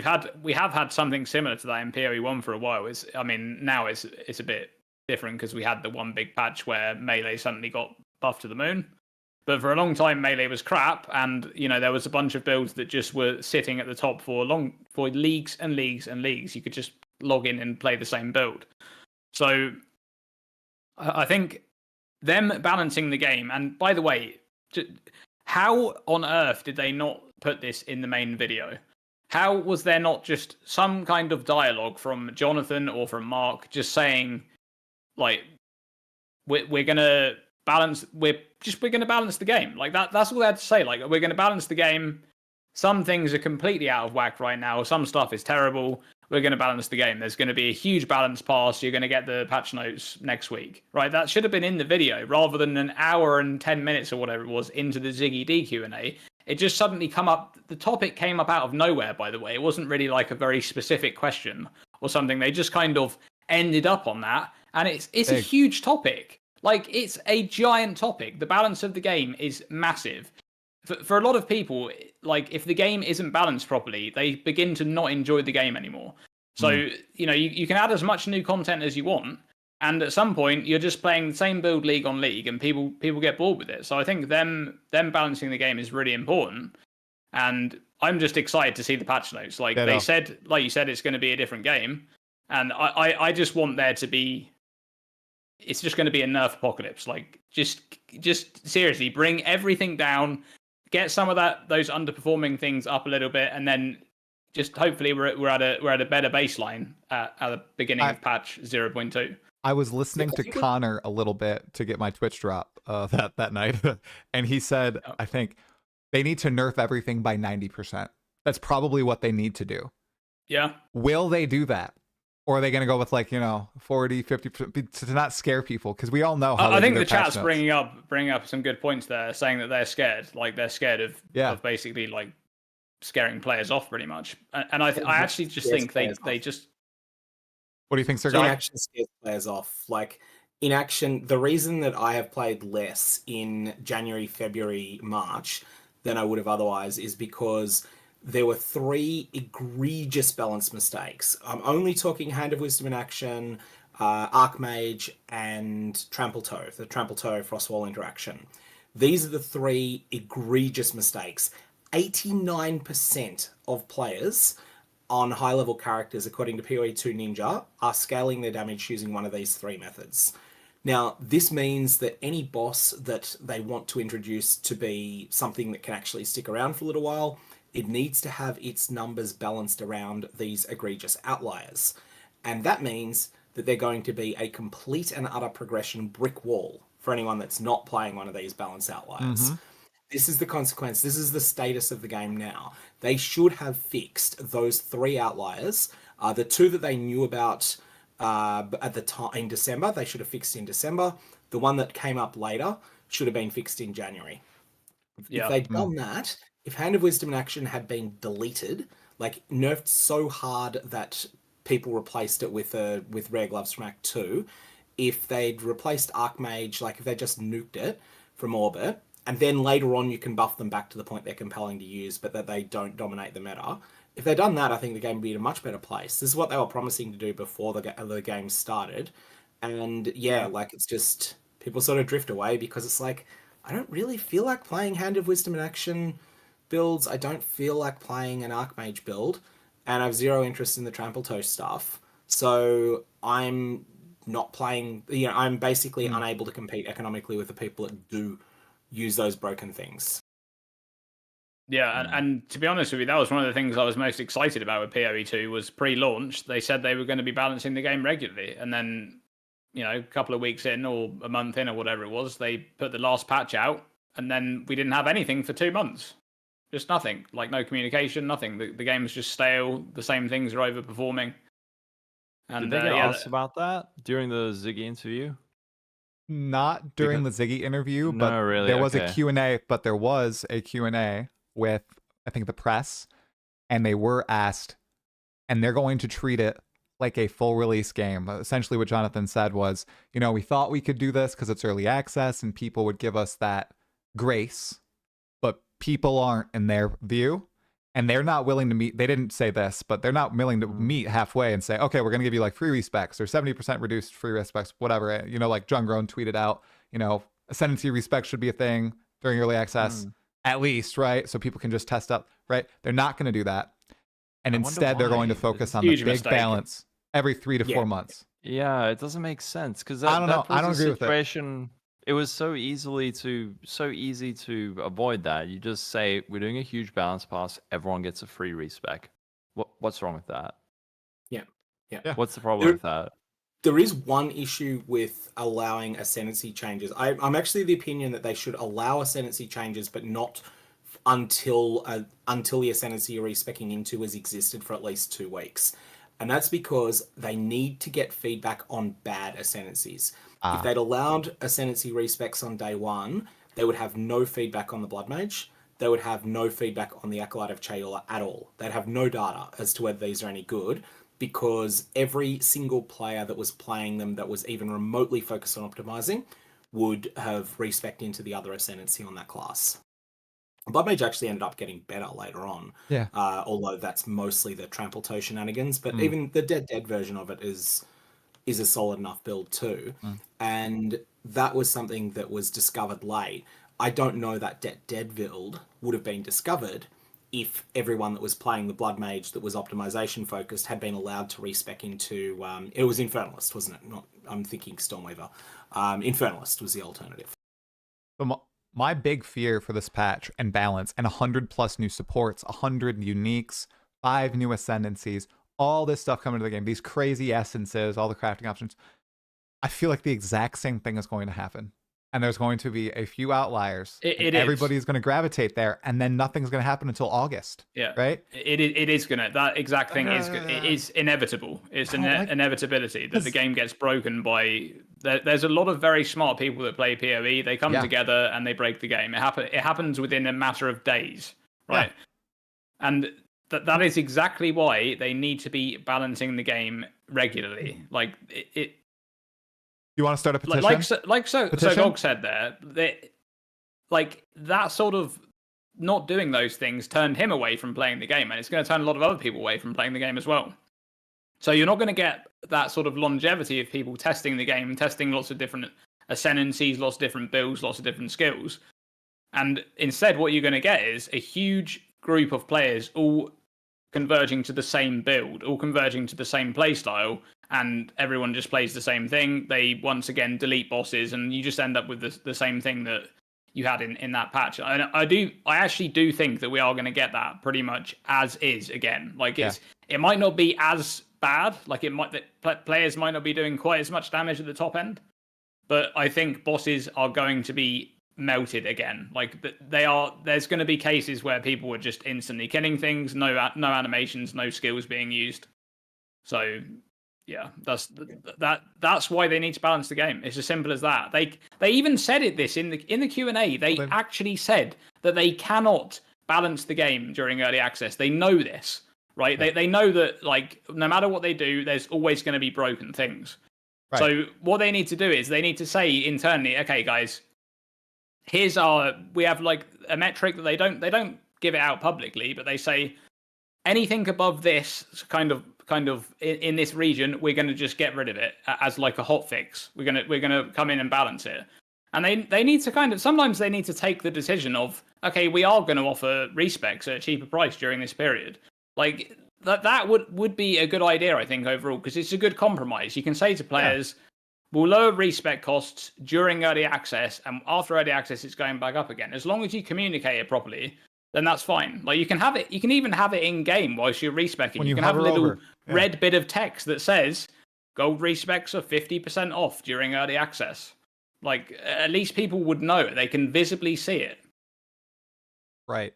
we have had something similar to that in PoE 1 for a while. Now it's a bit different because we had the one big patch where melee suddenly got buffed to the moon. But for a long time, melee was crap, and there was a bunch of builds that just were sitting at the top for leagues and leagues and leagues. You could just log in and play the same build. So I think them balancing the game, and by the way, how on earth did they not put this in the main video? How was there not just some kind of dialogue from Jonathan or from Mark just saying, like, we're gonna balance the game, like that's all they had to say, like we're gonna balance the game. Some things are completely out of whack right now, some stuff is terrible, we're gonna balance the game. There's gonna be a huge balance pass, you're gonna get the patch notes next week, right? That should have been in the video rather than an hour and 10 minutes or whatever it was into the Ziggy D Q&A. It just suddenly the topic came up out of nowhere, by the way. It wasn't really like a very specific question or something. They just kind of ended up on that, and it's a huge topic. Like, it's a giant topic. The balance of the game is massive. For a lot of people, like, if the game isn't balanced properly, they begin to not enjoy the game anymore. So, you can add as much new content as you want, and at some point, you're just playing the same build league on league, and people get bored with it. So I think them balancing the game is really important, and I'm just excited to see the patch notes. Like they said, like you said, it's going to be a different game, and I just want there to be. It's just going to be a nerf apocalypse. Like, just seriously, bring everything down, get some of those underperforming things up a little bit, and then just hopefully we're at a better baseline at the beginning of patch 0.2. I was listening to Connor a little bit to get my Twitch drop that night, and he said, I think they need to nerf everything by 90%. That's probably what they need to do. Yeah. Will they do that? Or are they going to go with 40, 50% to not scare people? Because we all know how. I think the chat's bringing up some good points there, saying that they're scared. Like they're scared of basically like scaring players off, pretty much. And I actually just think they just. What do you think, Sirgog? Inaction scares players off. Like inaction, the reason that I have played less in January, February, March than I would have otherwise is because there were 3 egregious balance mistakes. I'm only talking Hand of Wisdom in action, Archmage, and Trample Toe, the Trample Toe Frostwall interaction. These are the 3 egregious mistakes. 89% of players on high-level characters, according to PoE2 Ninja, are scaling their damage using one of these 3 methods. Now, this means that any boss that they want to introduce to be something that can actually stick around for a little while, it needs to have its numbers balanced around these egregious outliers. And that means that they're going to be a complete and utter progression brick wall for anyone that's not playing one of these balance outliers. This is the consequence. This is the status of the game now. They should have fixed those 3 outliers. The 2 that they knew about at the time in December. They should have fixed in December. The one that came up later should have been fixed in January. Yeah. If they'd done that, if Hand of Wisdom in Action had been deleted, like nerfed so hard that people replaced it with Rare Gloves from Act 2, if they'd replaced Archmage, like if they just nuked it from orbit, and then later on you can buff them back to the point they're compelling to use, but that they don't dominate the meta. If they'd done that, I think the game would be in a much better place. This is what they were promising to do before the game started. And yeah, like it's just, people sort of drift away because it's like, I don't really feel like playing Hand of Wisdom in Action builds. I don't feel like playing an Archmage build, and I have zero interest in the Trample Toe stuff. So I'm not playing, I'm basically unable to compete economically with the people that do use those broken things. Yeah, and to be honest with you, that was one of the things I was most excited about with PoE2 was pre-launch. They said they were going to be balancing the game regularly, and then, a couple of weeks in or a month in or whatever it was, they put the last patch out, and then we didn't have anything for 2 months. Just nothing, like no communication, nothing. The game's just stale. The same things are overperforming. And did they get asked about that during the Ziggy interview? Not during the Ziggy interview, but No, really? there was a Okay. Q&A, but there was a Q&A with, I think, the press, and they were asked, and they're going to treat it like a full release game. Essentially what Jonathan said was, we thought we could do this because it's early access and people would give us that grace, but people aren't in their view, and they're not willing to meet. They didn't say this, but they're not willing to meet halfway and say, okay, we're going to give you like free respecs or 70% reduced free respecs, whatever. Like John Groan tweeted out, Ascendancy respect should be a thing during early access, at least, right? So people can just test out, right? They're not going to do that. And I wonder instead, they're going to why. focus It's on the huge big mistake. balance every 3 to 4 months. Yeah, it doesn't make sense because I don't know. I don't agree with it. situation. It was so easy to avoid that. You just say we're doing a huge balance pass. Everyone gets a free respec. What's wrong with that? Yeah. What's the problem with that? There is one issue with allowing ascendancy changes. I'm actually of the opinion that they should allow ascendancy changes, but not until the ascendancy you're respecing into has existed for at least 2 weeks. And that's because they need to get feedback on bad ascendancies. If they'd allowed ascendancy respecs on day 1, they would have no feedback on the Blood Mage. They would have no feedback on the Acolyte of Chayula at all. They'd have no data as to whether these are any good, because every single player that was playing them that was even remotely focused on optimizing would have respec'd into the other ascendancy on that class. Blood Mage actually ended up getting better later on, although that's mostly the Trample Toe shenanigans, but even the Dead version of it is a solid enough build too. And that was something that was discovered late. I don't know that Dead build would have been discovered if everyone that was playing the Blood Mage that was optimization focused had been allowed to respec into it was Infernalist, wasn't it? Not, I'm thinking Stormweaver. Infernalist was the alternative. So my big fear for this patch and balance and 100+ new supports, 100 uniques, 5 new ascendancies, all this stuff coming to the game, these crazy essences, all the crafting options, I feel like the exact same thing is going to happen. And there's going to be a few outliers. Everybody's going to gravitate there, and then nothing's going to happen until August. Yeah, right. It is gonna. That exact thing it is inevitable. It's an inevitability that the game gets broken by. There's a lot of very smart people that play PoE. They come together and they break the game. It happens within a matter of days, right? Yeah. And that is exactly why they need to be balancing the game regularly. Like it You want to start a petition? Sirgog said there, that sort of not doing those things turned him away from playing the game, and it's going to turn a lot of other people away from playing the game as well. So you're not going to get that sort of longevity of people testing the game, testing lots of different ascendancies, lots of different builds, lots of different skills. And instead, what you're going to get is a huge group of players all converging to the same build, all converging to the same playstyle, and everyone just plays the same thing. They once again delete bosses, and you just end up with the same thing that you had in that patch. And I actually do think that we are going to get that pretty much as is again. Like it might not be as bad. Like players might not be doing quite as much damage at the top end, but I think bosses are going to be melted again. Like there's going to be cases where people are just instantly killing things, no animations, no skills being used. So Yeah, that's why they need to balance the game. It's as simple as that. They even said this in the Q&A. They actually said that they cannot balance the game during early access. They know this, right? Yeah. They know that, like, no matter what they do, there's always going to be broken things. Right. So what they need to do is they need to say internally, okay, guys, we have like a metric that they don't give it out publicly, but they say anything above this kind of in this region, we're going to just get rid of it as like a hot fix. We're gonna come in and balance it. And they need to sometimes they need to take the decision of, okay, we are going to offer respecs at a cheaper price during this period. Like that would be a good idea, I think, overall, because it's a good compromise. You can say to players, we'll lower respec costs during early access, and after early access, it's going back up again. As long as you communicate it properly, then that's fine. Like you can have it. You can even have it in game whilst you're respecing. You can have a little red bit of text that says gold respecs are 50% off during early access. Like at least people would know. They can visibly see it. Right.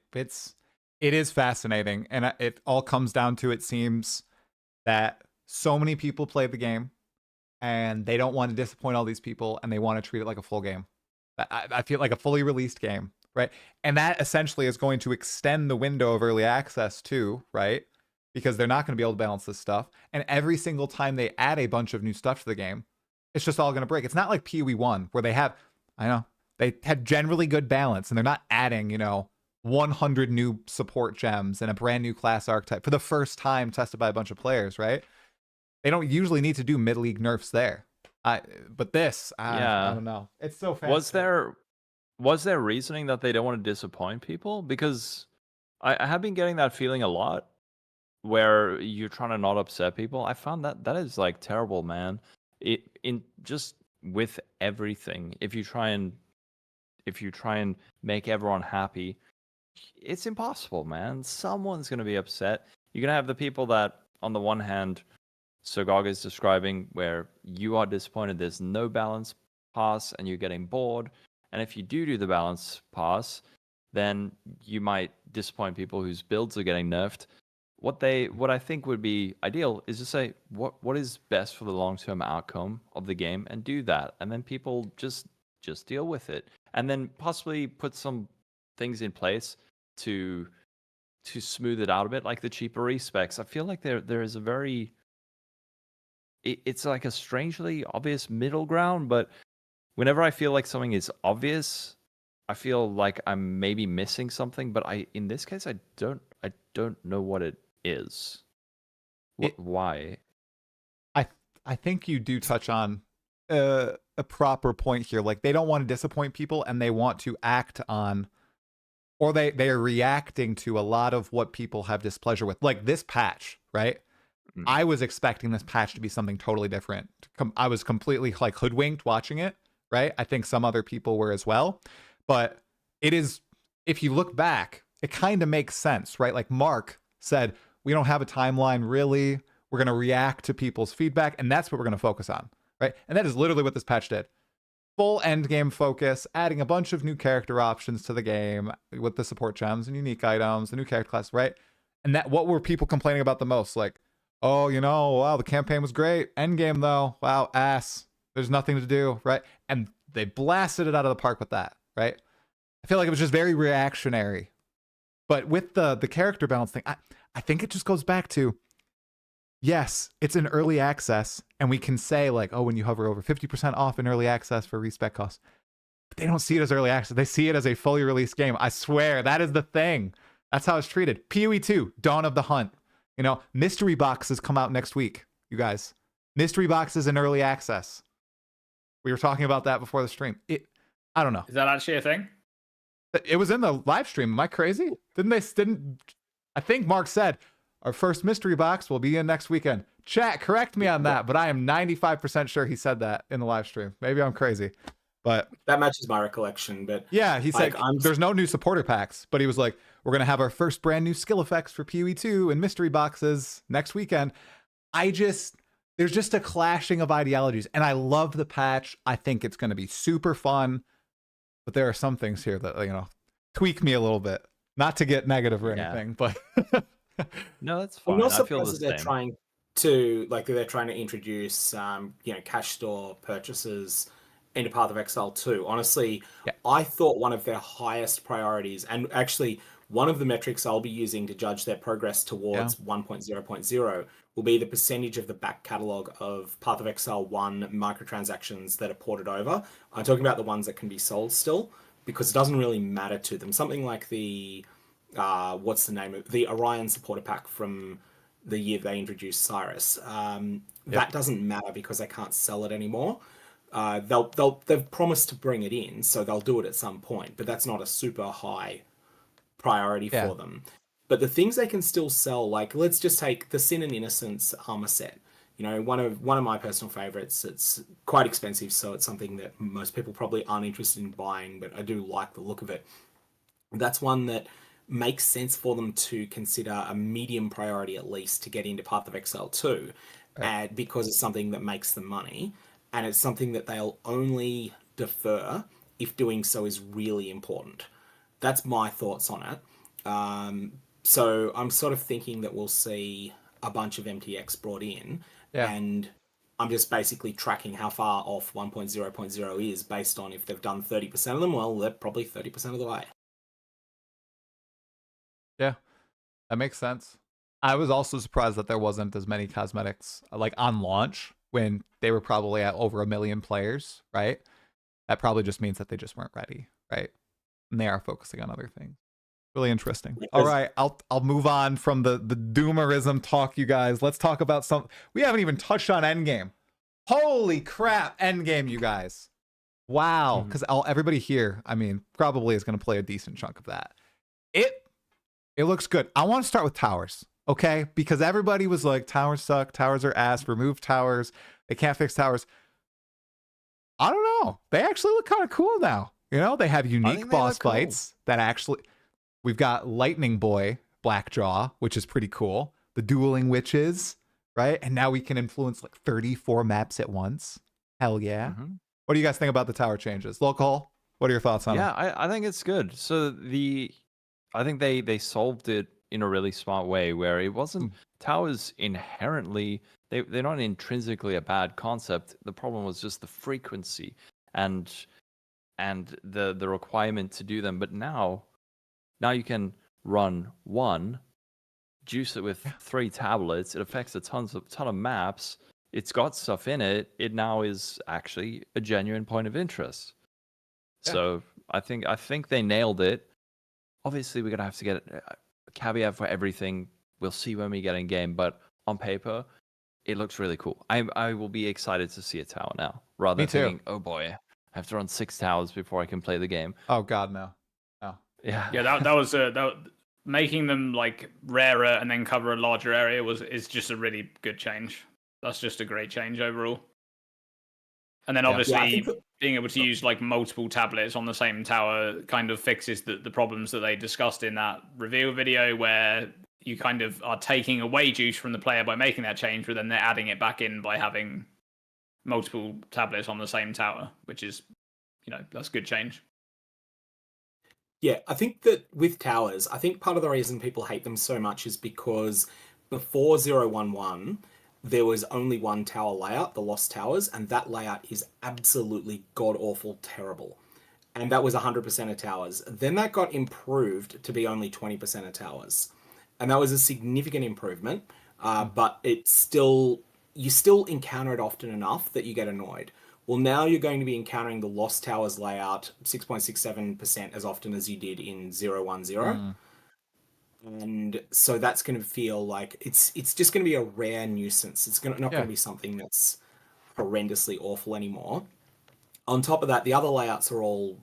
It is fascinating, and it all comes down to, it seems that so many people play the game, and they don't want to disappoint all these people, and they want to treat it like a full game. I feel like a fully released game, right? And that essentially is going to extend the window of early access too, right? Because they're not going to be able to balance this stuff. And every single time they add a bunch of new stuff to the game, it's just all going to break. It's not like PoE 1 where they had generally good balance, and they're not adding, 100 new support gems and a brand new class archetype for the first time tested by a bunch of players, right? They don't usually need to do mid-league nerfs there. But this, I don't know. It's so fascinating. Was there reasoning that they don't want to disappoint people? Because I have been getting that feeling a lot, where you're trying to not upset people. I found that is like terrible, man. Just with everything, if you try and make everyone happy, it's impossible, man. Someone's going to be upset. You're going to have the people that, on the one hand, Sirgog is describing, where you are disappointed there's no balance pass and you're getting bored. And if you do the balance pass, then you might disappoint people whose builds are getting nerfed. What I think would be ideal is to say what is best for the long-term outcome of the game, and do that. And then people just deal with it. And then possibly put some things in place to smooth it out a bit, like the cheaper respecs. I feel like there is a very... It's like a strangely obvious middle ground, but whenever I feel like something is obvious, I feel like I'm maybe missing something. But in this case, I don't know what it is. Why? I think you do touch on a proper point here. Like, they don't want to disappoint people, and they want to act on, or they are reacting to a lot of what people have displeasure with. Like this patch, right? I was expecting this patch to be something totally different. I was completely like hoodwinked watching it, right? I think some other people were as well. But it is, if you look back, it kind of makes sense, right? Like Mark said, we don't have a timeline really. We're going to react to people's feedback, and that's what we're going to focus on, right? And that is literally what this patch did. Full end game focus, adding a bunch of new character options to the game with the support gems and unique items, the new character class, right? And that, what were people complaining about the most? Like, oh, wow, the campaign was great. End game though, wow, ass. There's nothing to do, right? And they blasted it out of the park with that, right? I feel like it was just very reactionary. But with the character balance thing, I think it just goes back to, yes, it's in early access, and we can say like, oh, when you hover over 50% off in early access for respec costs. But they don't see it as early access. They see it as a fully released game. I swear, that is the thing. That's how it's treated. PoE 2, Dawn of the Hunt. Mystery boxes come out next week, you guys. Mystery boxes in early access. We were talking about that before the stream. I don't know. Is that actually a thing? It was in the live stream. Am I crazy? I think Mark said our first mystery box will be in next weekend. Chat, correct me on that, but I am 95% sure he said that in the live stream. Maybe I'm crazy, but that matches my recollection. But yeah, he said there's no new supporter packs, but he was like, we're going to have our first brand new skill effects for PoE 2 and mystery boxes next weekend. There's just a clashing of ideologies, and I love the patch. I think it's going to be super fun, but there are some things here that, tweak me a little bit. Not to get negative or anything, but... No, that's fine. I'm not I feel surprised the that same. to like they're trying to introduce cash store purchases into Path of Exile 2. Honestly, Yeah. I thought one of their highest priorities, and actually one of the metrics I'll be using to judge their progress towards 1.0.0 will be the percentage of the back catalog of Path of Exile 1 microtransactions that are ported over. I'm talking about the ones that can be sold still, because it doesn't really matter to them. Something like the what's the name of the Orion supporter pack from the year they introduced Cyrus. That doesn't matter because they can't sell it anymore. They've promised to bring it in, so they'll do it at some point, but that's not a super high priority for them. But the things they can still sell, like let's just take the Sin and Innocence armor set. You know, one of my personal favorites. It's quite expensive, so it's something that most people probably aren't interested in buying, but I do like the look of it. That's one that makes sense for them to consider a medium priority at least to get into Path of Exile 2, and because it's something that makes them money, and it's something that they'll only defer if doing so is really important. That's my thoughts on it. So I'm sort of thinking that we'll see a bunch of MTX brought in, and I'm just basically tracking how far off 1.0.0 is based on if they've done 30% of them. Well, they're probably 30% of the way. Yeah, that makes sense. I was also surprised that there wasn't as many cosmetics like on launch when they were probably at over 1 million players, right? That probably just means that they just weren't ready, right? And they are focusing on other things. Really interesting. All right, I'll move on from the doomerism talk, you guys. Let's talk about some. We haven't even touched on Endgame. Holy crap, Endgame, you guys! Wow, because everybody here, I mean, probably is going to play a decent chunk of that. It looks good. I want to start with towers, okay? Because everybody was like, towers suck, towers are ass, remove towers, they can't fix towers. I don't know. They actually look kind of cool now. You know, they have unique boss fights that actually... We've got Lightning Boy, Blackjaw, which is pretty cool. The Dueling Witches, right? And now we can influence like 34 maps at once. Hell yeah. What do you guys think about the tower changes? Lolcohol, what are your thoughts on it? Yeah, I think it's good. So I think they solved it in a really smart way where it wasn't towers inherently, they're not intrinsically a bad concept. The problem was just the frequency and the requirement to do them. But now you can run one, juice it with 3 tablets. It affects a ton of maps. It's got stuff in it. It now is actually a genuine point of interest. Yeah. So I think they nailed it. Obviously, we're gonna have to get a caveat for everything. We'll see when we get in game, but on paper, it looks really cool. I will be excited to see a tower now, rather than thinking, oh boy, I have to run 6 towers before I can play the game. Oh god, no. Yeah, that was making them like rarer and then cover a larger area is just a really good change. That's just a great change overall. And then obviously being able to use like multiple tablets on the same tower kind of fixes the problems that they discussed in that reveal video, where you kind of are taking away juice from the player by making that change, but then they're adding it back in by having multiple tablets on the same tower, which is, that's good change. Yeah, I think that with towers, I think part of the reason people hate them so much is because before 0.1.1, there was only one tower layout, the Lost Towers, and that layout is absolutely god-awful terrible. And that was 100% of towers. Then that got improved to be only 20% of towers. And that was a significant improvement, but you still encounter it often enough that you get annoyed. Well, now you're going to be encountering the Lost Towers layout 6.67% as often as you did in 0.1.0. And so that's going to feel like it's just going to be a rare nuisance. It's not going to be something that's horrendously awful anymore. On top of that, the other layouts are all,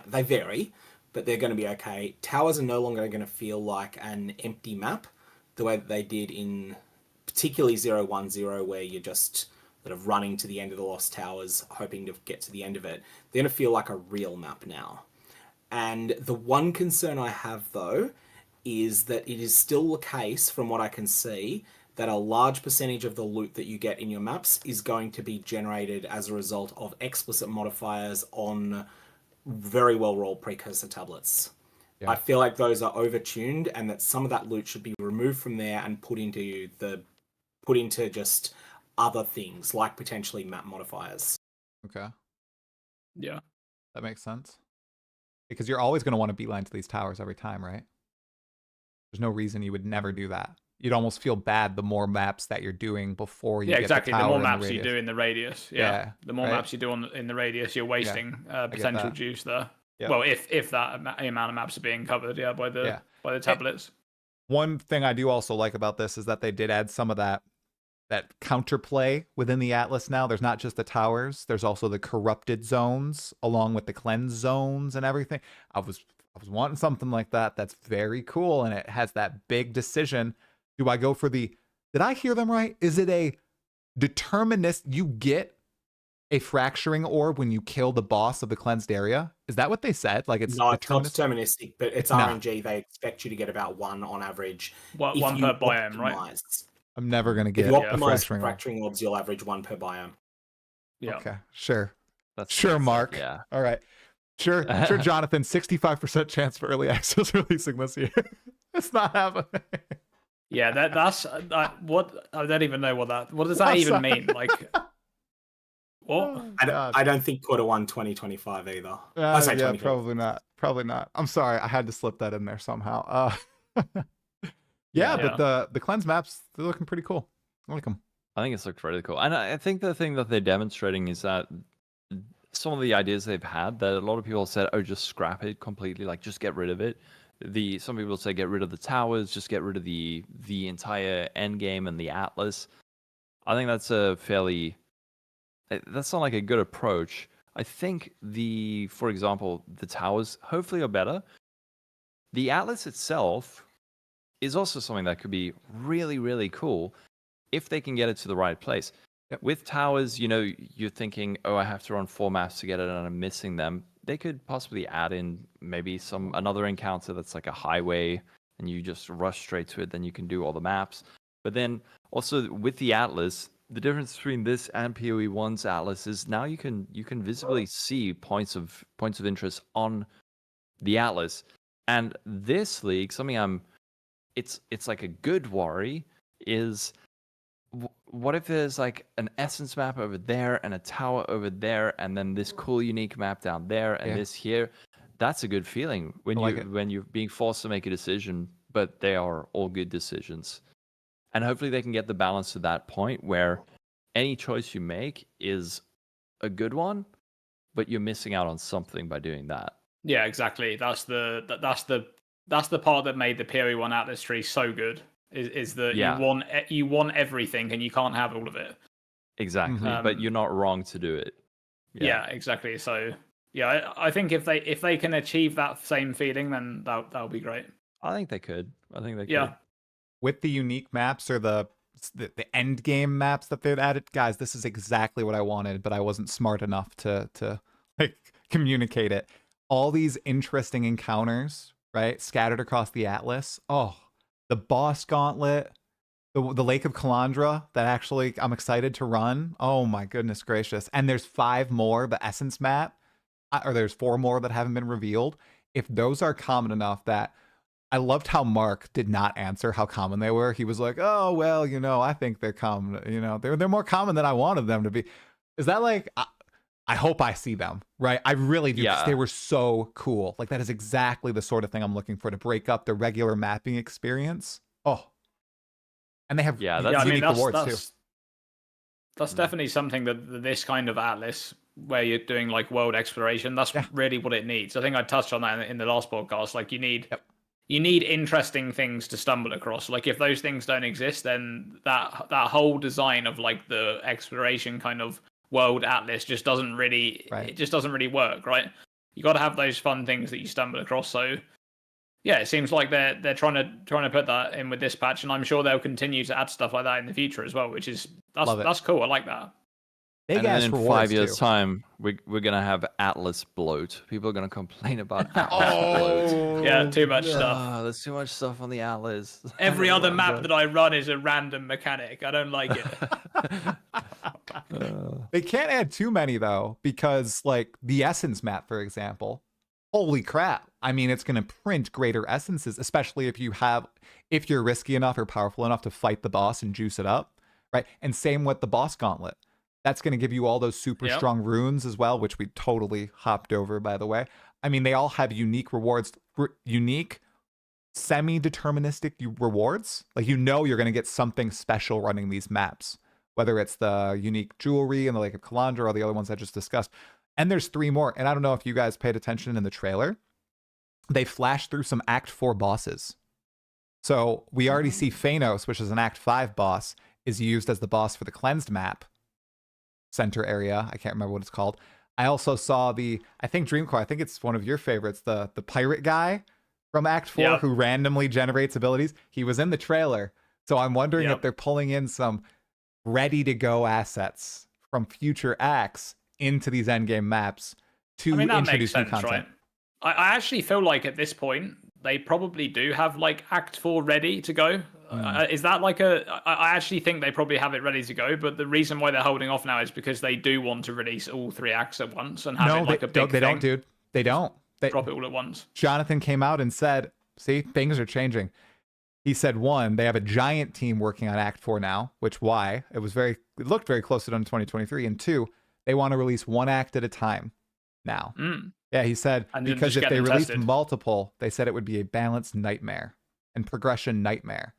they vary, but they're going to be okay. Towers are no longer going to feel like an empty map the way that they did in particularly 0.1.0, where you're just of running to the end of the Lost Towers, hoping to get to the end of it. They're going to feel like a real map now. And the one concern I have, though, is that it is still the case, from what I can see, that a large percentage of the loot that you get in your maps is going to be generated as a result of explicit modifiers on very well-rolled precursor tablets. Yeah. I feel like those are overtuned, and that some of that loot should be removed from there and put into the put into just other things, like potentially map modifiers. Okay, Yeah. that makes sense. Because you're always going to want to beeline to these towers every time, right? There's no reason you would never do that. You'd almost feel bad the more maps that you're doing before you Yeah, get exactly. the The tower more in maps the you radius. do in the radius, Yeah, the more right? maps you do in the radius, you're wasting potential that. juice there. Yep. Well, if that amount of maps are being covered, by the tablets. One thing I do also like about this is that they did add some of that counterplay within the Atlas now. There's not just the towers, there's also the corrupted zones along with the cleanse zones and everything. I was wanting something like that. That's very cool, and it has that big decision. Do I go for did I hear them right? Is it a determinist, you get a fracturing orb when you kill the boss of the cleansed area? Is that what they said? Like, it's No, it's not deterministic? deterministic, but it's RNG. They expect you to get about one on average. One if you per biome, right? optimize. I'm never gonna If get you a optimize fracturing orb. fracturing orbs, you'll average one per biome. Yeah. Okay, sure. That's Sure, makes sense, Mark. Yeah. All right. Sure, Jonathan. 65% chance for early access releasing this year. It's not happening. Yeah, that's what I don't even know what does that even mean? Like, what? I don't think Q1 2025 either. I say Yeah, 2025. probably not. Probably not. I'm sorry, I had to slip that in there somehow. Yeah, but the cleanse maps, they're looking pretty cool. I like them. I think it's looked really cool. And I think the thing that they're demonstrating is that some of the ideas they've had that a lot of people said, oh, just scrap it completely, like just get rid of it. Some people say get rid of the towers, just get rid of the entire end game and the Atlas. I think that's that's not like a good approach. I think for example, the towers hopefully are better. The Atlas itself is also something that could be really, really cool if they can get it to the right place. Yep. With towers, you're thinking, oh, I have to run 4 maps to get it and I'm missing them. They could possibly add in maybe another encounter that's like a highway and you just rush straight to it, then you can do all the maps. But then also with the Atlas, the difference between this and PoE1's Atlas is now you can visibly see points of interest on the Atlas. And this league, something it's like a good worry is what if there's like an essence map over there and a tower over there and then this cool unique map down there and this here. That's a good feeling when you're being forced to make a decision, but they are all good decisions. And hopefully they can get the balance to that point where any choice you make is a good one, but you're missing out on something by doing that. Yeah, exactly. That's the part that made the PoE1 Atlas tree so good. Is that you want everything and you can't have all of it. Exactly, but you're not wrong to do it. Yeah, exactly. So yeah, I think if they can achieve that same feeling, then that'll be great. I think they could. Yeah. With the unique maps or the end game maps that they've added, guys, this is exactly what I wanted, but I wasn't smart enough to like communicate it. All these interesting encounters, right, scattered across the Atlas. Oh, the boss gauntlet, the Lake of Calandra that actually I'm excited to run. Oh my goodness gracious. And there's 5 more, the Essence map, or there's 4 more that haven't been revealed. If those are common enough that I loved how Mark did not answer how common they were. He was like, oh, well, I think they're common. They're more common than I wanted them to be. Is that like, I hope I see them, right? I really do, because they were so cool. Like, that is exactly the sort of thing I'm looking for to break up the regular mapping experience. Oh. And they have unique rewards, too. That's definitely something that this kind of Atlas, where you're doing, like, world exploration, that's really what it needs. I think I touched on that in the last podcast. Like, you need interesting things to stumble across. Like, if those things don't exist, then that whole design of, like, the exploration kind of world Atlas just doesn't really work, right? You got to have those fun things that you stumble across. So yeah, it seems like they're trying to put that in with this patch, and I'm sure they'll continue to add stuff like that in the future as well, which is that's cool. I like that. And then in 5 years' time, we're gonna have Atlas bloat. People are gonna complain about Atlas bloat. Yeah, too much stuff. There's too much stuff on the Atlas. Every other map that I run is a random mechanic. I don't like it. They can't add too many though, because like the Essence map, for example, holy crap. I mean, it's going to print greater essences, especially if you're risky enough or powerful enough to fight the boss and juice it up. right? And same with the boss gauntlet. That's going to give you all those super Yep. strong runes as well, which we totally hopped over, by the way. I mean, they all have unique rewards, unique semi-deterministic rewards. Like, you know you're going to get something special running these maps, whether it's the unique jewelry in the Lake of Kalandra or the other ones I just discussed. And there's 3 more. And I don't know if you guys paid attention in the trailer. They flashed through some Act 4 bosses. So we already see Phanos, which is an Act 5 boss, is used as the boss for the cleansed map center area. I can't remember what it's called. I also saw I think Dreamcore, I think it's one of your favorites, the pirate guy from Act 4 Yep. who randomly generates abilities. He was in the trailer. So I'm wondering Yep. if they're pulling in some ready to go assets from future acts into these endgame maps to I mean, that makes introduce new sense, content. right? I actually feel like at this point they probably do have like Act 4 ready to go. Is that like I actually think they probably have it ready to go, but the reason why they're holding off now is because they do want to release all 3 acts at once and have No, it like a big they don't, thing. dude. They don't. Drop it all at once. Jonathan came out and said, see, things are changing. He said, 1, they have a giant team working on Act 4 now, which why? It looked very close to done in 2023. And 2, they want to release 1 act at a time now. Yeah, he said, And then because just if get they them released tested. multiple, they said it would be a balanced nightmare and progression nightmare.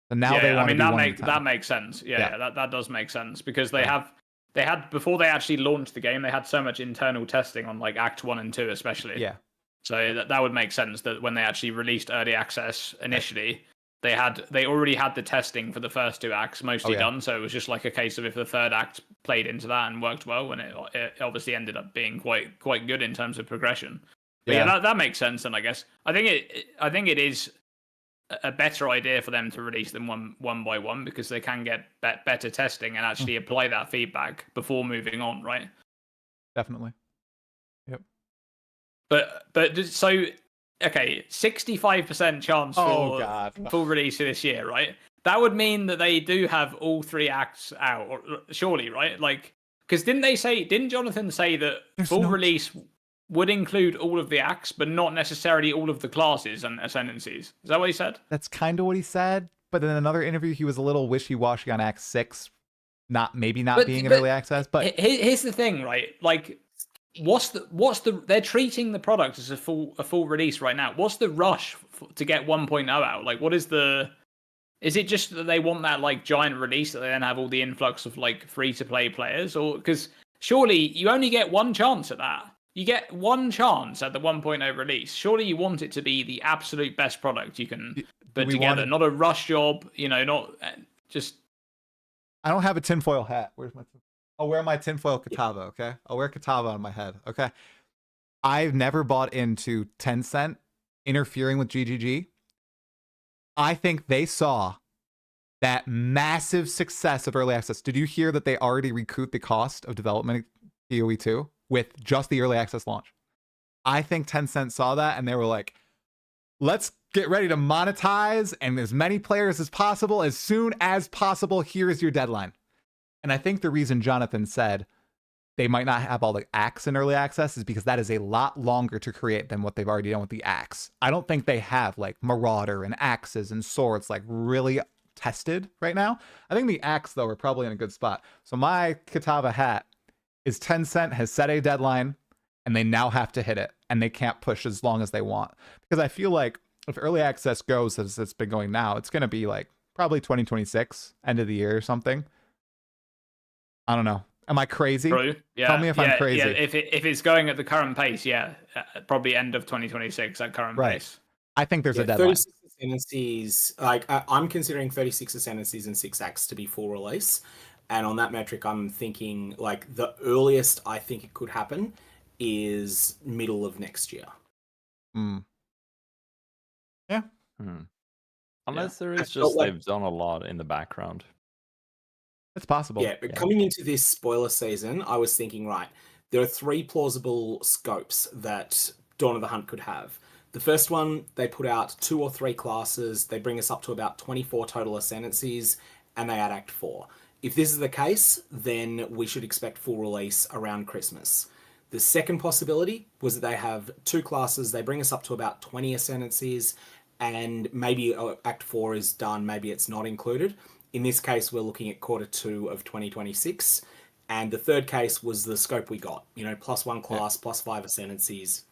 So now they I want mean to do that one at a makes time. that makes sense. Yeah. That does make sense because they had before they actually launched the game, they had so much internal testing on like Act 1 and 2 especially. Yeah. So that would make sense that when they actually released early access initially, they already had the testing for the first 2 acts mostly done. So it was just like a case of if the 3rd act played into that and worked well, and it obviously ended up being quite good in terms of progression. But yeah, that makes sense. And I guess I think it is a better idea for them to release them one by one because they can get better testing and actually apply that feedback before moving on, right? Definitely. Yep. But so okay, 65% chance for full release for this year, right? That would mean that they do have all 3 acts out, or surely, right? Like, because didn't Jonathan say that full release would include all of the acts, but not necessarily all of the classes and ascendancies? Is that what he said? That's kind of what he said. But in another interview, he was a little wishy-washy on Act 6, not being in early access. But here's the thing, right? Like, what's the? They're treating the product as a full release right now. What's the rush to get 1.0 out? Like, what is the? Is it just that they want that like giant release that they then have all the influx of like free to play players, or because surely you only get 1 chance at that. You get 1 chance at the 1.0 release. Surely you want it to be the absolute best product you can put together, not a rush job. Not just. I don't have a tinfoil hat. Where's my? I'll wear my tinfoil katava. Okay, I'll wear katava on my head. Okay, I've never bought into Tencent interfering with GGG. I think they saw that massive success of early access. Did you hear that they already recouped the cost of development PoE 2 with just the early access launch? I think Tencent saw that and they were like, let's get ready to monetize and as many players as possible, as soon as possible. Here's your deadline. And I think the reason Jonathan said they might not have all the acts in early access is because that is a lot longer to create than what they've already done with the axe. I don't think they have like Marauder and axes and swords like really tested right now. I think the axe though are probably in a good spot. So my Katava hat is Tencent has set a deadline and they now have to hit it and they can't push as long as they want. Because I feel like if early access goes as it's been going now, it's going to be like probably 2026, end of the year or something. I don't know. Am I crazy? True. Yeah. Tell me if I'm crazy. Yeah. If it's going at the current pace, probably end of 2026 at current pace. I think there's a deadline. 36 ascendancies, like I'm considering 36 ascendancies and 6 acts to be full release. And on that metric, I'm thinking like the earliest I think it could happen is middle of next year. Yeah. Unless there is just they've done a lot in the background. It's possible. Yeah, but coming into this spoiler season, I was thinking, right, there are 3 plausible scopes that Dawn of the Hunt could have. The first one, they put out 2 or 3 classes, they bring us up to about 24 total ascendancies, and they add Act 4. If this is the case, then we should expect full release around Christmas. The second possibility was that they have 2 classes, they bring us up to about 20 ascendancies, and maybe Act 4 is done, maybe it's not included. In this case, we're looking at Q2 of 2026. And the third case was the scope we got, +1 class, +5 ascendancies.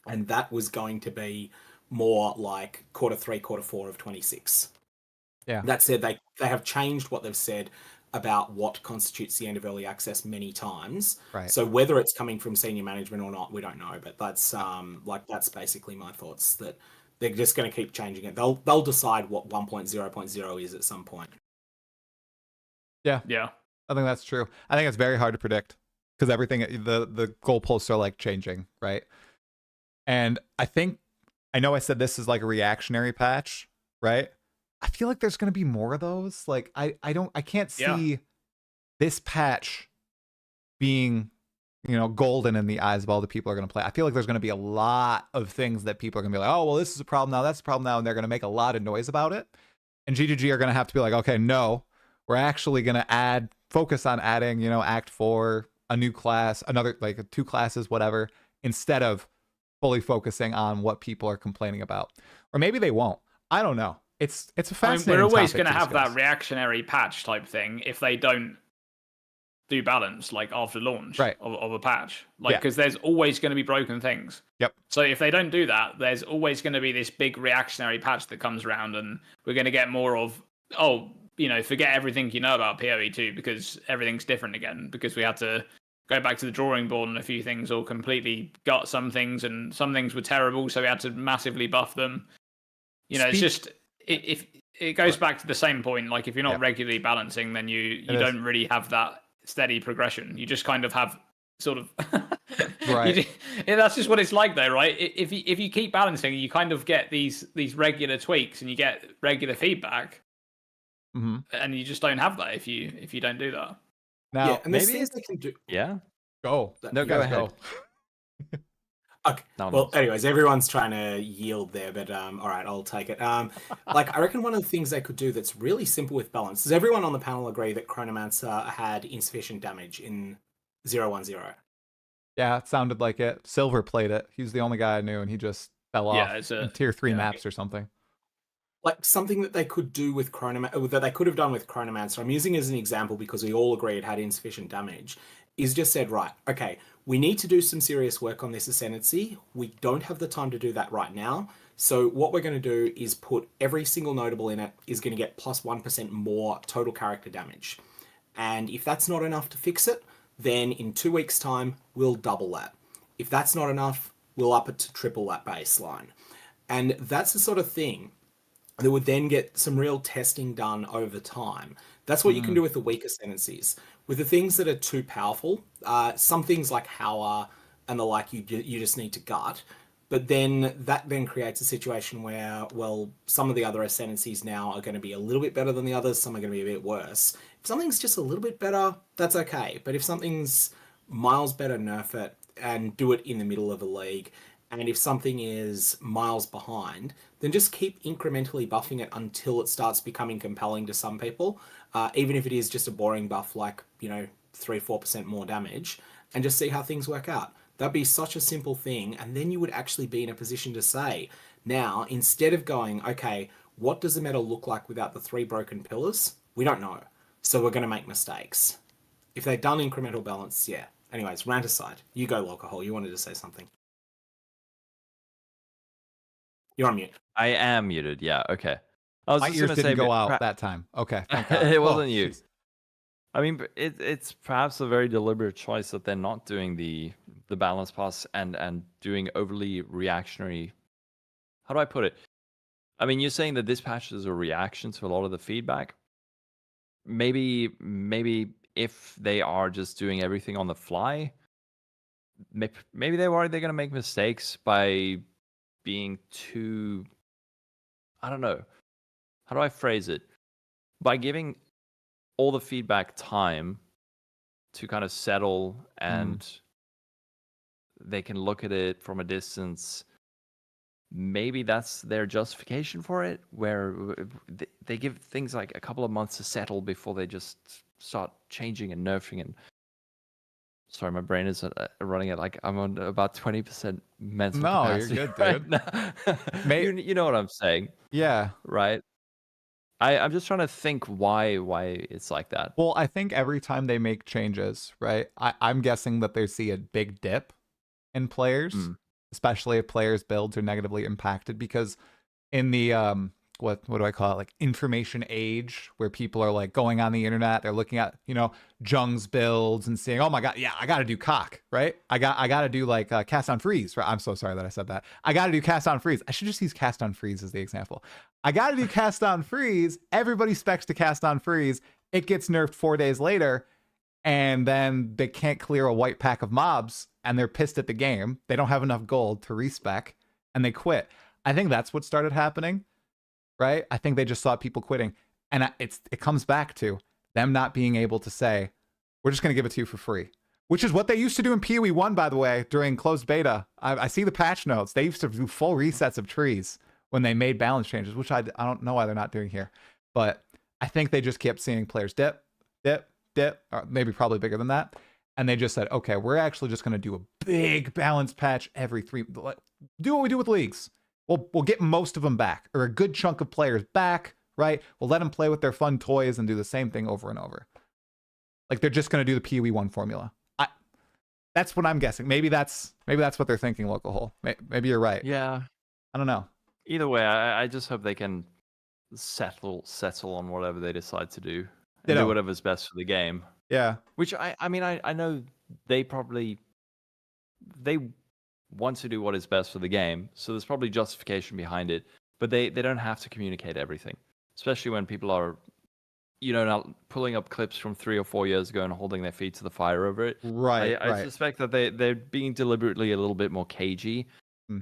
And that was going to be more like Q3, Q4 of 26. Yeah. That said, they have changed what they've said about what constitutes the end of early access many times. Right. So whether it's coming from senior management or not, we don't know. But that's basically my thoughts, that they're just going to keep changing it. They'll decide what 1.0.0 is at some point. Yeah. Yeah. I think that's true. I think it's very hard to predict because everything, the goalposts are like changing, right? And I know I said this is like a reactionary patch, right? I feel like there's going to be more of those. Like I can't see this patch being, golden in the eyes of all the people who are going to play. I feel like there's going to be a lot of things that people are going to be like, oh, well, this is a problem now, that's a problem now, and they're going to make a lot of noise about it. And GGG are going to have to be like, okay, no, we're actually going to focus on adding, Act 4, a new class, another, like 2 classes, whatever, instead of fully focusing on what people are complaining about. Or maybe they won't. I don't know. It's a fascinating we're always topic going to have discuss. that reactionary patch type thing if they don't do balance, like after launch of a patch. Because there's always going to be broken things. Yep. So if they don't do that, there's always going to be this big reactionary patch that comes around, and we're going to get more of, forget everything you know about PoE2 because everything's different again, because we had to go back to the drawing board and a few things, or completely gut some things, and some things were terrible, so we had to massively buff them. It's just, if it goes back to the same point, like if you're not regularly balancing, then you don't really have that steady progression. You just kind of have sort of right. That's just what it's like though, right? If you keep balancing, you kind of get these regular tweaks and you get regular feedback. Mm-hmm. And you just don't have that if you don't do that. Now, and maybe things they can do. Yeah. Go. No, go ahead. Okay. Well, anyways, everyone's trying to yield there, but all right, I'll take it. I reckon one of the things they could do that's really simple with balance. Does everyone on the panel agree that Chronomancer had insufficient damage in 010? Yeah, it sounded like it. Silver played it. He was the only guy I knew, and he just fell off in tier 3 maps or something. Like something that they could do with that they could have done with Chronomancer, I'm using as an example because we all agree it had insufficient damage, is just said, right, okay, we need to do some serious work on this ascendancy. We don't have the time to do that right now. So what we're going to do is put every single notable in it is going to get plus 1% more total character damage. And if that's not enough to fix it, then in 2 weeks' time, we'll double that. If that's not enough, we'll up it to triple that baseline. And that's the sort of thing that would then get some real testing done over time. That's what you can do with the weak ascendancies. With the things that are too powerful, some things like Howler and the like, you just need to gut. But then that then creates a situation where, well, some of the other ascendancies now are going to be a little bit better than the others. Some are going to be a bit worse. If something's just a little bit better, that's okay. But if something's miles better, nerf it and do it in the middle of a league. And if something is miles behind, then just keep incrementally buffing it until it starts becoming compelling to some people. Even if it is just a boring buff like, 3-4% more damage, and just see how things work out. That'd be such a simple thing, and then you would actually be in a position to say, now, instead of going, okay, what does the meta look like without the 3 broken pillars? We don't know, so we're going to make mistakes. If they'd done incremental balance, yeah. Anyways, rant aside. You go, Lolcohol. You wanted to say something. You're on mute. I am muted, yeah, okay. I was My just ears going to didn't say, go out that time. Okay, thank God. it wasn't you. Geez. I mean, it's perhaps a very deliberate choice that they're not doing the balance pass and doing overly reactionary. How do I put it? I mean, you're saying that this patch is a reaction to a lot of the feedback. Maybe if they are just doing everything on the fly, maybe they're worried they're going to make mistakes by being too, I don't know. How do I phrase it? By giving all the feedback time to kind of settle and they can look at it from a distance. Maybe that's their justification for it, where they give things like a couple of months to settle before they just start changing and nerfing. And sorry, my brain is running at like I'm on about 20% mental capacity. You're good, dude. Right now. You know what I'm saying? Yeah. Right. I'm just trying to think why it's like that. Well, I think every time they make changes, right? I'm guessing that they see a big dip in players, especially if players' builds are negatively impacted, because in the what do I call it, like information age, where people are like going on the internet, they're looking at, you know, Jung's builds and saying, oh my god, yeah, I gotta do cock, right? I gotta do like cast on freeze, right? I'm so sorry that I said that. I gotta do cast on freeze. I should just use cast on freeze as the example. I gotta do cast on freeze. Everybody specs to cast on freeze. It gets nerfed 4 days later, and then they can't clear a white pack of mobs, and they're pissed at the game. They don't have enough gold to respec, and they quit. I think that's what started happening, right? I think they just saw people quitting, and it comes back to them not being able to say, we're just going to give it to you for free, which is what they used to do in PoE 1, by the way, during closed beta. I see the patch notes. They used to do full resets of trees when they made balance changes, which I don't know why they're not doing here. But I think they just kept seeing players dip, or maybe probably bigger than that. And they just said, okay, we're actually just going to do a big balance patch every 3. Do what we do with leagues. We'll get most of them back, or a good chunk of players back, right? We'll let them play with their fun toys and do the same thing over and over. Like, they're just going to do the PoE 1 formula. That's what I'm guessing. Maybe that's what they're thinking, Lolcohol. Maybe you're right. Yeah. I don't know. Either way, I just hope they can settle on whatever they decide to do. And do whatever's best for the game. Yeah. Which I mean, I know they want to do what is best for the game, so there's probably justification behind it. But they don't have to communicate everything, especially when people are, you know, not pulling up clips from 3 or 4 years ago and holding their feet to the fire over it. Right. I suspect that they're being deliberately a little bit more cagey.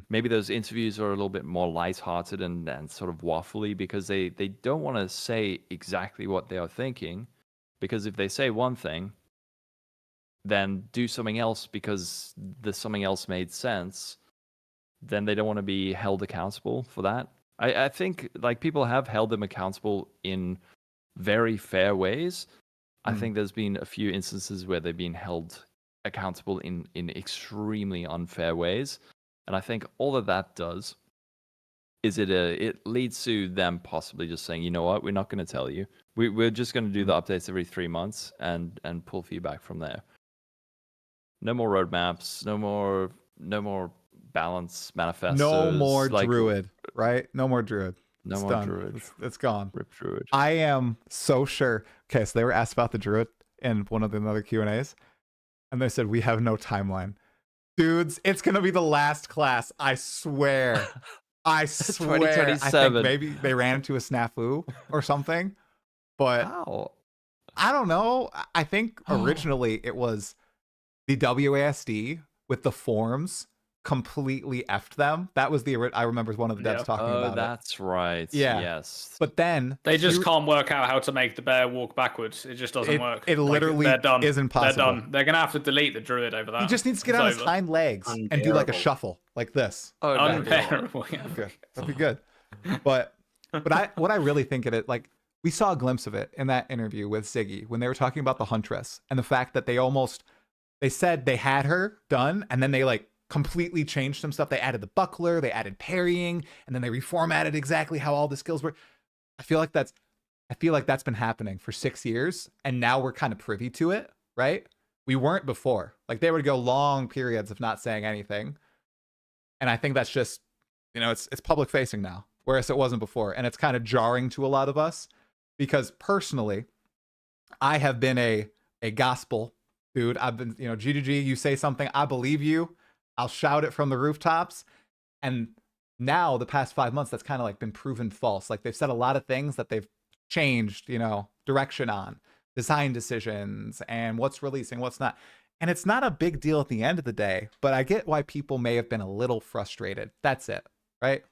Maybe those interviews are a little bit more lighthearted and sort of waffly, because they don't want to say exactly what they are thinking. Because if they say one thing, then do something else because the something else made sense, then they don't want to be held accountable for that. I think like people have held them accountable in very fair ways. I think there's been a few instances where they've been held accountable in extremely unfair ways. And I think all that does is it leads to them possibly just saying, you know what, we're not going to tell you. We're just going to do the updates every 3 months and pull feedback from there. No more roadmaps. No more balance manifestos. No more Druid, right? No more Druid. No more Druid. It's gone. Rip Druid. I am so sure. Okay, so they were asked about the Druid in one of the other Q&As, and they said, we have no timeline. Dudes, it's going to be the last class. I swear. I swear. 2027. I think maybe they ran into a snafu or something, but How? I don't know. I think originally it was the WASD with the forms completely effed them. That was I remember one of the devs talking about it. That's right. Yeah. Yes. But then They just can't work out how to make the bear walk backwards. It just doesn't work. It literally they're done. is impossible. They're done. They're gonna have to delete the druid over that. He just needs to get on his hind legs and do like a shuffle like this. Oh, Unbearable. Yeah. Good. That'd be good. But what I really think of it, like, we saw a glimpse of it in that interview with Ziggy when they were talking about the Huntress and the fact that they said they had her done, and then they like completely changed some stuff. They added the buckler, they added parrying, and then they reformatted exactly how all the skills were. I feel like that's been happening for 6 years, and now we're kind of privy to it, right? We weren't before. Like, they would go long periods of not saying anything. And I think that's just, you know, it's public facing now, whereas it wasn't before. And it's kind of jarring to a lot of us, because personally, I have been a gospel dude. I've been, you know, GGG, you say something, I believe you. I'll shout it from the rooftops. And now the past 5 months, that's kind of like been proven false. Like, they've said a lot of things that they've changed, you know, direction on, design decisions and what's releasing, what's not. And it's not a big deal at the end of the day, but I get why people may have been a little frustrated. That's it, right?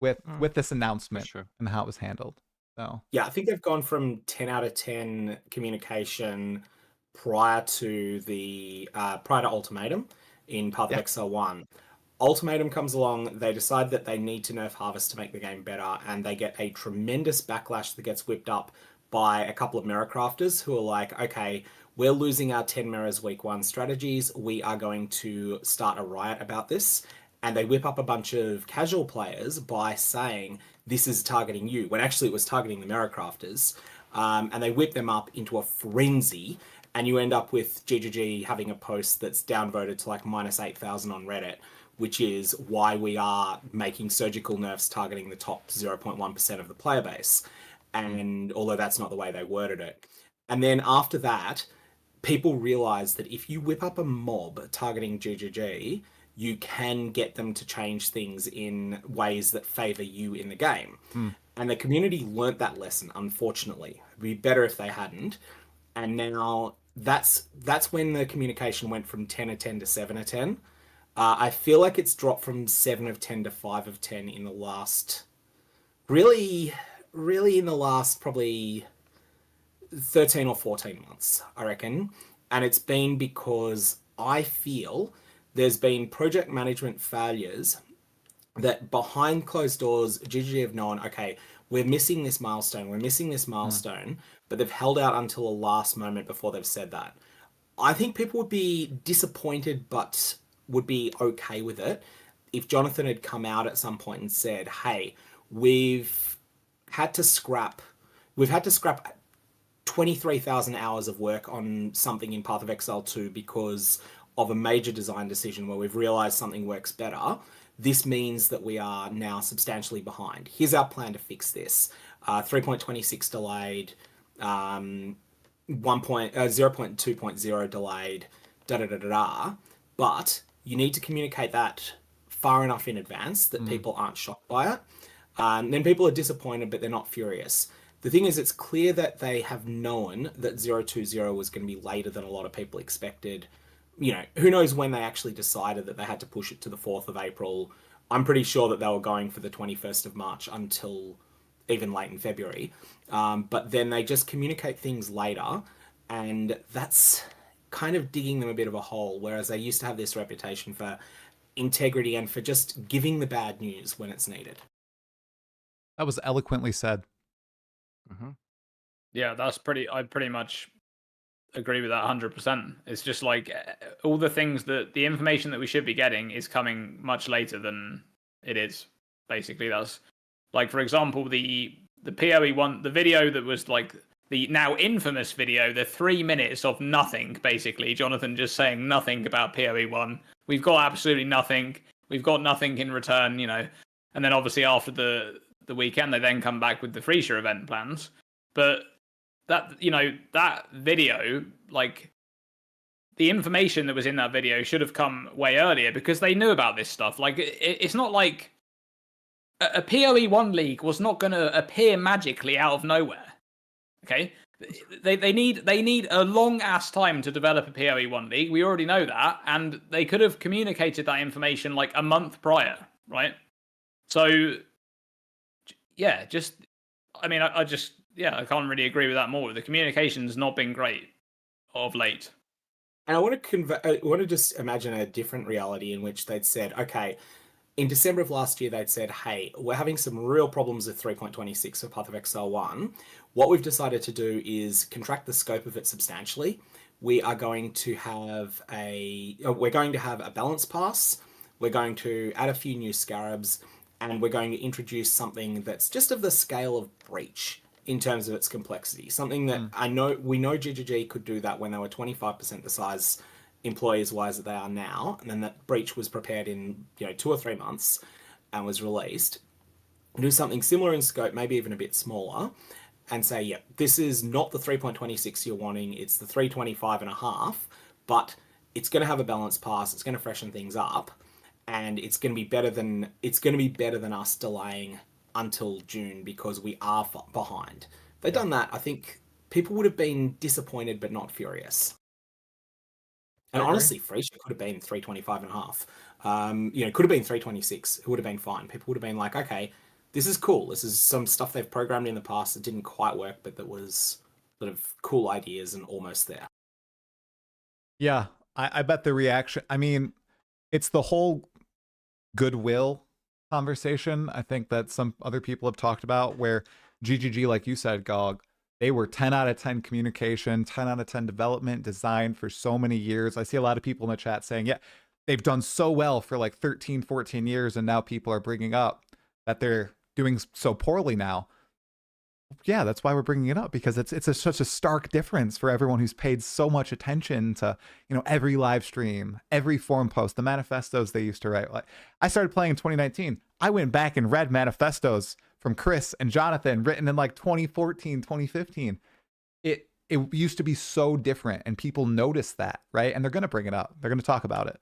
With this announcement and how it was handled. So yeah, I think they've gone from 10 out of 10 communication prior to Ultimatum in Path of Exile 1. Ultimatum comes along, they decide that they need to nerf Harvest to make the game better, and they get a tremendous backlash that gets whipped up by a couple of mirror crafters who are like, okay, we're losing our 10 mirrors week 1 strategies. We are going to start a riot about this. and they whip up a bunch of casual players by saying this is targeting you, when actually it was targeting the Merrowcrafters, and they whip them up into a frenzy, and you end up with GGG having a post that's downvoted to like -8,000 on Reddit, which is why we are making surgical nerfs targeting the top 0.1% of the player base. And although that's not the way they worded it. And then after that, people realize that if you whip up a mob targeting GGG, you can get them to change things in ways that favor you in the game. And the community learnt that lesson, unfortunately. It'd be better if they hadn't. And now that's when the communication went from 10 of 10 to 7 of 10. I feel like it's dropped from 7 of 10 to 5 of 10 in the last... Really in the last probably 13 or 14 months, I reckon. And it's been because I feel there's been project management failures that behind closed doors, GGG have known, okay, we're missing this milestone, but they've held out until the last moment before they've said that. I think people would be disappointed, but would be okay with it if Jonathan had come out at some point and said, hey, we've had to scrap 23,000 hours of work on something in Path of Exile 2 because of a major design decision where we've realized something works better. This means that we are now substantially behind. Here's our plan to fix this. 3.26 delayed, 0.2.0 delayed, But you need to communicate that far enough in advance that people aren't shocked by it. Then people are disappointed, but they're not furious. The thing is, it's clear that they have known that 0.20 was going to be later than a lot of people expected. You know, who knows when they actually decided that they had to push it to the 4th of April. I'm pretty sure that they were going for the 21st of March until even late in February. But then they just communicate things later, and that's kind of digging them a bit of a hole, whereas they used to have this reputation for integrity and for just giving the bad news when it's needed. That was eloquently said. Yeah, I pretty much agree with that 100%. It's just like all the things that the information that we should be getting is coming much later than it is. Basically, that's like, for example, the PoE one, the video that was like the now infamous video, the 3 minutes of nothing, basically, Jonathan just saying nothing about PoE 1. We've got absolutely nothing. We've got nothing in return, you know. And then obviously after the weekend, they then come back with the Freesia event plans. But that, you know, that video, like, the information that was in that video should have come way earlier because they knew about this stuff. Like, it's not like a PoE 1 league was not going to appear magically out of nowhere. Okay? They need a long ass time to develop a PoE 1 league. We already know that, and they could have communicated that information like a month prior, right? So yeah, I can't really agree with that more. The communication's not been great of late. And I want to just imagine a different reality in which they'd said, okay, in December of last year, they'd said, hey, we're having some real problems with 3.26 of Path of Exile 1. What we've decided to do is contract the scope of it substantially. We are going to have a balance pass. We're going to add a few new scarabs, and we're going to introduce something that's just of the scale of Breach in terms of its complexity. Something that we know GGG could do that when they were 25% the size employees-wise that they are now, and then that Breach was prepared in 2 or 3 months and was released. Do something similar in scope, maybe even a bit smaller, and say, yeah, this is not the 3.26 you're wanting, it's the 3.25.5, but it's going to have a balance pass, it's going to freshen things up, and it's going to be better than us delaying until June because we are behind. If they'd done that, I think people would have been disappointed but not furious. And honestly, Freesia could have been 3.25.5. Could have been 3.26. It would have been fine. People would have been like, okay, this is cool. This is some stuff they've programmed in the past that didn't quite work, but that was sort of cool ideas and almost there. Yeah, I bet the reaction, I mean, it's the whole goodwill conversation I think that some other people have talked about, where GGG, like you said, Gog, they were 10 out of 10 communication, 10 out of 10 development, design for so many years. I see a lot of people in the chat saying, yeah, they've done so well for like 13, 14 years, and now people are bringing up that they're doing so poorly now. Yeah, that's why we're bringing it up, because it's such a stark difference for everyone who's paid so much attention to, you know, every live stream, every forum post, the manifestos they used to write. Like, I started playing in 2019. I went back and read manifestos from Chris and Jonathan written in like 2014, 2015. It used to be so different, and people notice that, right? And they're going to bring it up. They're going to talk about it.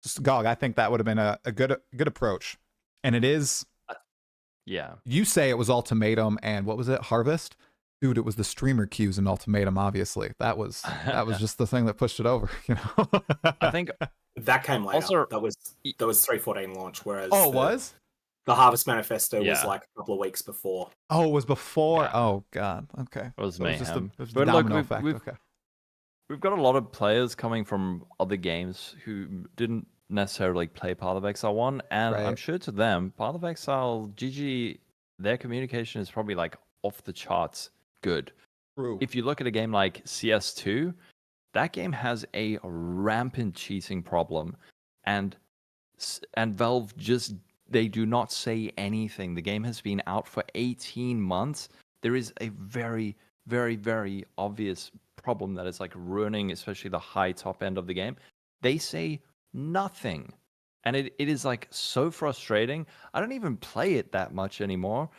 Just, Gog, I think that would have been a good approach. And it is. Yeah. You say it was Ultimatum and what was it? Harvest? Dude, it was the streamer queues in Ultimatum, obviously. That was just the thing that pushed it over, you know. I think that came later. Also, that was 3.14 launch, whereas Oh, it was? the Harvest Manifesto was Yeah. like a couple of weeks before. Oh, it was before. Yeah. Oh god. Okay. it was So it was just mayhem. the But domino look, effect. Okay. we've got a lot of players coming from other games who didn't necessarily play Path of Exile 1, and I'm Right. sure to them, Path of Exile, GG, their communication is probably like off the charts good. True. If you look at a game like CS2, that game has a rampant cheating problem, and Valve just, they do not say anything. The game has been out for 18 months. There is a very, very, very obvious problem that is like ruining especially the high top end of the game. They say nothing. And it is like so frustrating. I don't even play it that much anymore.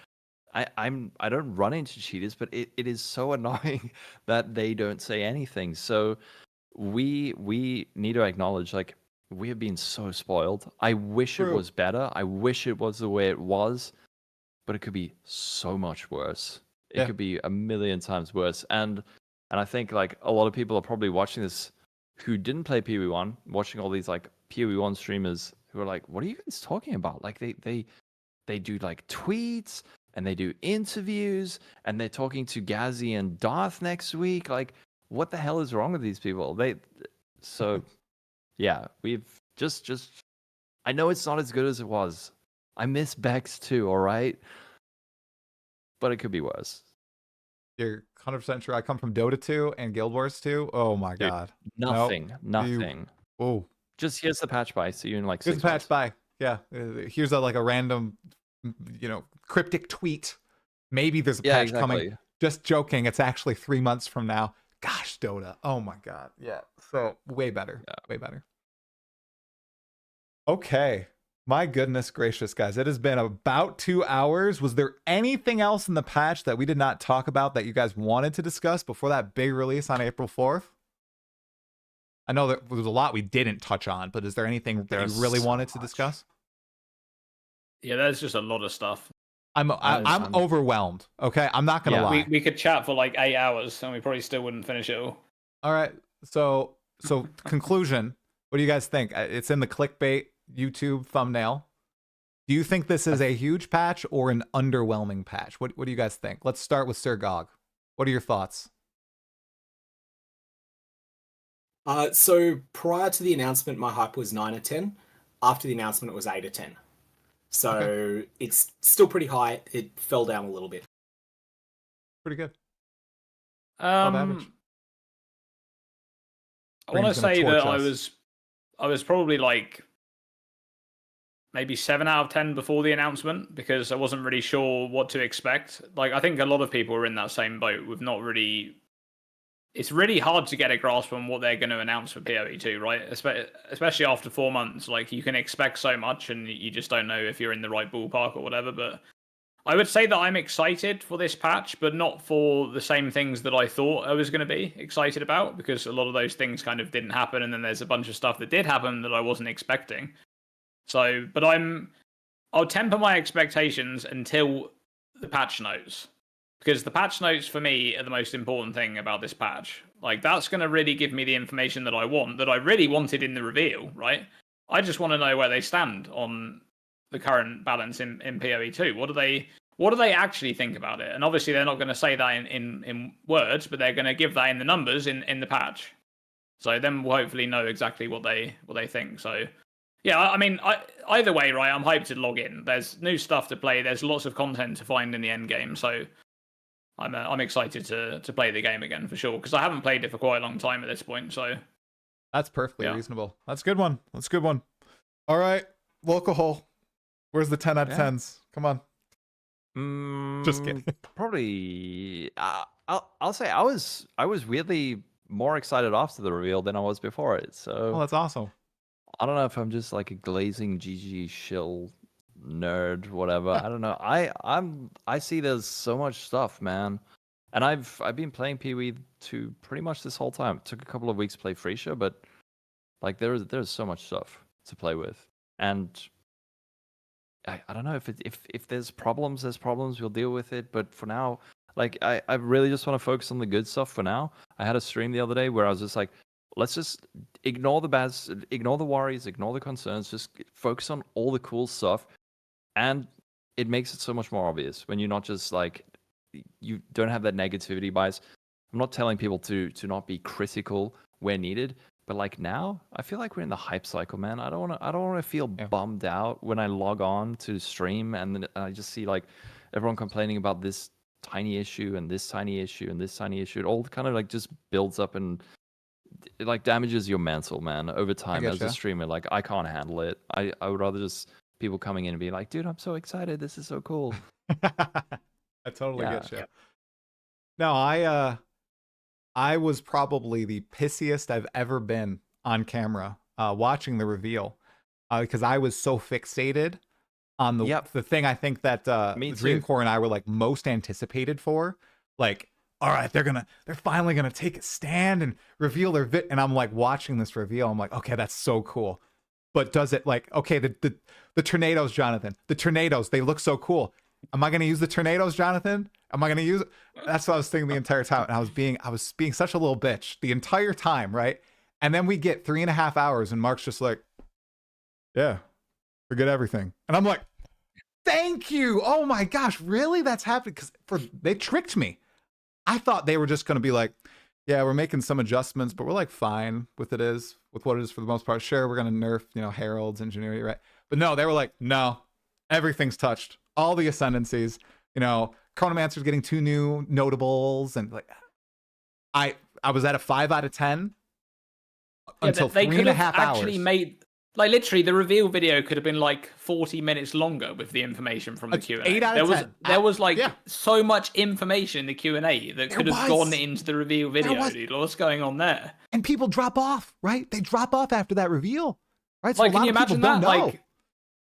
I don't run into cheaters, but it is so annoying that they don't say anything. So we need to acknowledge, like, we have been so spoiled. I wish it True. was better. I wish it was the way it was, but it could be so much worse. It Yeah. could be a million times worse. And I think like a lot of people are probably watching this who didn't play PoE1, watching all these like PoE1 streamers who are like, what are you guys talking about? Like they do like tweets and they do interviews and they're talking to Gazzy and Darth next week. Like, what the hell is wrong with these people? So yeah, we've just I know it's not as good as it was. I miss Bex too, all right? But it could be worse. You're 100% sure. I come from Dota 2 and Guild Wars 2. Oh my Dude, god. Nothing. Oh. Just here's the patch by. See you in like Here's 6 the months. patch by. Yeah. Here's like a random, you know, cryptic tweet. Maybe there's a patch coming. Just joking. It's actually 3 months from now. Gosh, Dota. Oh my god. Yeah. So way better. Yeah. Way better. Okay. My goodness gracious, guys. It has been about 2 hours. Was there anything else in the patch that we did not talk about that you guys wanted to discuss before that big release on April 4th? I know that there was a lot we didn't touch on, but is there anything that There's you really so wanted to much. discuss? Yeah, there's just a lot of stuff. I'm overwhelmed. Okay, I'm not gonna Yeah. lie. We could chat for like 8 hours and we probably still wouldn't finish it all. All right. So conclusion. What do you guys think? It's in the clickbait YouTube thumbnail. Do you think this is a huge patch or an underwhelming patch? What do you guys think? Let's start with Sirgog. What are your thoughts? So prior to the announcement, my hype was 9 or 10. After the announcement, it was 8 or 10. So it's still pretty high. It fell down a little bit. Pretty good. Above average. I want Brain's to gonna say that torch I was probably like maybe 7 out of 10 before the announcement because I wasn't really sure what to expect. Like, I think a lot of people are in that same boat with not really. It's really hard to get a grasp on what they're going to announce for PoE2, right? Especially after 4 months. Like, you can expect so much and you just don't know if you're in the right ballpark or whatever. But I would say that I'm excited for this patch, but not for the same things that I thought I was going to be excited about, because a lot of those things kind of didn't happen. And then there's a bunch of stuff that did happen that I wasn't expecting. So, but I'll temper my expectations until the patch notes. Because the patch notes for me are the most important thing about this patch. Like, that's going to really give me the information that I want, that I really wanted in the reveal, right? I just want to know where they stand on the current balance in PoE2. What do they actually think about it? And obviously they're not going to say that in words, but they're going to give that in the numbers in the patch. So then we'll hopefully know exactly what they think. So yeah, I mean, either way, right? I'm hyped to log in. There's new stuff to play. There's lots of content to find in the end game. So I'm excited to play the game again for sure, because I haven't played it for quite a long time at this point. So That's perfectly Yeah. reasonable. That's a good one. That's a good one. All right, Lolcohol. Where's the 10 out of Yeah. 10s? Come on. Just kidding. Probably. I'll say I was weirdly more excited after the reveal than I was before it. So Oh, that's awesome. I don't know if I'm just like a glazing GG shill nerd, whatever. I don't know. I see there's so much stuff, man. And I've been playing PoE to pretty much this whole time. It took a couple of weeks to play Freesia, but like there's so much stuff to play with. And I don't know if there's problems, we'll deal with it. But for now, like I really just want to focus on the good stuff for now. I had a stream the other day where I was just like, let's just ignore the bads, ignore the worries, ignore the concerns, just focus on all the cool stuff. And it makes it so much more obvious when you're not just like, you don't have that negativity bias. I'm not telling people to not be critical where needed, but like now, I feel like we're in the hype cycle, man. I don't want to feel bummed out when I log on to stream and then I just see like everyone complaining about this tiny issue and this tiny issue and this tiny issue. It all kind of like just builds up and it like damages your mental, man, over time as a streamer. Like I can't handle it. I would rather just people coming in and be like, dude, I'm so excited. This is so cool. I totally get you. No, I was probably the pissiest I've ever been on camera watching the reveal because I was so fixated on the thing I think that Dreamcore and I were like most anticipated for. Like, all right, they're finally gonna take a stand and reveal their and I'm like watching this reveal. I'm like, okay, that's so cool. But does it like, okay, the tornadoes, Jonathan, the tornadoes, they look so cool. Am I going to use the tornadoes, Jonathan? Am I going to use it? That's what I was thinking the entire time. And I was being such a little bitch the entire time, right? And then we get 3.5 hours and Mark's just like, yeah, forget everything. And I'm like, thank you. Oh my gosh, really? That's happening? Because they tricked me. I thought they were just going to be like, yeah, we're making some adjustments, but we're like fine with what it is for the most part. Sure, we're going to nerf, heralds, engineering, right? But no, they were like, no, everything's touched. All the ascendancies, Chronomancer's getting 2 new notables, and like, I was at a 5 out of 10 until they 3.5 could have hours. actually made like literally the reveal video could have been like 40 minutes longer with the information from the Q&A. 8 out of 10. There was like so much information in the Q&A that could have gone into the reveal video. Dude, what's going on there? And people drop off, right? They drop off after that reveal, right? So like, can you imagine that? Like,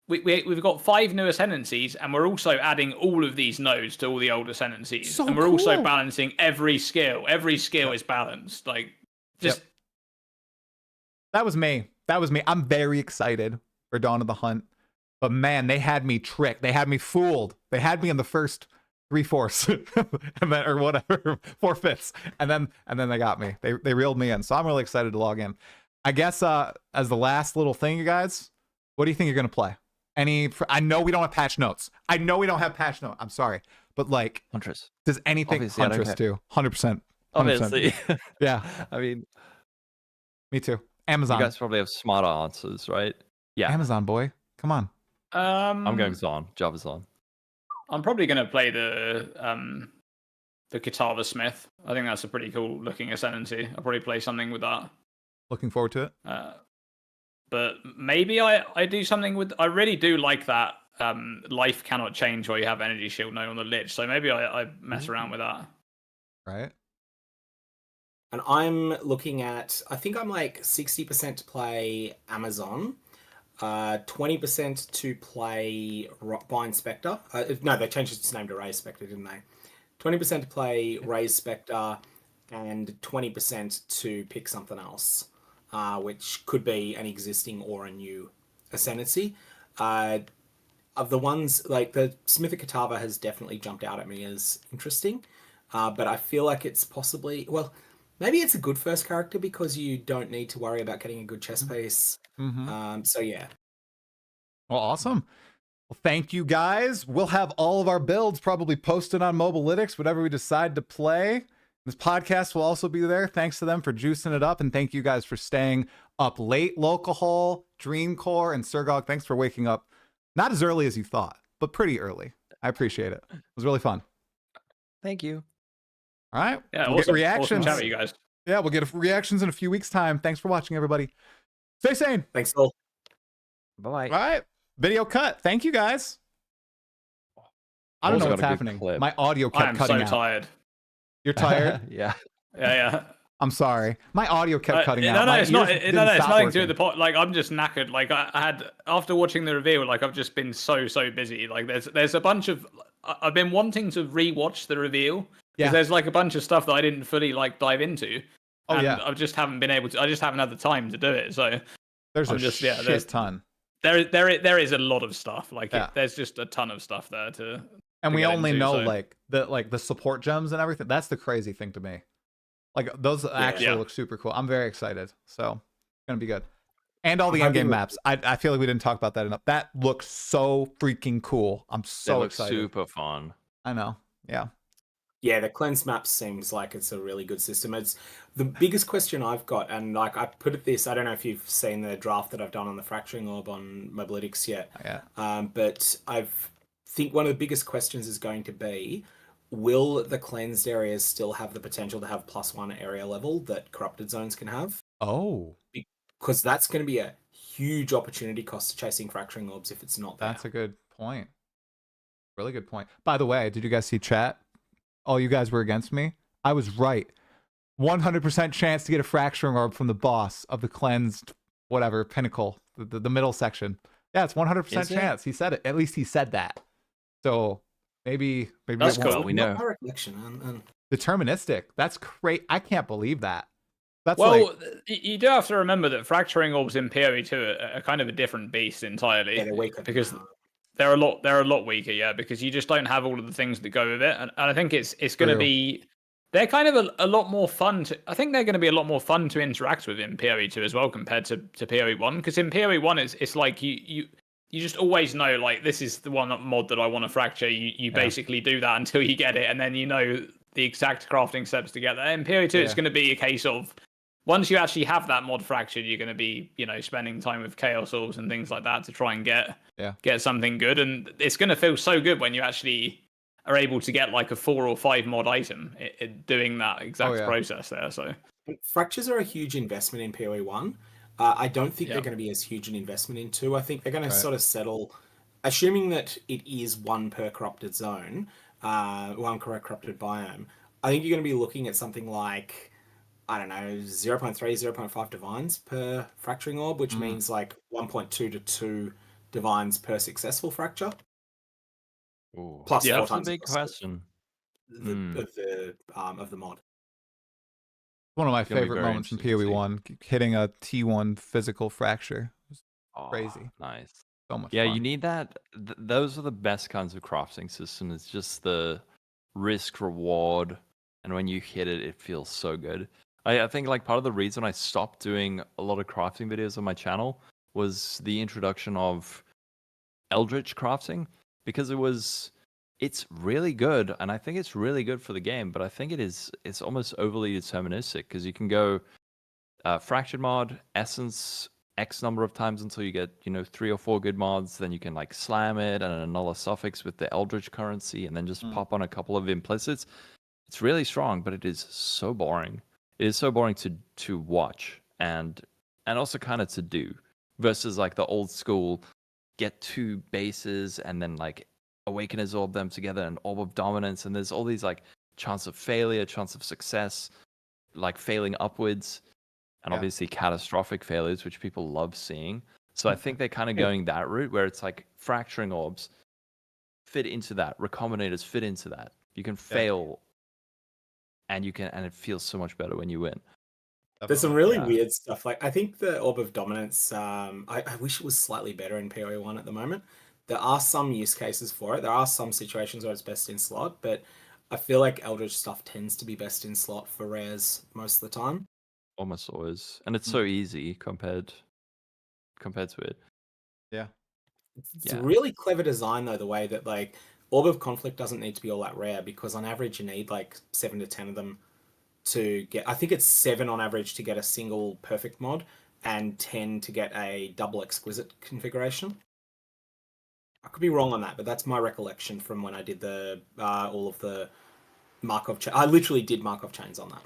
we've got 5 new ascendancies, and we're also adding all of these nodes to all the old ascendancies, so and we're cool. also balancing every skill. Every skill is balanced. Like, just that was me. I'm very excited for Dawn of the Hunt, but man, they had me tricked. They had me fooled. They had me in the first 3/4, and then or whatever 4/5, and then they got me. They reeled me in. So I'm really excited to log in. I guess as the last little thing, you guys, what do you think you're gonna play? I know we don't have patch notes. I'm sorry, but like Huntress. Does anything Obviously, Huntress too? 100%. Obviously. Yeah. I mean, me too. Amazon. You guys probably have smarter answers, right? Yeah. Amazon boy. Come on. I'm going Zon. Java's on. I'm probably going to play the Katava Smith. I think that's a pretty cool looking ascendancy. I'll probably play something with that. Looking forward to it. But maybe I do something with. I really do like that life cannot change where you have energy shield node on the lich. So maybe I mess around with that. Right. And I'm looking at, I think I'm like 60% to play Amazon, 20% to play Bind Spectre. No, they changed its name to Raise Spectre, didn't they? 20% to play Raise Spectre, and 20% to pick something else, which could be an existing or a new ascendancy. Of the ones, like the Smith of Katava has definitely jumped out at me as interesting, but I feel like it's possibly, well, maybe it's a good first character because you don't need to worry about getting a good chess piece. Mm-hmm. So yeah. Well, awesome. Well, thank you guys. We'll have all of our builds probably posted on Mobalytics, whatever we decide to play. This podcast will also be there. Thanks to them for juicing it up. And thank you guys for staying up late. Lolcohol, Dreamcore, and Sirgog, thanks for waking up. Not as early as you thought, but pretty early. I appreciate it. It was really fun. Thank you. All right. Yeah, We'll awesome. get reactions. Awesome chat with you guys. Yeah, we'll get reactions in a few weeks' time. Thanks for watching, everybody. Stay sane. Thanks, all. Bye. All right. Video cut. Thank you, guys. I don't know what's happening. My audio I kept am cutting so out. tired. You're tired? Yeah. Yeah. I'm sorry. My audio kept cutting out. No, My it's not. ears No, didn't it's stop nothing to do working. with the pot. Like, I'm just knackered. Like, I had after watching the reveal. Like, I've just been so busy. Like, there's a bunch of. I've been wanting to rewatch the reveal because there's like a bunch of stuff that I didn't fully like dive into. Oh, and yeah. I just haven't been able to. I just haven't had the time to do it. So There's I'm a just shit ton. There is a lot of stuff. Like, Yeah. there's just a ton of stuff there to. And we get only into, know so- the support gems and everything. That's the crazy thing to me. Like those actually look super cool. I'm very excited. So it's gonna be good. And all the in-game maps. I feel like we didn't talk about that enough. That looks so freaking cool. I'm so excited. Super fun. I know. Yeah. Yeah, the cleanse map seems like it's a really good system. It's the biggest question I've got, and like I put it this, I don't know if you've seen the draft that I've done on the fracturing orb on Mobalytics yet. Yeah. But think one of the biggest questions is going to be, will the cleansed areas still have the potential to have +1 area level that corrupted zones can have? Oh. Because that's going to be a huge opportunity cost to chasing fracturing orbs if it's not there. That's a good point. Really good point. By the way, did you guys see chat? All you guys were against me. I was right. 100% chance to get a fracturing orb from the boss of the cleansed whatever pinnacle, the middle section. Yeah, it's 100% chance. He said it. At least he said that. So maybe That's cool. We know. My recollection. Deterministic. That's great. I can't believe that. That's you do have to remember that fracturing orbs in PoE2 are kind of a different beast entirely. Yeah, they're weaker because they're a lot weaker. Yeah, because you just don't have all of the things that go with it, and I think it's going to be. They're kind of a lot more fun to. I think they're going to be a lot more fun to interact with in PoE2 as well compared to PoE1. Because in PoE1, it's like you just always know, like, this is the one mod that I want to fracture. You basically do that until you get it, and then you know the exact crafting steps to get there. In PoE2, it's going to be a case of once you actually have that mod fractured, you're going to be, spending time with chaos orbs and things like that to try and get something good. And it's going to feel so good when you actually are able to get like a 4 or 5 mod item doing that exact process there. So fractures are a huge investment in PoE1. I don't think they're going to be as huge an investment in 2. I think they're going to sort of settle, assuming that it is 1 per corrupted zone, 1 corrupted biome. I think you're going to be looking at something like, I don't know, 0.3, 0.5 divines per fracturing orb, which means like 1.2 to 2 divines per successful fracture. Ooh. Plus 4 that's times a big question. of the mod. one of my favorite moments in PoE1, hitting a T1 physical fracture. It was crazy. Nice. So much Yeah, fun. you need that. Those are the best kinds of crafting system. It's just the risk reward, and when you hit it, it feels so good. I think like part of the reason I stopped doing a lot of crafting videos on my channel was the introduction of Eldritch crafting, because it's really good, and I think it's really good for the game, but I think it's almost overly deterministic, because you can go fractured mod, essence, X number of times until you get 3 or 4 good mods, then you can like slam it and annul a suffix with the Eldritch currency, and then just pop on a couple of implicits. It's really strong, but it is so boring. It is so boring to watch and also kind of to do, versus like the old school get 2 bases and then like Awakeners orb them together and Orb of Dominance, and there's all these like chance of failure, chance of success, like failing upwards, and obviously catastrophic failures, which people love seeing. So I think they're kind of going that route where it's like fracturing orbs fit into that, recombinators fit into that. You can fail and it feels so much better when you win. There's some really weird stuff. Like, I think the Orb of Dominance, I wish it was slightly better in PoE1 at the moment. There are some use cases for it. There are some situations where it's best in slot, but I feel like Eldritch stuff tends to be best in slot for rares most of the time. Almost always. And it's so easy compared to it. Yeah. It's a really clever design, though, the way that like Orb of Conflict doesn't need to be all that rare, because on average you need like 7 to 10 of them to get, I think it's 7 on average to get a single perfect mod and 10 to get a double exquisite configuration. I could be wrong on that, but that's my recollection from when I did the all of the Markov I literally did Markov chains on that.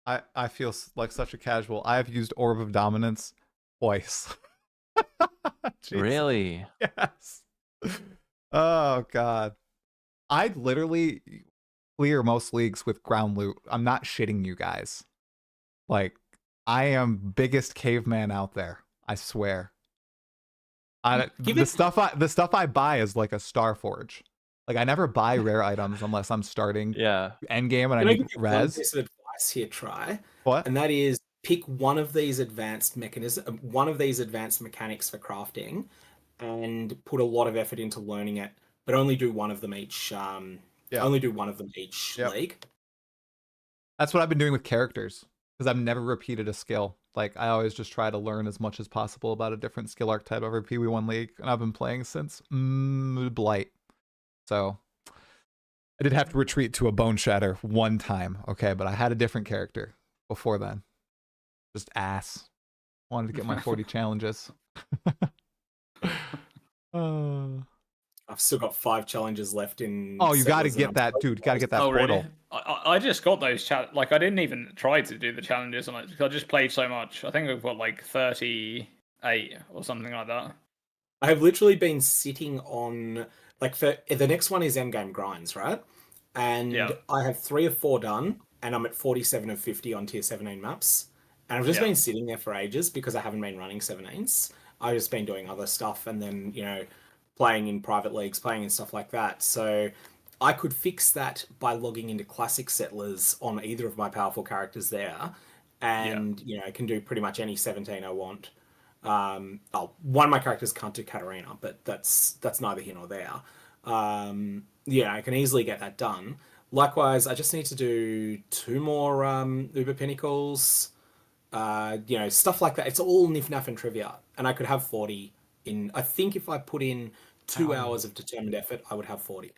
I feel like such a casual. I have used Orb of Dominance twice. Jesus. Really? Yes. Oh god. I literally clear most leagues with ground loot. I'm not shitting you guys. Like, I am biggest caveman out there. I swear. The stuff I buy is like a Star Forge. Like, I never buy rare items unless I'm starting Yeah. end game and I Can I need give you one res. piece of advice here, Try? What? And that is pick one of these advanced mechanics, one of these advanced mechanics for crafting, and put a lot of effort into learning it. But only do one of them each. Only do one of them each league. That's what I've been doing with characters because I've never repeated a skill. Like, I always just try to learn as much as possible about a different skill archetype every PV1 league, and I've been playing since Blight. So I did have to retreat to a Bone Shatter one time, okay, but I had a different character before then. Just ass. Wanted to get my 40 challenges. I've still got 5 challenges left in. Oh, you got to Settlers, get and that, dude. You got to get that Oh, portal. really? I just got those like I didn't even try to do the challenges on it because I just played so much. I think I've got like 38 or something like that. I have literally been sitting on like for the next one is endgame grinds, right? And I have 3 or 4 done, and I'm at 47 of 50 on tier 17 maps. And I've just been sitting there for ages because I haven't been running 17s. I've just been doing other stuff, and then playing in private leagues, playing and stuff like that. So I could fix that by logging into classic settlers on either of my powerful characters there, and I can do pretty much any 17 I want. One of my characters can't do Katarina, but that's neither here nor there. I can easily get that done. Likewise, I just need to do 2 more Uber Pinnacles, stuff like that. It's all nif-naf and trivia, and I could have 40 in. I think if I put in 2 hours of determined effort, I would have 40.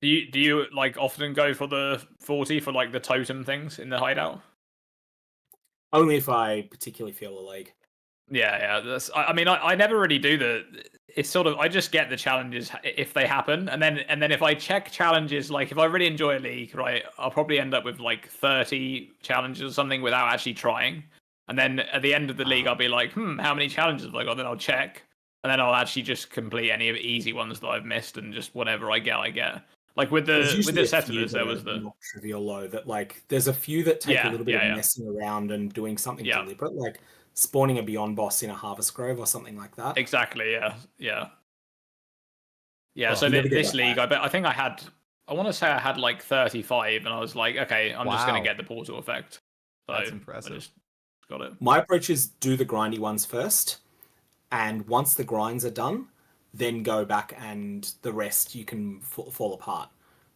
Do you like often go for the 40 for like the totem things in the hideout? Only if I particularly feel a league. Yeah. I mean, I never really do it's sort of, I just get the challenges if they happen, and then if I check challenges, like if I really enjoy a league, right, I'll probably end up with like 30 challenges or something without actually trying. And then at the end of the league, I'll be like, how many challenges have I got? Then I'll check, and then I'll actually just complete any of the easy ones that I've missed, and just whatever I get. Like with the settlers, there was the not trivial low that like there's a few that take a little bit of messing around and doing something deliberate, like spawning a Beyond boss in a Harvest Grove or something like that. Exactly. Yeah. So this league, I think I want to say I had like 35, and I was like, okay, I'm just going to get the portal effect. So that's impressive. I just got it. My approach is do the grindy ones first, and once the grinds are done, then go back and the rest you can fall apart.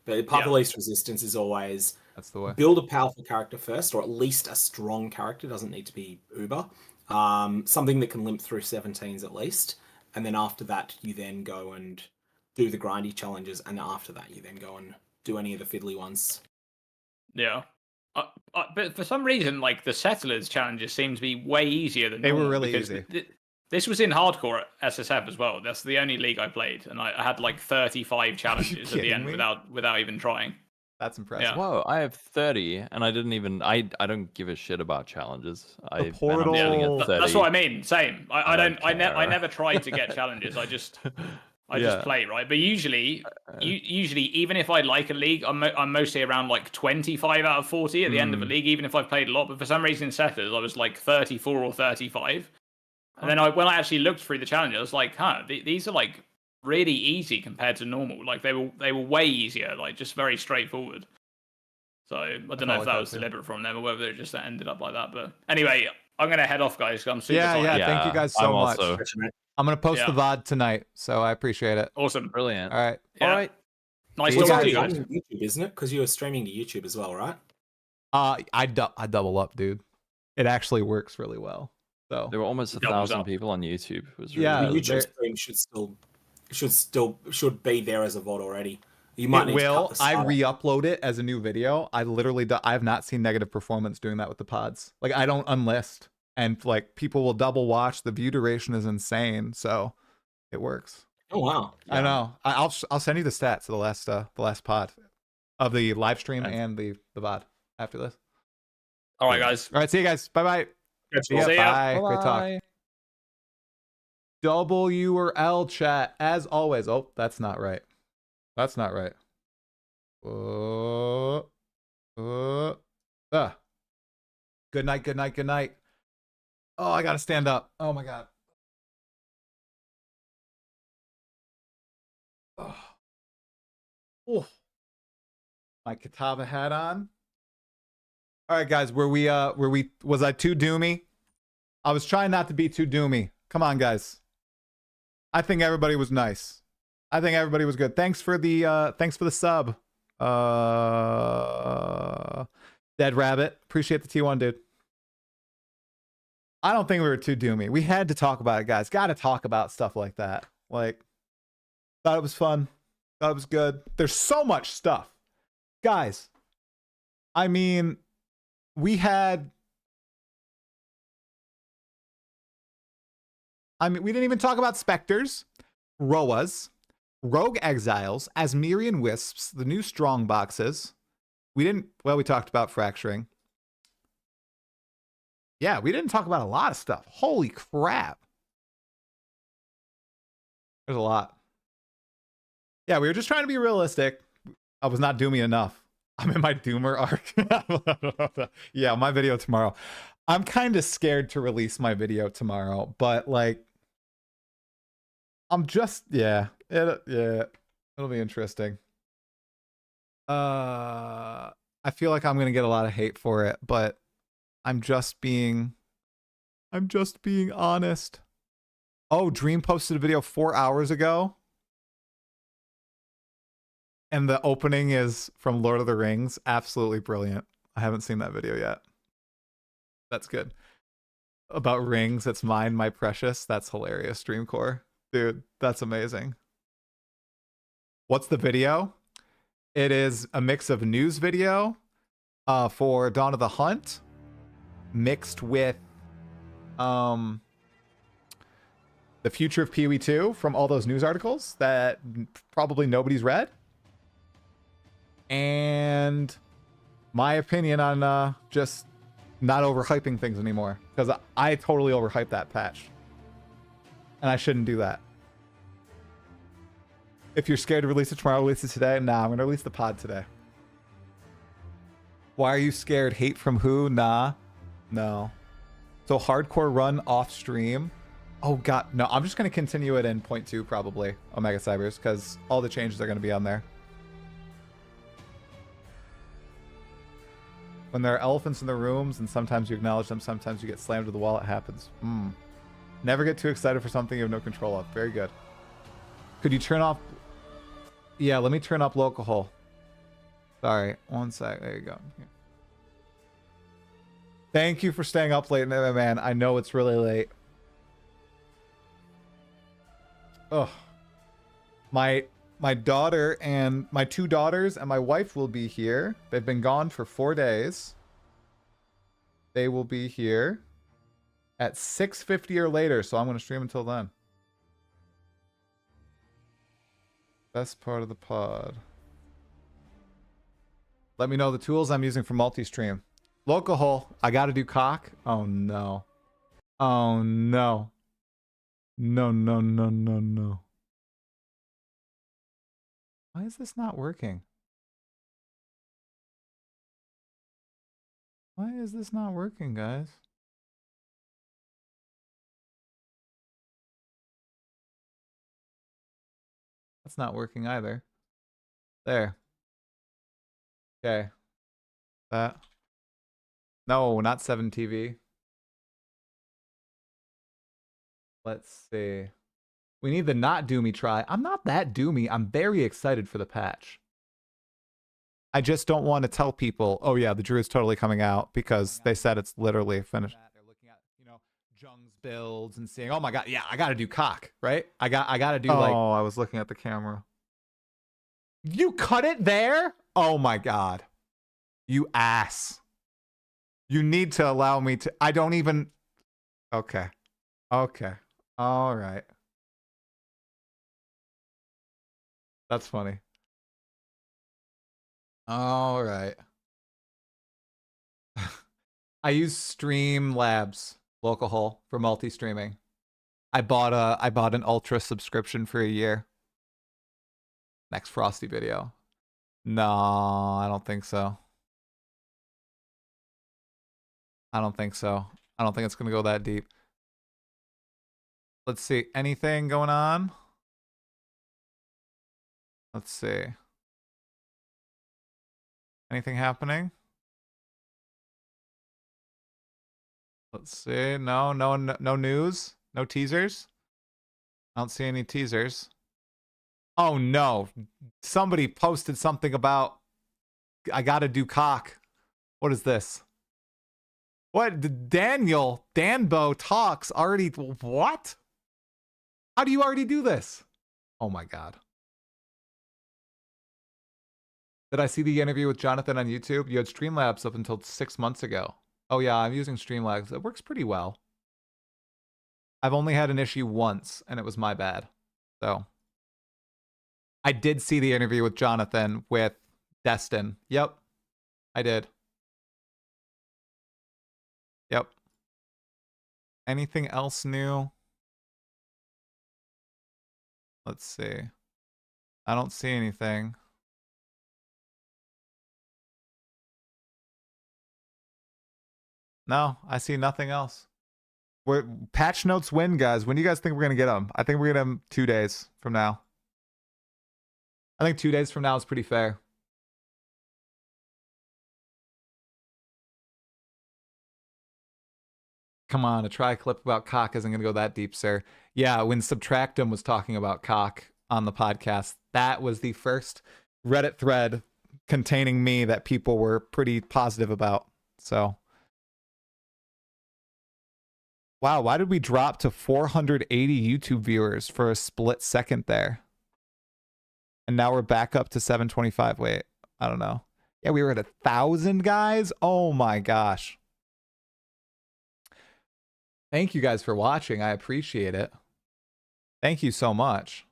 But Path of Least Resistance is always that's the way. Build a powerful character first, or at least a strong character. Doesn't need to be uber. Something that can limp through 17s at least, and then after that you then go and do the grindy challenges, and after that you then go and do any of the fiddly ones. Yeah. But for some reason, like the settlers challenges seem to be way easier than they normal, were really easy. This was in hardcore SSF as well. That's the only league I played, and I had like 35 challenges at the end without even trying. That's impressive. Yeah. Whoa, I have 30, and I didn't even. I don't give a shit about challenges. The portal. That's what I mean. Same. I never tried to get challenges. I just play, right? But usually, even if I like a league, I'm mostly around like 25 out of 40 at the end of a league, even if I've played a lot. But for some reason in settlers, I was like 34 or 35. And then when I actually looked through the challenges, I was like, these are like really easy compared to normal. Like they were way easier, like just very straightforward. So I don't know if that was deliberate from them or whether it just ended up like that. But anyway, I'm gonna head off, guys. I'm super tired. Yeah. Thank you guys so much. Also... I'm gonna post the VOD tonight, so I appreciate it. Awesome, brilliant. All right, all right. Nice to talk to you guys. YouTube, isn't it? Because you were streaming to YouTube as well, right? I double up, dude. It actually works really well. So there were almost 1,000 people on YouTube. It was really the YouTube stream should be there as a VOD already. You might need to cut the I re-upload it as a new video. I literally I have not seen negative performance doing that with the pods. Like I don't unlist, and like people will double watch. The view duration is insane, so it works. Oh wow! I know. I'll send you the stats of the last pod of the live stream and the VOD after this. All right, guys. All right, see you guys. Bye-bye. See ya. Bye. Great talk. Bye. W or L chat, as always. Oh, that's not right. That's not right. Good night, good night, good night. Oh, I gotta stand up. Oh my god. Oh. Oh. My Katava hat on. All right, guys, was I too doomy? I was trying not to be too doomy. Come on, guys. I think everybody was nice. I think everybody was good. Thanks for the sub. Dead Rabbit. Appreciate the T1, dude. I don't think we were too doomy. We had to talk about it, guys. Got to talk about stuff like that. Like, thought it was fun. Thought it was good. There's so much stuff. Guys, I mean, we didn't even talk about Spectres, Roas, Rogue Exiles, Asmerian Wisps, the new Strong Boxes. We talked about Fracturing. Yeah, we didn't talk about a lot of stuff. Holy crap. There's a lot. Yeah, we were just trying to be realistic. I was not doomy enough. I'm in my doomer arc. Yeah, my video tomorrow. I'm kind of scared to release my video tomorrow, but like, I'm just, it'll be interesting. I feel like I'm going to get a lot of hate for it, but I'm just being honest. Oh, Dream posted a video 4 hours ago. And the opening is from Lord of the Rings. Absolutely brilliant. I haven't seen that video yet. That's good. About rings, it's mine, my precious. That's hilarious, Dreamcore. Dude, that's amazing. What's the video? It is a mix of news video for Dawn of the Hunt mixed with the future of PoE 2 from all those news articles that probably nobody's read. And my opinion on just not overhyping things anymore, because I totally overhyped that patch and I shouldn't do that. If you're scared to release it tomorrow, release it today. Nah, I'm gonna release the pod today. Why are you scared? Hate from who? Nah, no. So hardcore run off stream. Oh god, no, I'm just gonna continue it in 0.2 probably, Omega Cybers, because all the changes are gonna be on there. When there are elephants in the rooms, and sometimes you acknowledge them, sometimes you get slammed to the wall, it happens. Never get too excited for something you have no control of. Very good. Could you turn off... Yeah, let me turn up Lolcohol. Sorry, one sec. There you go. Thank you for staying up late, man. I know it's really late. Oh. My daughter and my 2 daughters and my wife will be here. They've been gone for 4 days. They will be here at 6:50 or later, so I'm going to stream until then. Best part of the pod. Let me know the tools I'm using for multi-stream. Lolcohol, I got to do cock. Oh no. Oh no. No, no, no, no, no. Why is this not working? Why is this not working, guys? That's not working either. There. Okay. That. No, not 7TV. Let's see. We need the not doomy try. I'm not that doomy. I'm very excited for the patch. I just don't want to tell people, oh yeah, the Drew is totally coming out, because they said it's literally finished. They're looking at, you know, Jung's builds and seeing, oh my god, yeah, I gotta do cock, right? I gotta do like... Oh, I was looking at the camera. You cut it there? Oh my god. You ass. You need to allow me to... I don't even... Okay. Okay. All right. That's funny. All right. I use Streamlabs Lolcohol for multi-streaming. I bought an Ultra subscription for a year. Next Frosty video. No, I don't think so. I don't think so. I don't think it's gonna go that deep. Let's see. Anything going on? Let's see. Anything happening? Let's see. No news. No teasers. I don't see any teasers. Oh no. Somebody posted something about I gotta do cock. What is this? What? Danbo talks already. What? How do you already do this? Oh my god. Did I see the interview with Jonathan on YouTube? You had Streamlabs up until 6 months ago. Oh yeah, I'm using Streamlabs. It works pretty well. I've only had an issue once, and it was my bad. So I did see the interview with Jonathan with Destin. Yep, I did. Yep. Anything else new? Let's see. I don't see anything. No, I see nothing else. Patch notes win, guys. When do you guys think we're going to get them? I think we're going to get them 2 days from now. I think 2 days from now is pretty fair. Come on, a try clip about cock isn't going to go that deep, sir. Yeah, when Subtractum was talking about cock on the podcast, that was the first Reddit thread containing me that people were pretty positive about. So, wow, why did we drop to 480 YouTube viewers for a split second there? And now we're back up to 725. Wait, I don't know. Yeah, we were at 1,000 guys. Oh my gosh. Thank you guys for watching. I appreciate it. Thank you so much.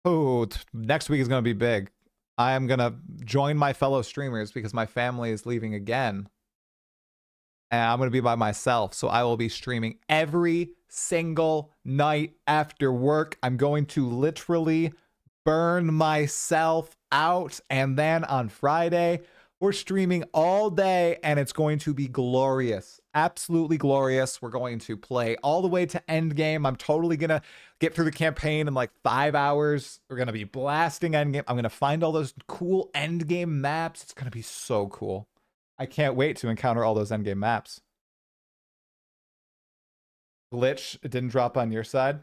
Oh, next week is going to be big. I am going to join my fellow streamers because my family is leaving again. And I'm going to be by myself. So I will be streaming every single night after work. I'm going to literally burn myself out. And then on Friday, we're streaming all day and it's going to be glorious. Absolutely glorious. We're going to play all the way to endgame. I'm totally going to get through the campaign in like 5 hours. We're going to be blasting endgame. I'm going to find all those cool endgame maps. It's going to be so cool. I can't wait to encounter all those endgame maps. Glitch, it didn't drop on your side.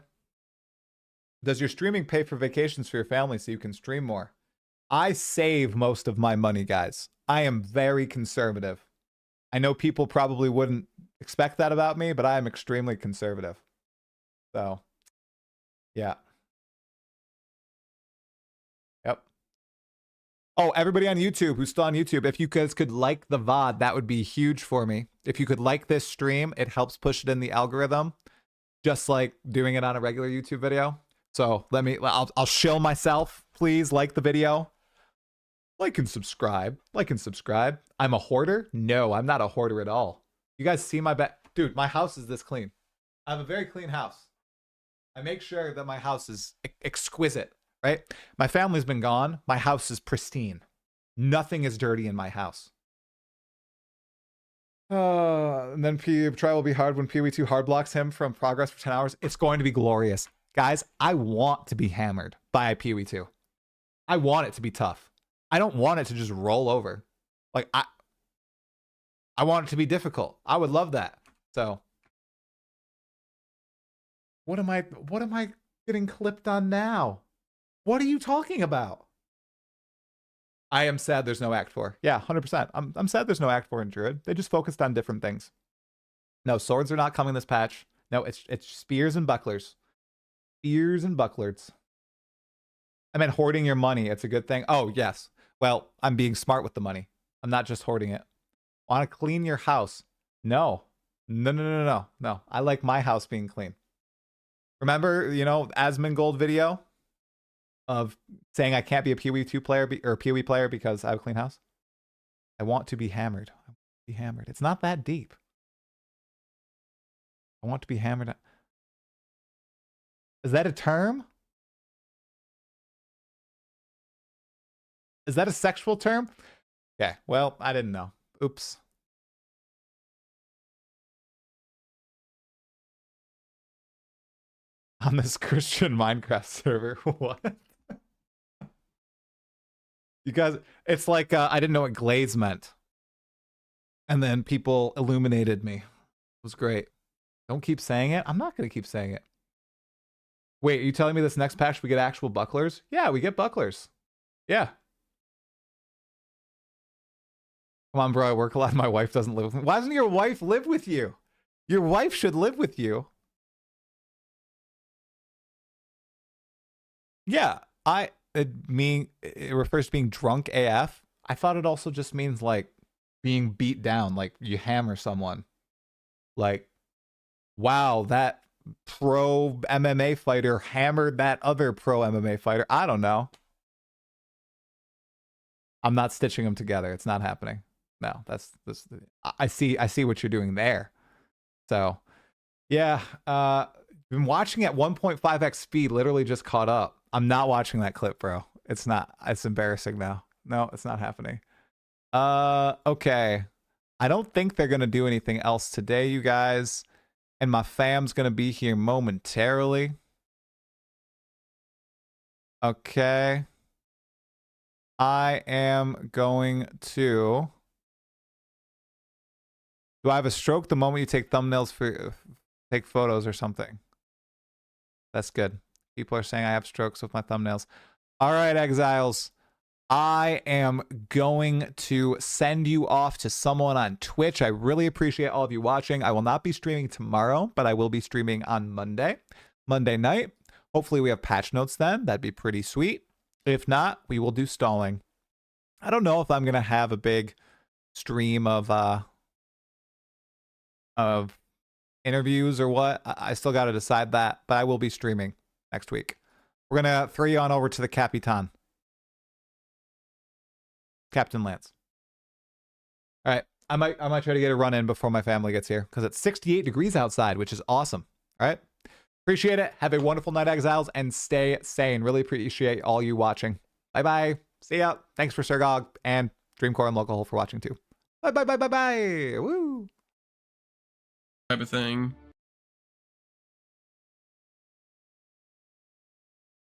Does your streaming pay for vacations for your family so you can stream more? I save most of my money, guys. I am very conservative. I know people probably wouldn't expect that about me, but I am extremely conservative. So, yeah. Yep. Oh, everybody on YouTube who's still on YouTube, if you guys could like the VOD, that would be huge for me. If you could like this stream, it helps push it in the algorithm, just like doing it on a regular YouTube video. So I'll shill myself. Please like the video. Like and subscribe. Like and subscribe. I'm a hoarder? No, I'm not a hoarder at all. You guys see my bed? Dude, my house is this clean. I have a very clean house. I make sure that my house is exquisite, right? My family's been gone. My house is pristine. Nothing is dirty in my house. And then try will be hard when PoE 2 hard blocks him from progress for 10 hours. It's going to be glorious. Guys, I want to be hammered by PoE 2. I want it to be tough. I don't want it to just roll over. Like I want it to be difficult. I would love that. So what am I getting clipped on now? What are you talking about? I am sad there's no Act 4. Yeah, 100%. I'm sad there's no Act 4 in Druid. They just focused on different things. No, swords are not coming this patch. No, it's spears and bucklers. Spears and bucklers. I meant hoarding your money. It's a good thing. Oh, yes. Well, I'm being smart with the money. I'm not just hoarding it. Want to clean your house? No. No. I like my house being clean. Remember, Asmongold video of saying I can't be a PoE 2 player or PoE player because I have a clean house? I want to be hammered. Be hammered. It's not that deep. I want to be hammered. Is that a term? Is that a sexual term? Okay, well, I didn't know. Oops. On this Christian Minecraft server. What? You guys, it's like I didn't know what glaze meant. And then people illuminated me. It was great. Don't keep saying it. I'm not going to keep saying it. Wait, are you telling me this next patch we get actual bucklers? Yeah, we get bucklers. Yeah. Come on, bro. I work a lot. My wife doesn't live with me. Why doesn't your wife live with you? Your wife should live with you. Yeah, it refers to being drunk AF. I thought it also just means like being beat down, like you hammer someone. Like, wow, that pro MMA fighter hammered that other pro MMA fighter. I don't know. I'm not stitching them together. It's not happening. No, that's I see what you're doing there. So, yeah, been watching at 1.5x speed, literally just caught up. I'm not watching that clip, bro. It's not. It's embarrassing now. No, it's not happening. Okay. I don't think they're going to do anything else today, you guys. And my fam's going to be here momentarily. Okay. I am going to... Do I have a stroke the moment you take thumbnails for... take photos or something? That's good. People are saying I have strokes with my thumbnails. All right, exiles. I am going to send you off to someone on Twitch. I really appreciate all of you watching. I will not be streaming tomorrow, but I will be streaming on Monday night. Hopefully we have patch notes then. That'd be pretty sweet. If not, we will do stalling. I don't know if I'm going to have a big stream of interviews or what. I still got to decide that, but I will be streaming next week. We're going to 3 on over to the Capitan. Captain Lance. All right. I might try to get a run in before my family gets here because it's 68 degrees outside, which is awesome. All right. Appreciate it. Have a wonderful night, exiles, and stay sane. Really appreciate all you watching. Bye-bye. See ya. Thanks for Sirgog and Dreamcore and Lolcohol for watching too. Bye. Woo. Type of thing.